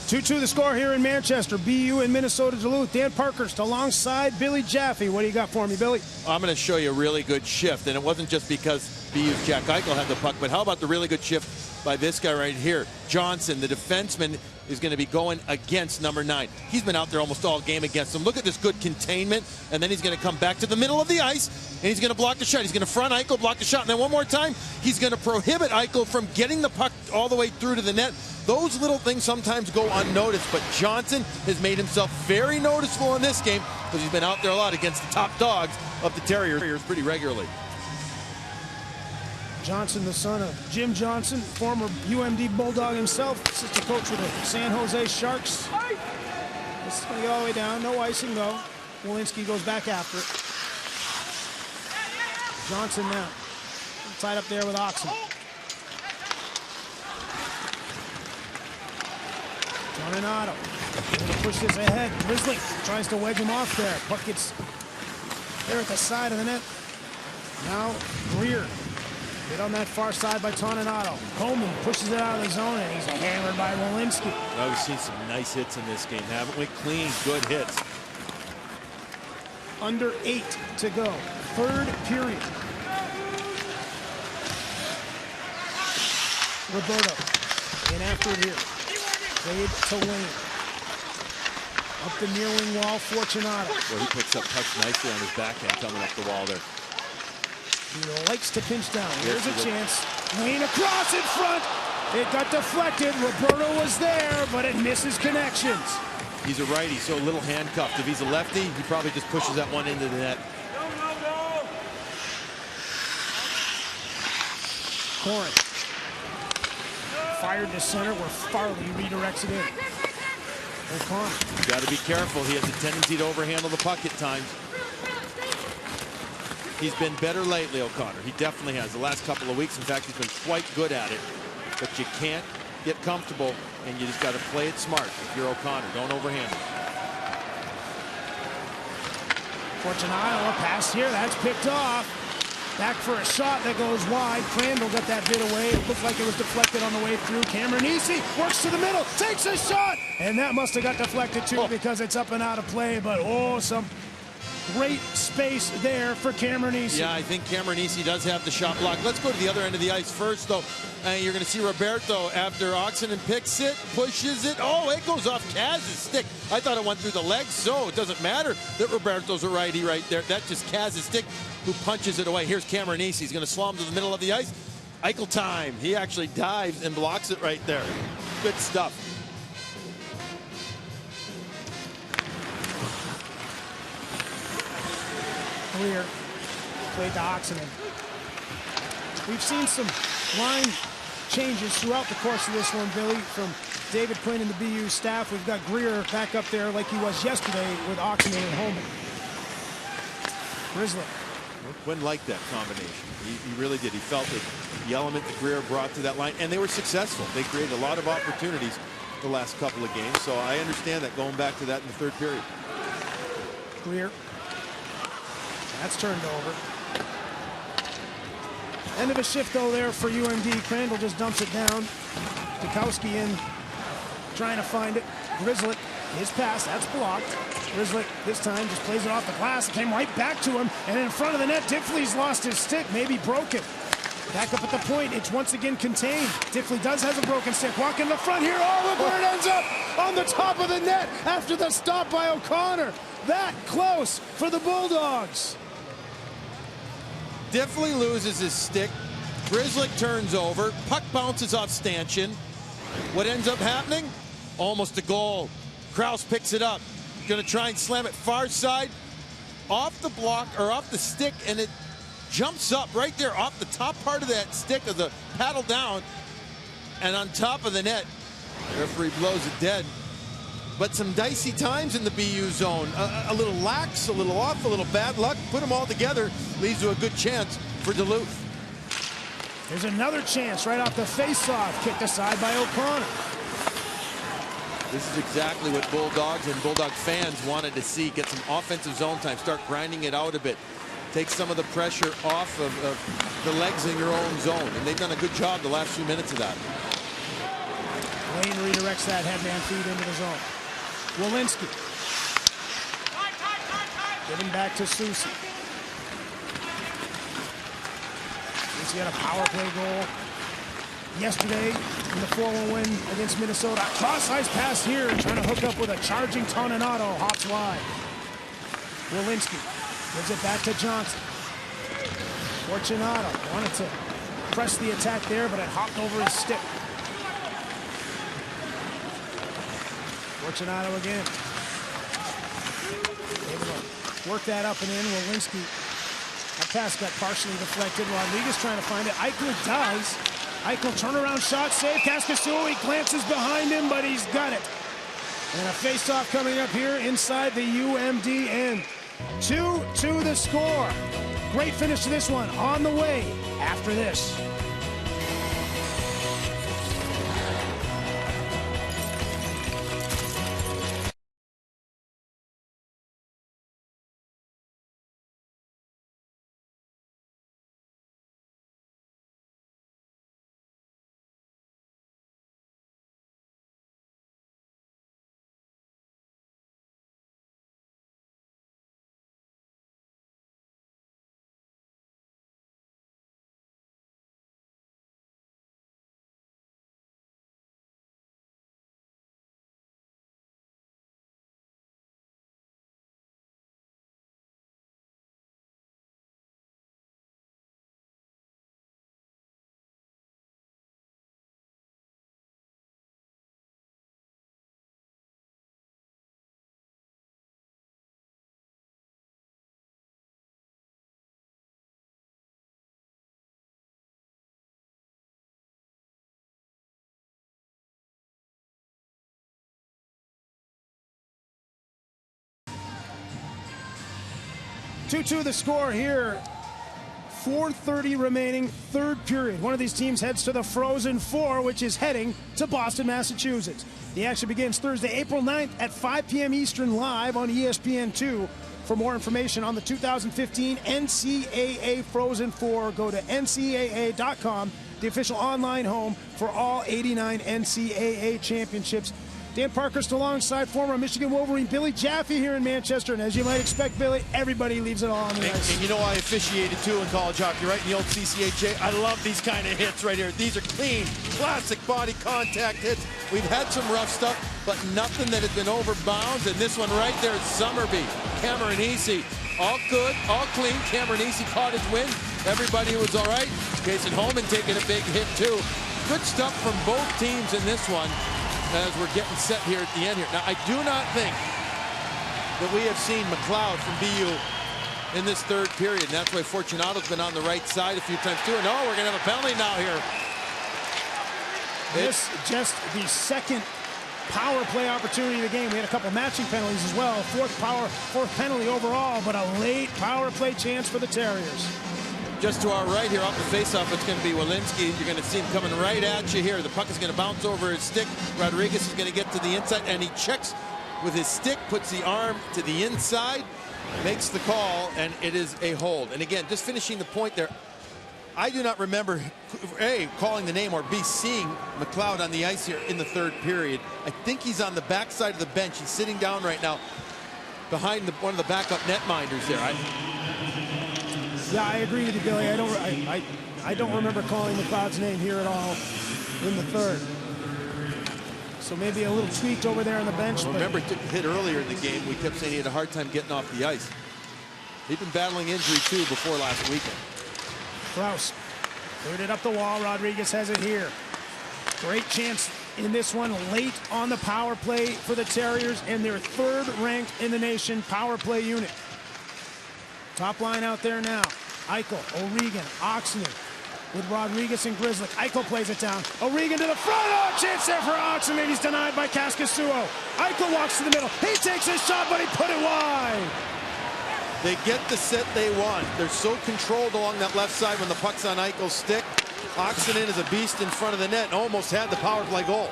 The score here in Manchester. BU and Minnesota Duluth. Dan Parkhurst alongside Billy Jaffe. What do you got for me, Billy? I'm going to show you a really good shift, and it wasn't just because BU's Jack Eichel had the puck, but how about the really good shift by this guy right here? Johnson, the defenseman, is going to be going against number 9. He's been out there almost all game against him. Look at this good containment, and then he's going to come back to the middle of the ice, and he's going to block the shot. He's going to front Eichel, block the shot, and then one more time, he's going to prohibit Eichel from getting the puck all the way through to the net. Those little things sometimes go unnoticed, but Johnson has made himself very noticeable in this game because he's been out there a lot against the top dogs of the Terriers pretty regularly. Johnson, the son of Jim Johnson, former UMD Bulldog himself, assistant coach with the San Jose Sharks. This is going to go all the way down. No icing, though. Walensky goes back after it. Johnson now tied up there with Oxen. Tornado going to push this ahead. Grizzly tries to wedge him off there. Puck gets there at the side of the net. Now Greer. Hit on that far side by Tornado. Coleman pushes it out of the zone, and he's hammered by Walensky. Well, we've seen some nice hits in this game, haven't we? Clean, good hits. Under 8 to go. Third period. Roberto in after it here. Played to Lane. Up the near wing wall, Fortunato. Well, he picks up pucks nicely on his backhand coming up the wall there. He likes to pinch down. Here's a chance. Lane across in front. It got deflected. Roberto was there, but it misses connections. He's a righty, so a little handcuffed. If he's a lefty, he probably just pushes that one into the net. Corin. Fired to center where Farley redirects it in. O'Connor. You got to be careful. He has a tendency to overhandle the puck at times. He's been better lately, O'Connor. He definitely has. The last couple of weeks, in fact, he's been quite good at it. But you can't get comfortable, and you just got to play it smart. If you're O'Connor, don't overhandle. Fortunato, a pass here. That's picked off. Back for a shot that goes wide. Crandall got that bit away. It looked like it was deflected on the way through. Cameron Easy works to the middle, takes a shot, and that must have got deflected too because it's up and out of play. But some great space there for Cameron Easy. Yeah, I think Cameron Easy does have the shot block. Let's go to the other end of the ice first, though. You're going to see Roberto after Oxenden picks it, pushes it. Oh, it goes off Kaz's stick. I thought it went through the legs, so it doesn't matter that Roberto's a righty right there. That's just Kaz's stick who punches it away. Here's Cameron Easy. He's going to slam to the middle of the ice. Eichel time. He actually dives and blocks it right there. Good stuff. Clear. Played to Oxenden. We've seen some line changes throughout the course of this one, Billy, from David Quinn and the BU staff. We've got Greer back up there like he was yesterday with Oxenden and Holman. Grizzly. Quinn liked that combination. He really did. He felt the element that Greer brought to that line, and they were successful. They created a lot of opportunities the last couple of games, so I understand that going back to that in the third period. Greer. That's turned over. End of a shift, though, there for UMD. Crandall just dumps it down. Dukowski in, trying to find it. Grizzly, his pass, that's blocked. Grizzly, this time, just plays it off the glass. It came right back to him, and in front of the net, Diffley's lost his stick, maybe broken. Back up at the point, it's once again contained. Diffley does have a broken stick. Walking in the front here. Oh, look where it ends up! On the top of the net after the stop by O'Connor. That close for the Bulldogs. Diffley loses his stick. Grizzly turns over. Puck bounces off Stanchion. What ends up happening? Almost a goal. Krause picks it up. Going to try and slam it far side. Off the block, or off the stick, and it jumps up right there off the top part of that stick of the paddle down and on top of the net. Referee blows it dead. But some dicey times in the BU zone. A little lax, a little off, a little bad luck. Put them all together, leads to a good chance for Duluth. There's another chance right off the face-off, kicked aside by O'Connor. This is exactly what Bulldogs and Bulldog fans wanted to see. Get some offensive zone time, start grinding it out a bit. Take some of the pressure off of the legs in your own zone. And they've done a good job the last few minutes of that. Lane redirects that headman feed into the zone. Walensky. Giving back to Susie. Susie had a power play goal yesterday in the 4-1 win against Minnesota. Cross-ice pass here, trying to hook up with a charging Toninato. Hops wide. Walensky gives it back to Johnson. Fortunato wanted to press the attack there, but it hopped over his stick. Fortunato again. Able to work that up and in. Walensky. That pass got partially deflected. Rodriguez trying to find it. Eichel does. Eichel turnaround shot, save. Kaskasui glances behind him, but he's got it. And a face-off coming up here inside the UMD end. 2-2 the score. Great finish to this one. On the way after this. Two the score here. 4:30 remaining, third period. One of these teams heads to the Frozen Four, which is heading to Boston, Massachusetts. The action begins Thursday, April 9th at 5 p.m. Eastern live on ESPN2. For more information on the 2015 NCAA Frozen Four, go to ncaa.com, the official online home for all 89 NCAA championships. Dan Parkhurst alongside former Michigan Wolverine Billy Jaffe here in Manchester. And as you might expect, Billy, everybody leaves it all on the ice. And you know, I officiated too in college hockey, right? In the old CCHA. I love these kind of hits right here. These are clean, classic body contact hits. We've had some rough stuff, but nothing that has been over bounds. And this one right there, Summerby, Cameron-Easy. All good, all clean. Cameron-Easy caught his win. Everybody was all right. Jason Holman taking a big hit too. Good stuff from both teams in this one as we're getting set here at the end here. Now, I do not think that we have seen McLeod from BU in this third period. And that's why Fortunato's been on the right side a few times too. And we're going to have a penalty now here. This just the second power play opportunity of the game. We had a couple matching penalties as well. Fourth penalty overall, but a late power play chance for the Terriers. Just to our right here off the faceoff, it's going to be Walensky. You're going to see him coming right at you here. The puck is going to bounce over his stick. Rodriguez is going to get to the inside, and he checks with his stick, puts the arm to the inside, makes the call, and it is a hold. And again, just finishing the point there, I do not remember, A, calling the name, or B, seeing McLeod on the ice here in the third period. I think he's on the backside of the bench. He's sitting down right now behind one of the backup netminders there. Yeah, I agree with you, Billy. I don't remember calling McLeod's name here at all in the third. So maybe a little tweaked over there on the bench. Well, remember, it took a hit earlier in the game. We kept saying he had a hard time getting off the ice. He'd been battling injury too before last weekend. Kraus cleared it up the wall. Rodriguez has it here. Great chance in this one late on the power play for the Terriers, and their third ranked in the nation power play unit. Top line out there now. Eichel, O'Regan, Oxenden with Rodriguez and Grizzly. Eichel plays it down. O'Regan to the front. Oh, chance there for Oxenden. He's denied by Kaskisuo. Eichel walks to the middle. He takes his shot, but he put it wide. They get the set they want. They're so controlled along that left side when the puck's on Eichel's stick. Oxenden is a beast in front of the net and almost had the power play goal.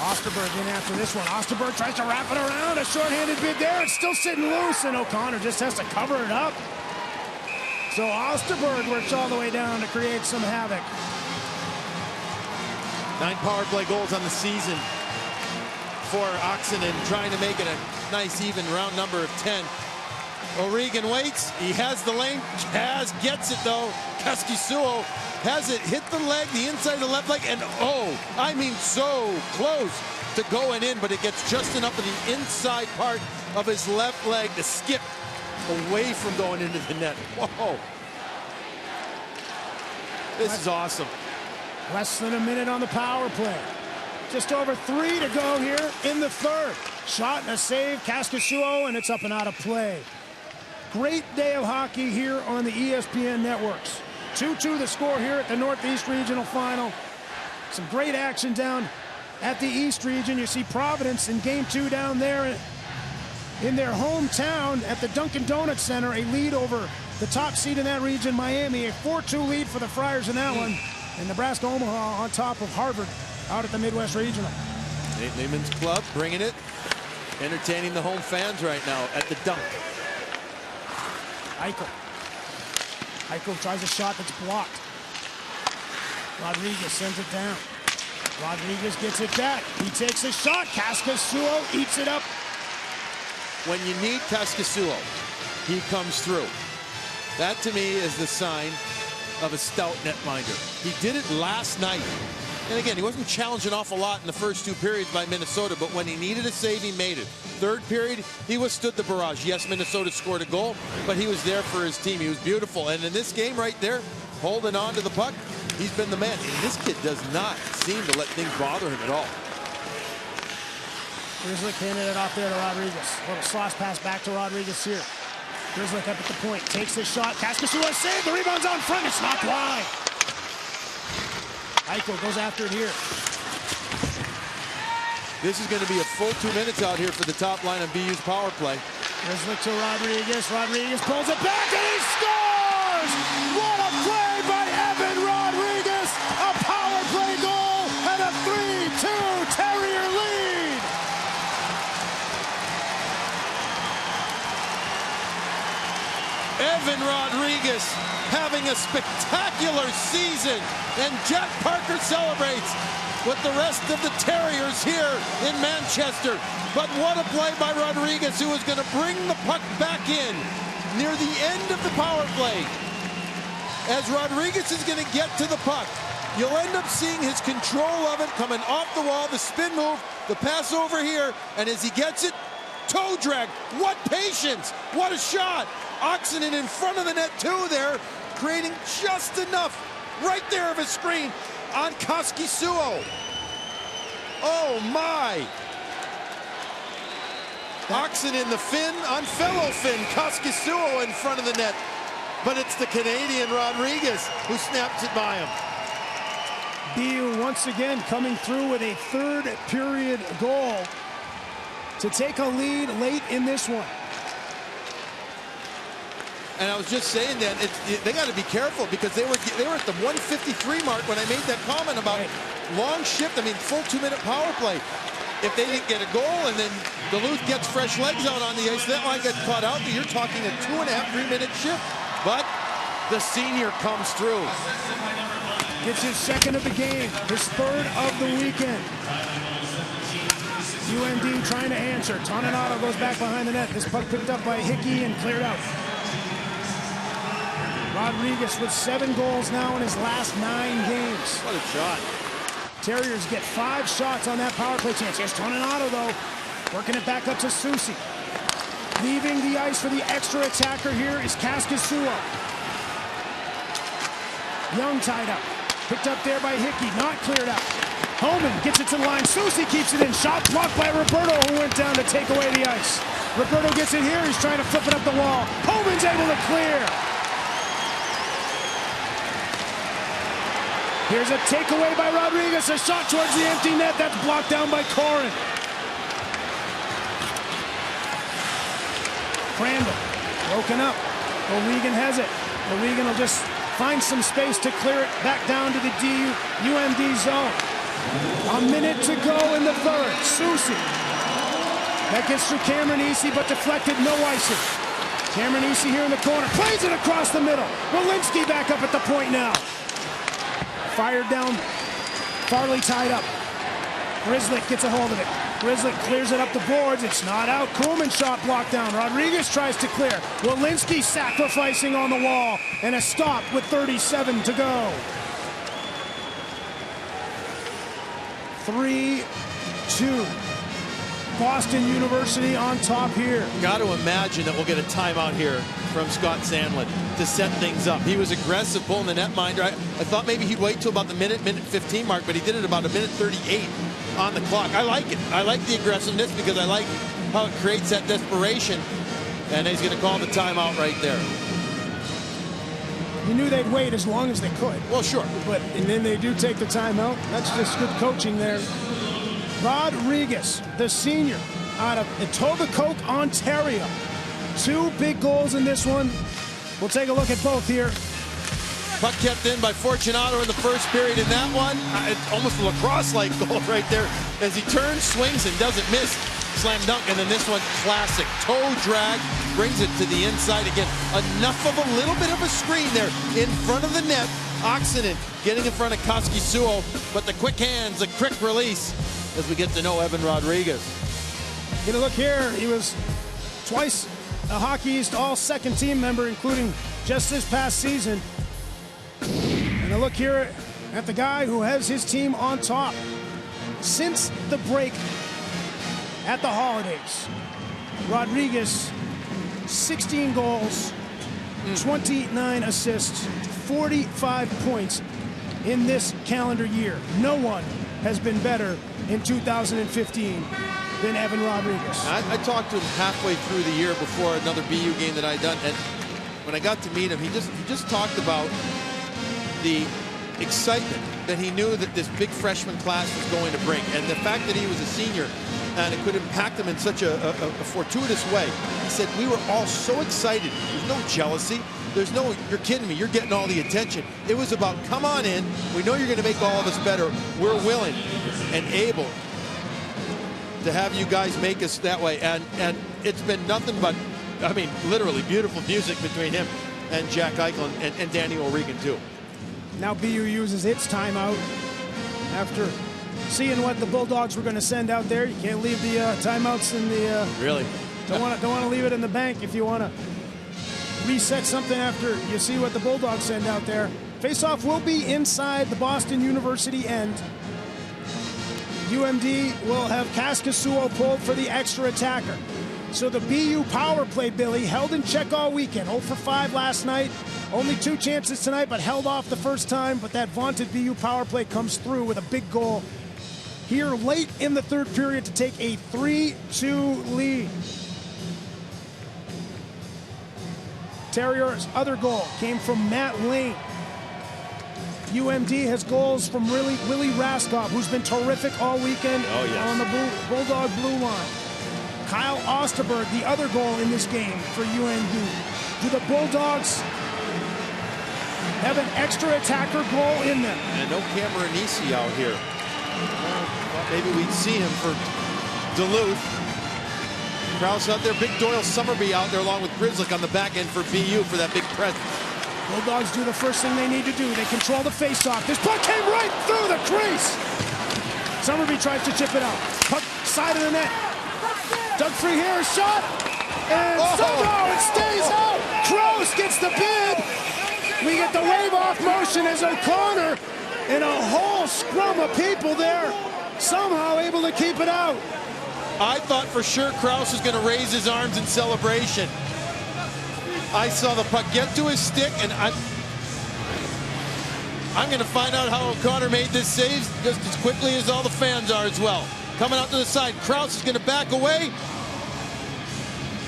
Osterberg in after this one. Osterberg tries to wrap it around. A shorthanded bid there. It's still sitting loose, and O'Connor just has to cover it up. So Osterberg works all the way down to create some havoc. 9 power play goals on the season for Oxenden, trying to make it a nice even round number of 10. O'Regan waits. He has the lane. Kaz gets it though. Kaskisuo has it hit the leg, the inside of the left leg, and I mean so close to going in, but it gets just enough of the inside part of his left leg to skip away from going into the net. Whoa. This is awesome. Less than a minute on the power play. Just over 3 to go here in the third. Shot and a save, Kaskisuo, and it's up and out of play. Great day of hockey here on the ESPN networks. 2-2 the score here at the Northeast Regional Final. Some great action down at the East Region. You see Providence in Game 2 down there in their hometown at the Dunkin' Donuts Center, a lead over the top seed in that region, Miami. A 4-2 lead for the Friars in that one. And Nebraska Omaha on top of Harvard out at the Midwest Regional. Nate Lehman's club bringing it, entertaining the home fans right now at the Dunk. Eichel tries a shot that's blocked. Rodriguez sends it down. Rodriguez gets it back. He takes a shot. Kaskisuo eats it up. When you need Kaskisuo, he comes through. That to me is the sign of a stout netminder. He did it last night. And again, he wasn't challenged an awful lot in the first 2 periods by Minnesota, but when he needed a save, he made it. Third period, he withstood the barrage. Yes, Minnesota scored a goal, but he was there for his team. He was beautiful. And in this game right there, holding on to the puck, he's been the man. And this kid does not seem to let things bother him at all. Grizzly handed it off there to Rodriguez. A little slosh pass back to Rodriguez here. Grizzly up at the point, takes the shot. Kaskisuo saved. The rebound's on front. It's knocked wide. Eichel goes after it here. This is going to be a full 2 minutes out here for the top line of BU's power play. Grizzly to Rodriguez. Rodriguez pulls it back and he scores! What a play by Evan Rodriguez! A power play goal and a 3-2 Terrier lead! Evan Rodriguez having a spectacular season, and Jack Parker celebrates with the rest of the Terriers here in Manchester. But what a play by Rodriguez, who is going to bring the puck back in near the end of the power play. As Rodriguez is going to get to the puck, you'll end up seeing his control of it coming off the wall, the spin move, the pass over here, and as he gets it, toe drag. What patience! What a shot! Oxenden in front of the net too there, creating just enough right there of a screen on Koskisuo. Oh my! Oxenden, the Finn on fellow Finn, Koskisuo in front of the net. But it's the Canadian Rodriguez who snaps it by him. BU once again coming through with a third period goal to take a lead late in this one. And I was just saying that they got to be careful, because they were at the 153 mark when I made that comment about long shift. I mean, full 2-minute power play. If they didn't get a goal and then Duluth gets fresh legs out on the ice, that line gets caught out. You're talking a 2.5–3-minute shift. But the senior comes through. Gets his second of the game, his third of the weekend. UMD trying to answer. Toninato goes back behind the net. This puck picked up by Hickey and cleared out. Rodriguez with 7 goals now in his last 9 games. What a shot. Terriers get 5 shots on that power play chance. Here's Toninato, though, working it back up to Susi. Leaving the ice for the extra attacker here is Koskisuo. Young tied up. Picked up there by Hickey, not cleared out. Homan gets it to the line. Susi keeps it in. Shot blocked by Roberto, who went down to take away the ice. Roberto gets it here. He's trying to flip it up the wall. Homan's able to clear. Here's a takeaway by Rodriguez. A shot towards the empty net. That's blocked down by Corin. Crandall broken up. O'Regan has it. O'Regan will just find some space to clear it back down to the UMD zone. A minute to go in the third. Susi. That gets through Cameron Easy, but deflected, no icing. Cameron Easy here in the corner. Plays it across the middle. Walensky back up at the point now. Fired down. Farley tied up. Grizzlick gets a hold of it. Grizzlick clears it up the boards. It's not out. Kuhlman shot blocked down. Rodriguez tries to clear. Walensky sacrificing on the wall. And a stop with 37 to go. 3-2. Boston University on top here. Got to imagine that we'll get a timeout here from Scott Sandlin to set things up. He was aggressive pulling the netminder. I thought maybe he'd wait till about the minute 15 mark, but he did it about a minute 38 on the clock. I like it. I like the aggressiveness, because I like how it creates that desperation. And he's going to call the timeout right there. You knew they'd wait as long as they could. Well, sure. And then they do take the timeout. That's just good coaching there. Rodriguez, the senior, out of Etobicoke, Ontario. 2 big goals in this one. We'll take a look at both here. Puck kept in by Fortunato in the first period. In that one, it's almost a lacrosse-like goal right there. As he turns, swings, and doesn't miss. Slam dunk. And then this one, classic. Toe drag, brings it to the inside again. Enough of a little bit of a screen there in front of the net. Oxenden getting in front of Koskisuo, but the quick hands, the quick release as we get to know Evan Rodriguez. Get a look here. He was twice a Hockey East All-Second Team member, including just this past season. And a look here at the guy who has his team on top since the break at the holidays. Rodriguez, 16 goals, 29 assists, 45 points in this calendar year. No one has been better in 2015 than Evan Rodriguez. I talked to him halfway through the year before another BU game that I'd done, and when I got to meet him, he just talked about the excitement that he knew that this big freshman class was going to bring, and the fact that he was a senior and it could impact him in such a fortuitous way. He said, we were all so excited. There's no jealousy. There's no, you're kidding me, you're getting all the attention. It was about, come on in. We know you're going to make all of us better. We're willing and able to have you guys make us that way. And it's been nothing but I mean, literally beautiful music between him and Jack Eichel and Danny O'Regan, too. Now BU uses its timeout after seeing what the Bulldogs were going to send out there. You can't leave the timeouts in the... Really? Don't want to leave it in the bank if you want to reset something after you see what the Bulldogs send out there. Face-off will be inside the Boston University end. UMD will have Kaskasuo pulled for the extra attacker. So the BU power play, Billy, held in check all weekend. 0 for 5 last night. Only 2 chances tonight, but held off the first time. But that vaunted BU power play comes through with a big goal here late in the third period to take a 3-2 lead. Terrier's other goal came from Matt Lane. UMD has goals from Willie Raskov, who's been terrific all weekend on the Bulldog blue line. Kyle Osterberg, the other goal in this game for UMD. Do the Bulldogs have an extra attacker goal in them? And no Cameronese out here. Maybe we'd see him for Duluth. Krause out there, Big Doyle Summerby out there along with Grizzlick on the back end for BU for that big presence. Bulldogs do the first thing they need to do. They control the faceoff. This puck came right through the crease. Summerby tries to chip it out. Puck side of the net. Doug Free here, shot. And somehow it stays out. Krause gets the bid. We get the wave-off motion as O'Connor and a whole scrum of people there somehow able to keep it out. I thought for sure Krause was going to raise his arms in celebration. I saw the puck get to his stick, and I'm going to find out how O'Connor made this save just as quickly as all the fans are as well. Coming out to the side, Krause is going to back away.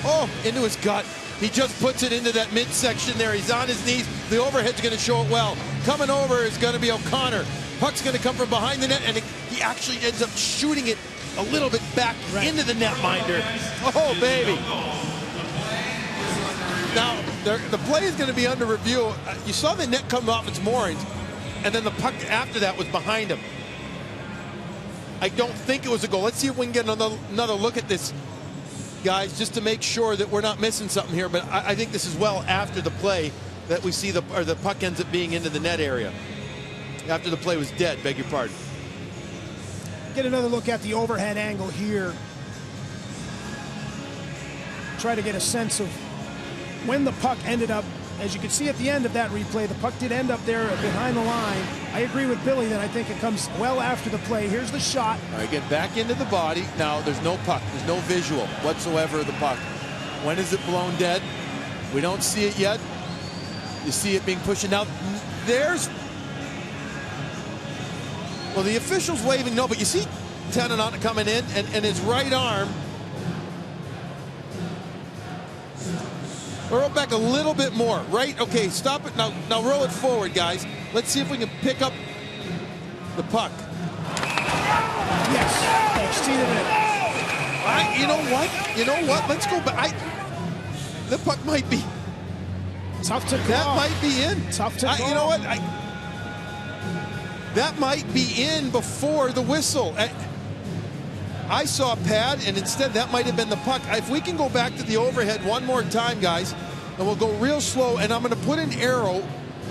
Oh, into his gut. He just puts it into that midsection there. He's on his knees. The overhead's going to show it well. Coming over is going to be O'Connor. Puck's going to come from behind the net, and he actually ends up shooting it a little bit back into the netminder. Oh, baby. Now, the play is going to be under review. You saw the net come off its moorings, and then the puck after that was behind him. I don't think it was a goal. Let's see if we can get another look at this, guys, just to make sure that we're not missing something here. But I think this is well after the play that we see the puck ends up being into the net area. After the play was dead, beg your pardon. Get another look at the overhead angle here. Try to get a sense of when the puck ended up. As you can see at the end of that replay, the puck did end up there behind the line. I agree with Billy that I think it comes well after the play. Here's the shot. All right, get back into the body. Now, there's no puck. There's no visual whatsoever of the puck. When is it blown dead? We don't see it yet. You see it being pushed. Now, there's... Well, the official's waving no, but you see Tannenant coming in, and his right arm... Roll it back a little bit more. Right? Okay, stop it. Now roll it forward, guys. Let's see if we can pick up the puck. Yes. Exceeded it. You know what? You know what? Let's go back. The puck might be... Tough to call. That might be in. Tough to call. You know what? That might be in before the whistle. I saw a pad, and instead that might have been the puck. If we can go back to the overhead one more time, guys, and we'll go real slow, and I'm going to put an arrow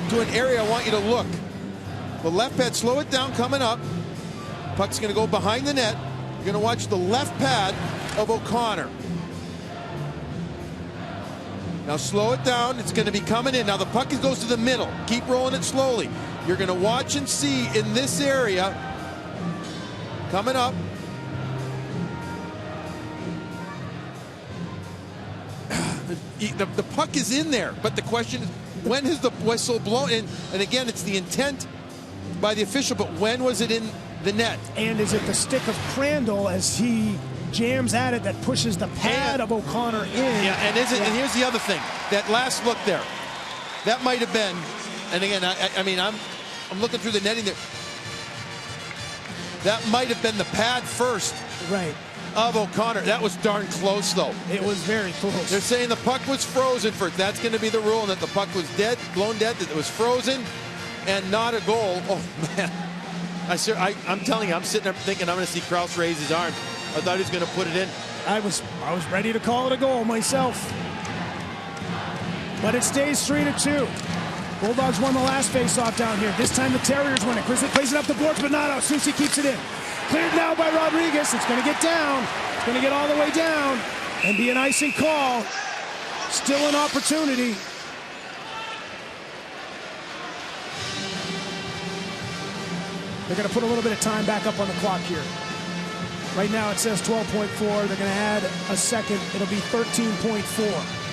to an area I want you to look. The left pad, slow it down coming up. Puck's going to go behind the net. You're going to watch the left pad of O'Connor. Now slow it down. It's going to be coming in. Now the puck goes to the middle. Keep rolling it slowly. You're going to watch and see in this area coming up. The puck is in there, but the question is, when has the whistle blown? And again, it's the intent by the official, but when was it in the net? And is it the stick of Crandall as he jams at it that pushes the pad of O'Connor in? Yeah, and is it? Yeah. And here's the other thing: that last look there, that might have been. And again, I mean, I'm looking through the netting there. That might have been the pad first. Right. Of O'Connor. That was darn close, though. It was very close. They're saying the puck was frozen for it. That's going to be the rule, and that the puck was dead, blown dead, that it was frozen, and not a goal. Oh, man. I'm telling you, I'm sitting there thinking I'm going to see Krause raise his arm. I thought he was going to put it in. I was ready to call it a goal myself. but it stays 3-2. Bulldogs won the last face-off down here. This time the Terriers win it. Grizzly plays it up the boards, but not out. Susie keeps it in. Cleared now by Rodriguez. It's going to get down. It's going to get all the way down and be an icing call. Still an opportunity. They're going to put a little bit of time back up on the clock here. Right now it says 12.4. They're going to add a second. It'll be 13.4.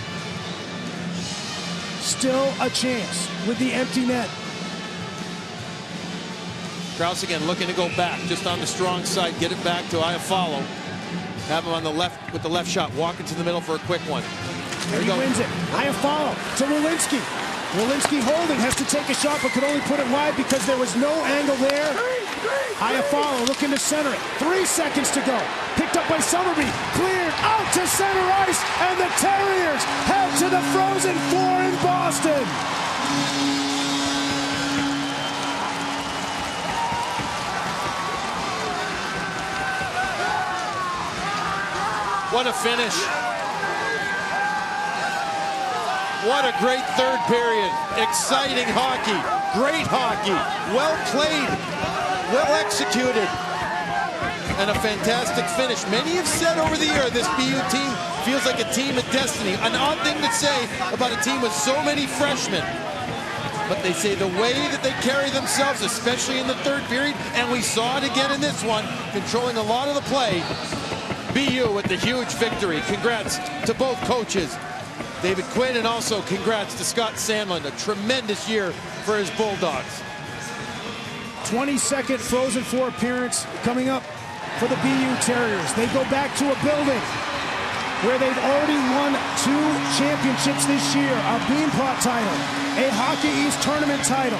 Still a chance with the empty net. Krause again looking to go back, just on the strong side, get it back to Iafallo. Have him on the left with the left shot, walk into the middle for a quick one. There he wins it. Iafallo to Walensky. Walensky holding, has to take a shot, but could only put it wide because there was no angle there. Iafallo looking to center it. 3 seconds to go. Picked up by Summerby. Cleared out to center ice, and the Terriers head to the Frozen Four in Boston. What a finish. What a great third period. Exciting hockey. Great hockey. Well played. Well executed. And a fantastic finish. Many have said over the year this BU team feels like a team of destiny. An odd thing to say about a team with so many freshmen. But they say the way that they carry themselves, especially in the third period, and we saw it again in this one, controlling a lot of the play. BU with the huge victory. Congrats to both coaches, David Quinn, and also congrats to Scott Sandlin. A tremendous year for his Bulldogs. 22nd Frozen Four appearance coming up for the BU Terriers. They go back to a building where they've already won 2 championships this year, a Beanpot title, a Hockey East tournament title,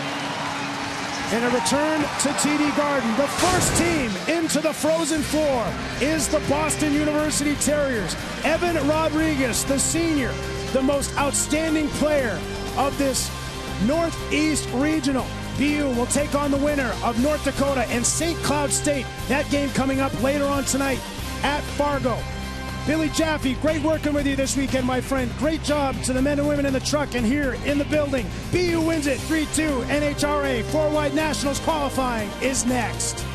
and a return to TD Garden. The first team into the Frozen Four is the Boston University Terriers. Evan Rodriguez, the senior, the most outstanding player of this Northeast Regional. BU will take on the winner of North Dakota and St. Cloud State. That game coming up later on tonight at Fargo. Billy Jaffe, great working with you this weekend, my friend. Great job to the men and women in the truck and here in the building. BU wins it 3-2. NHRA 4-wide Nationals qualifying is next.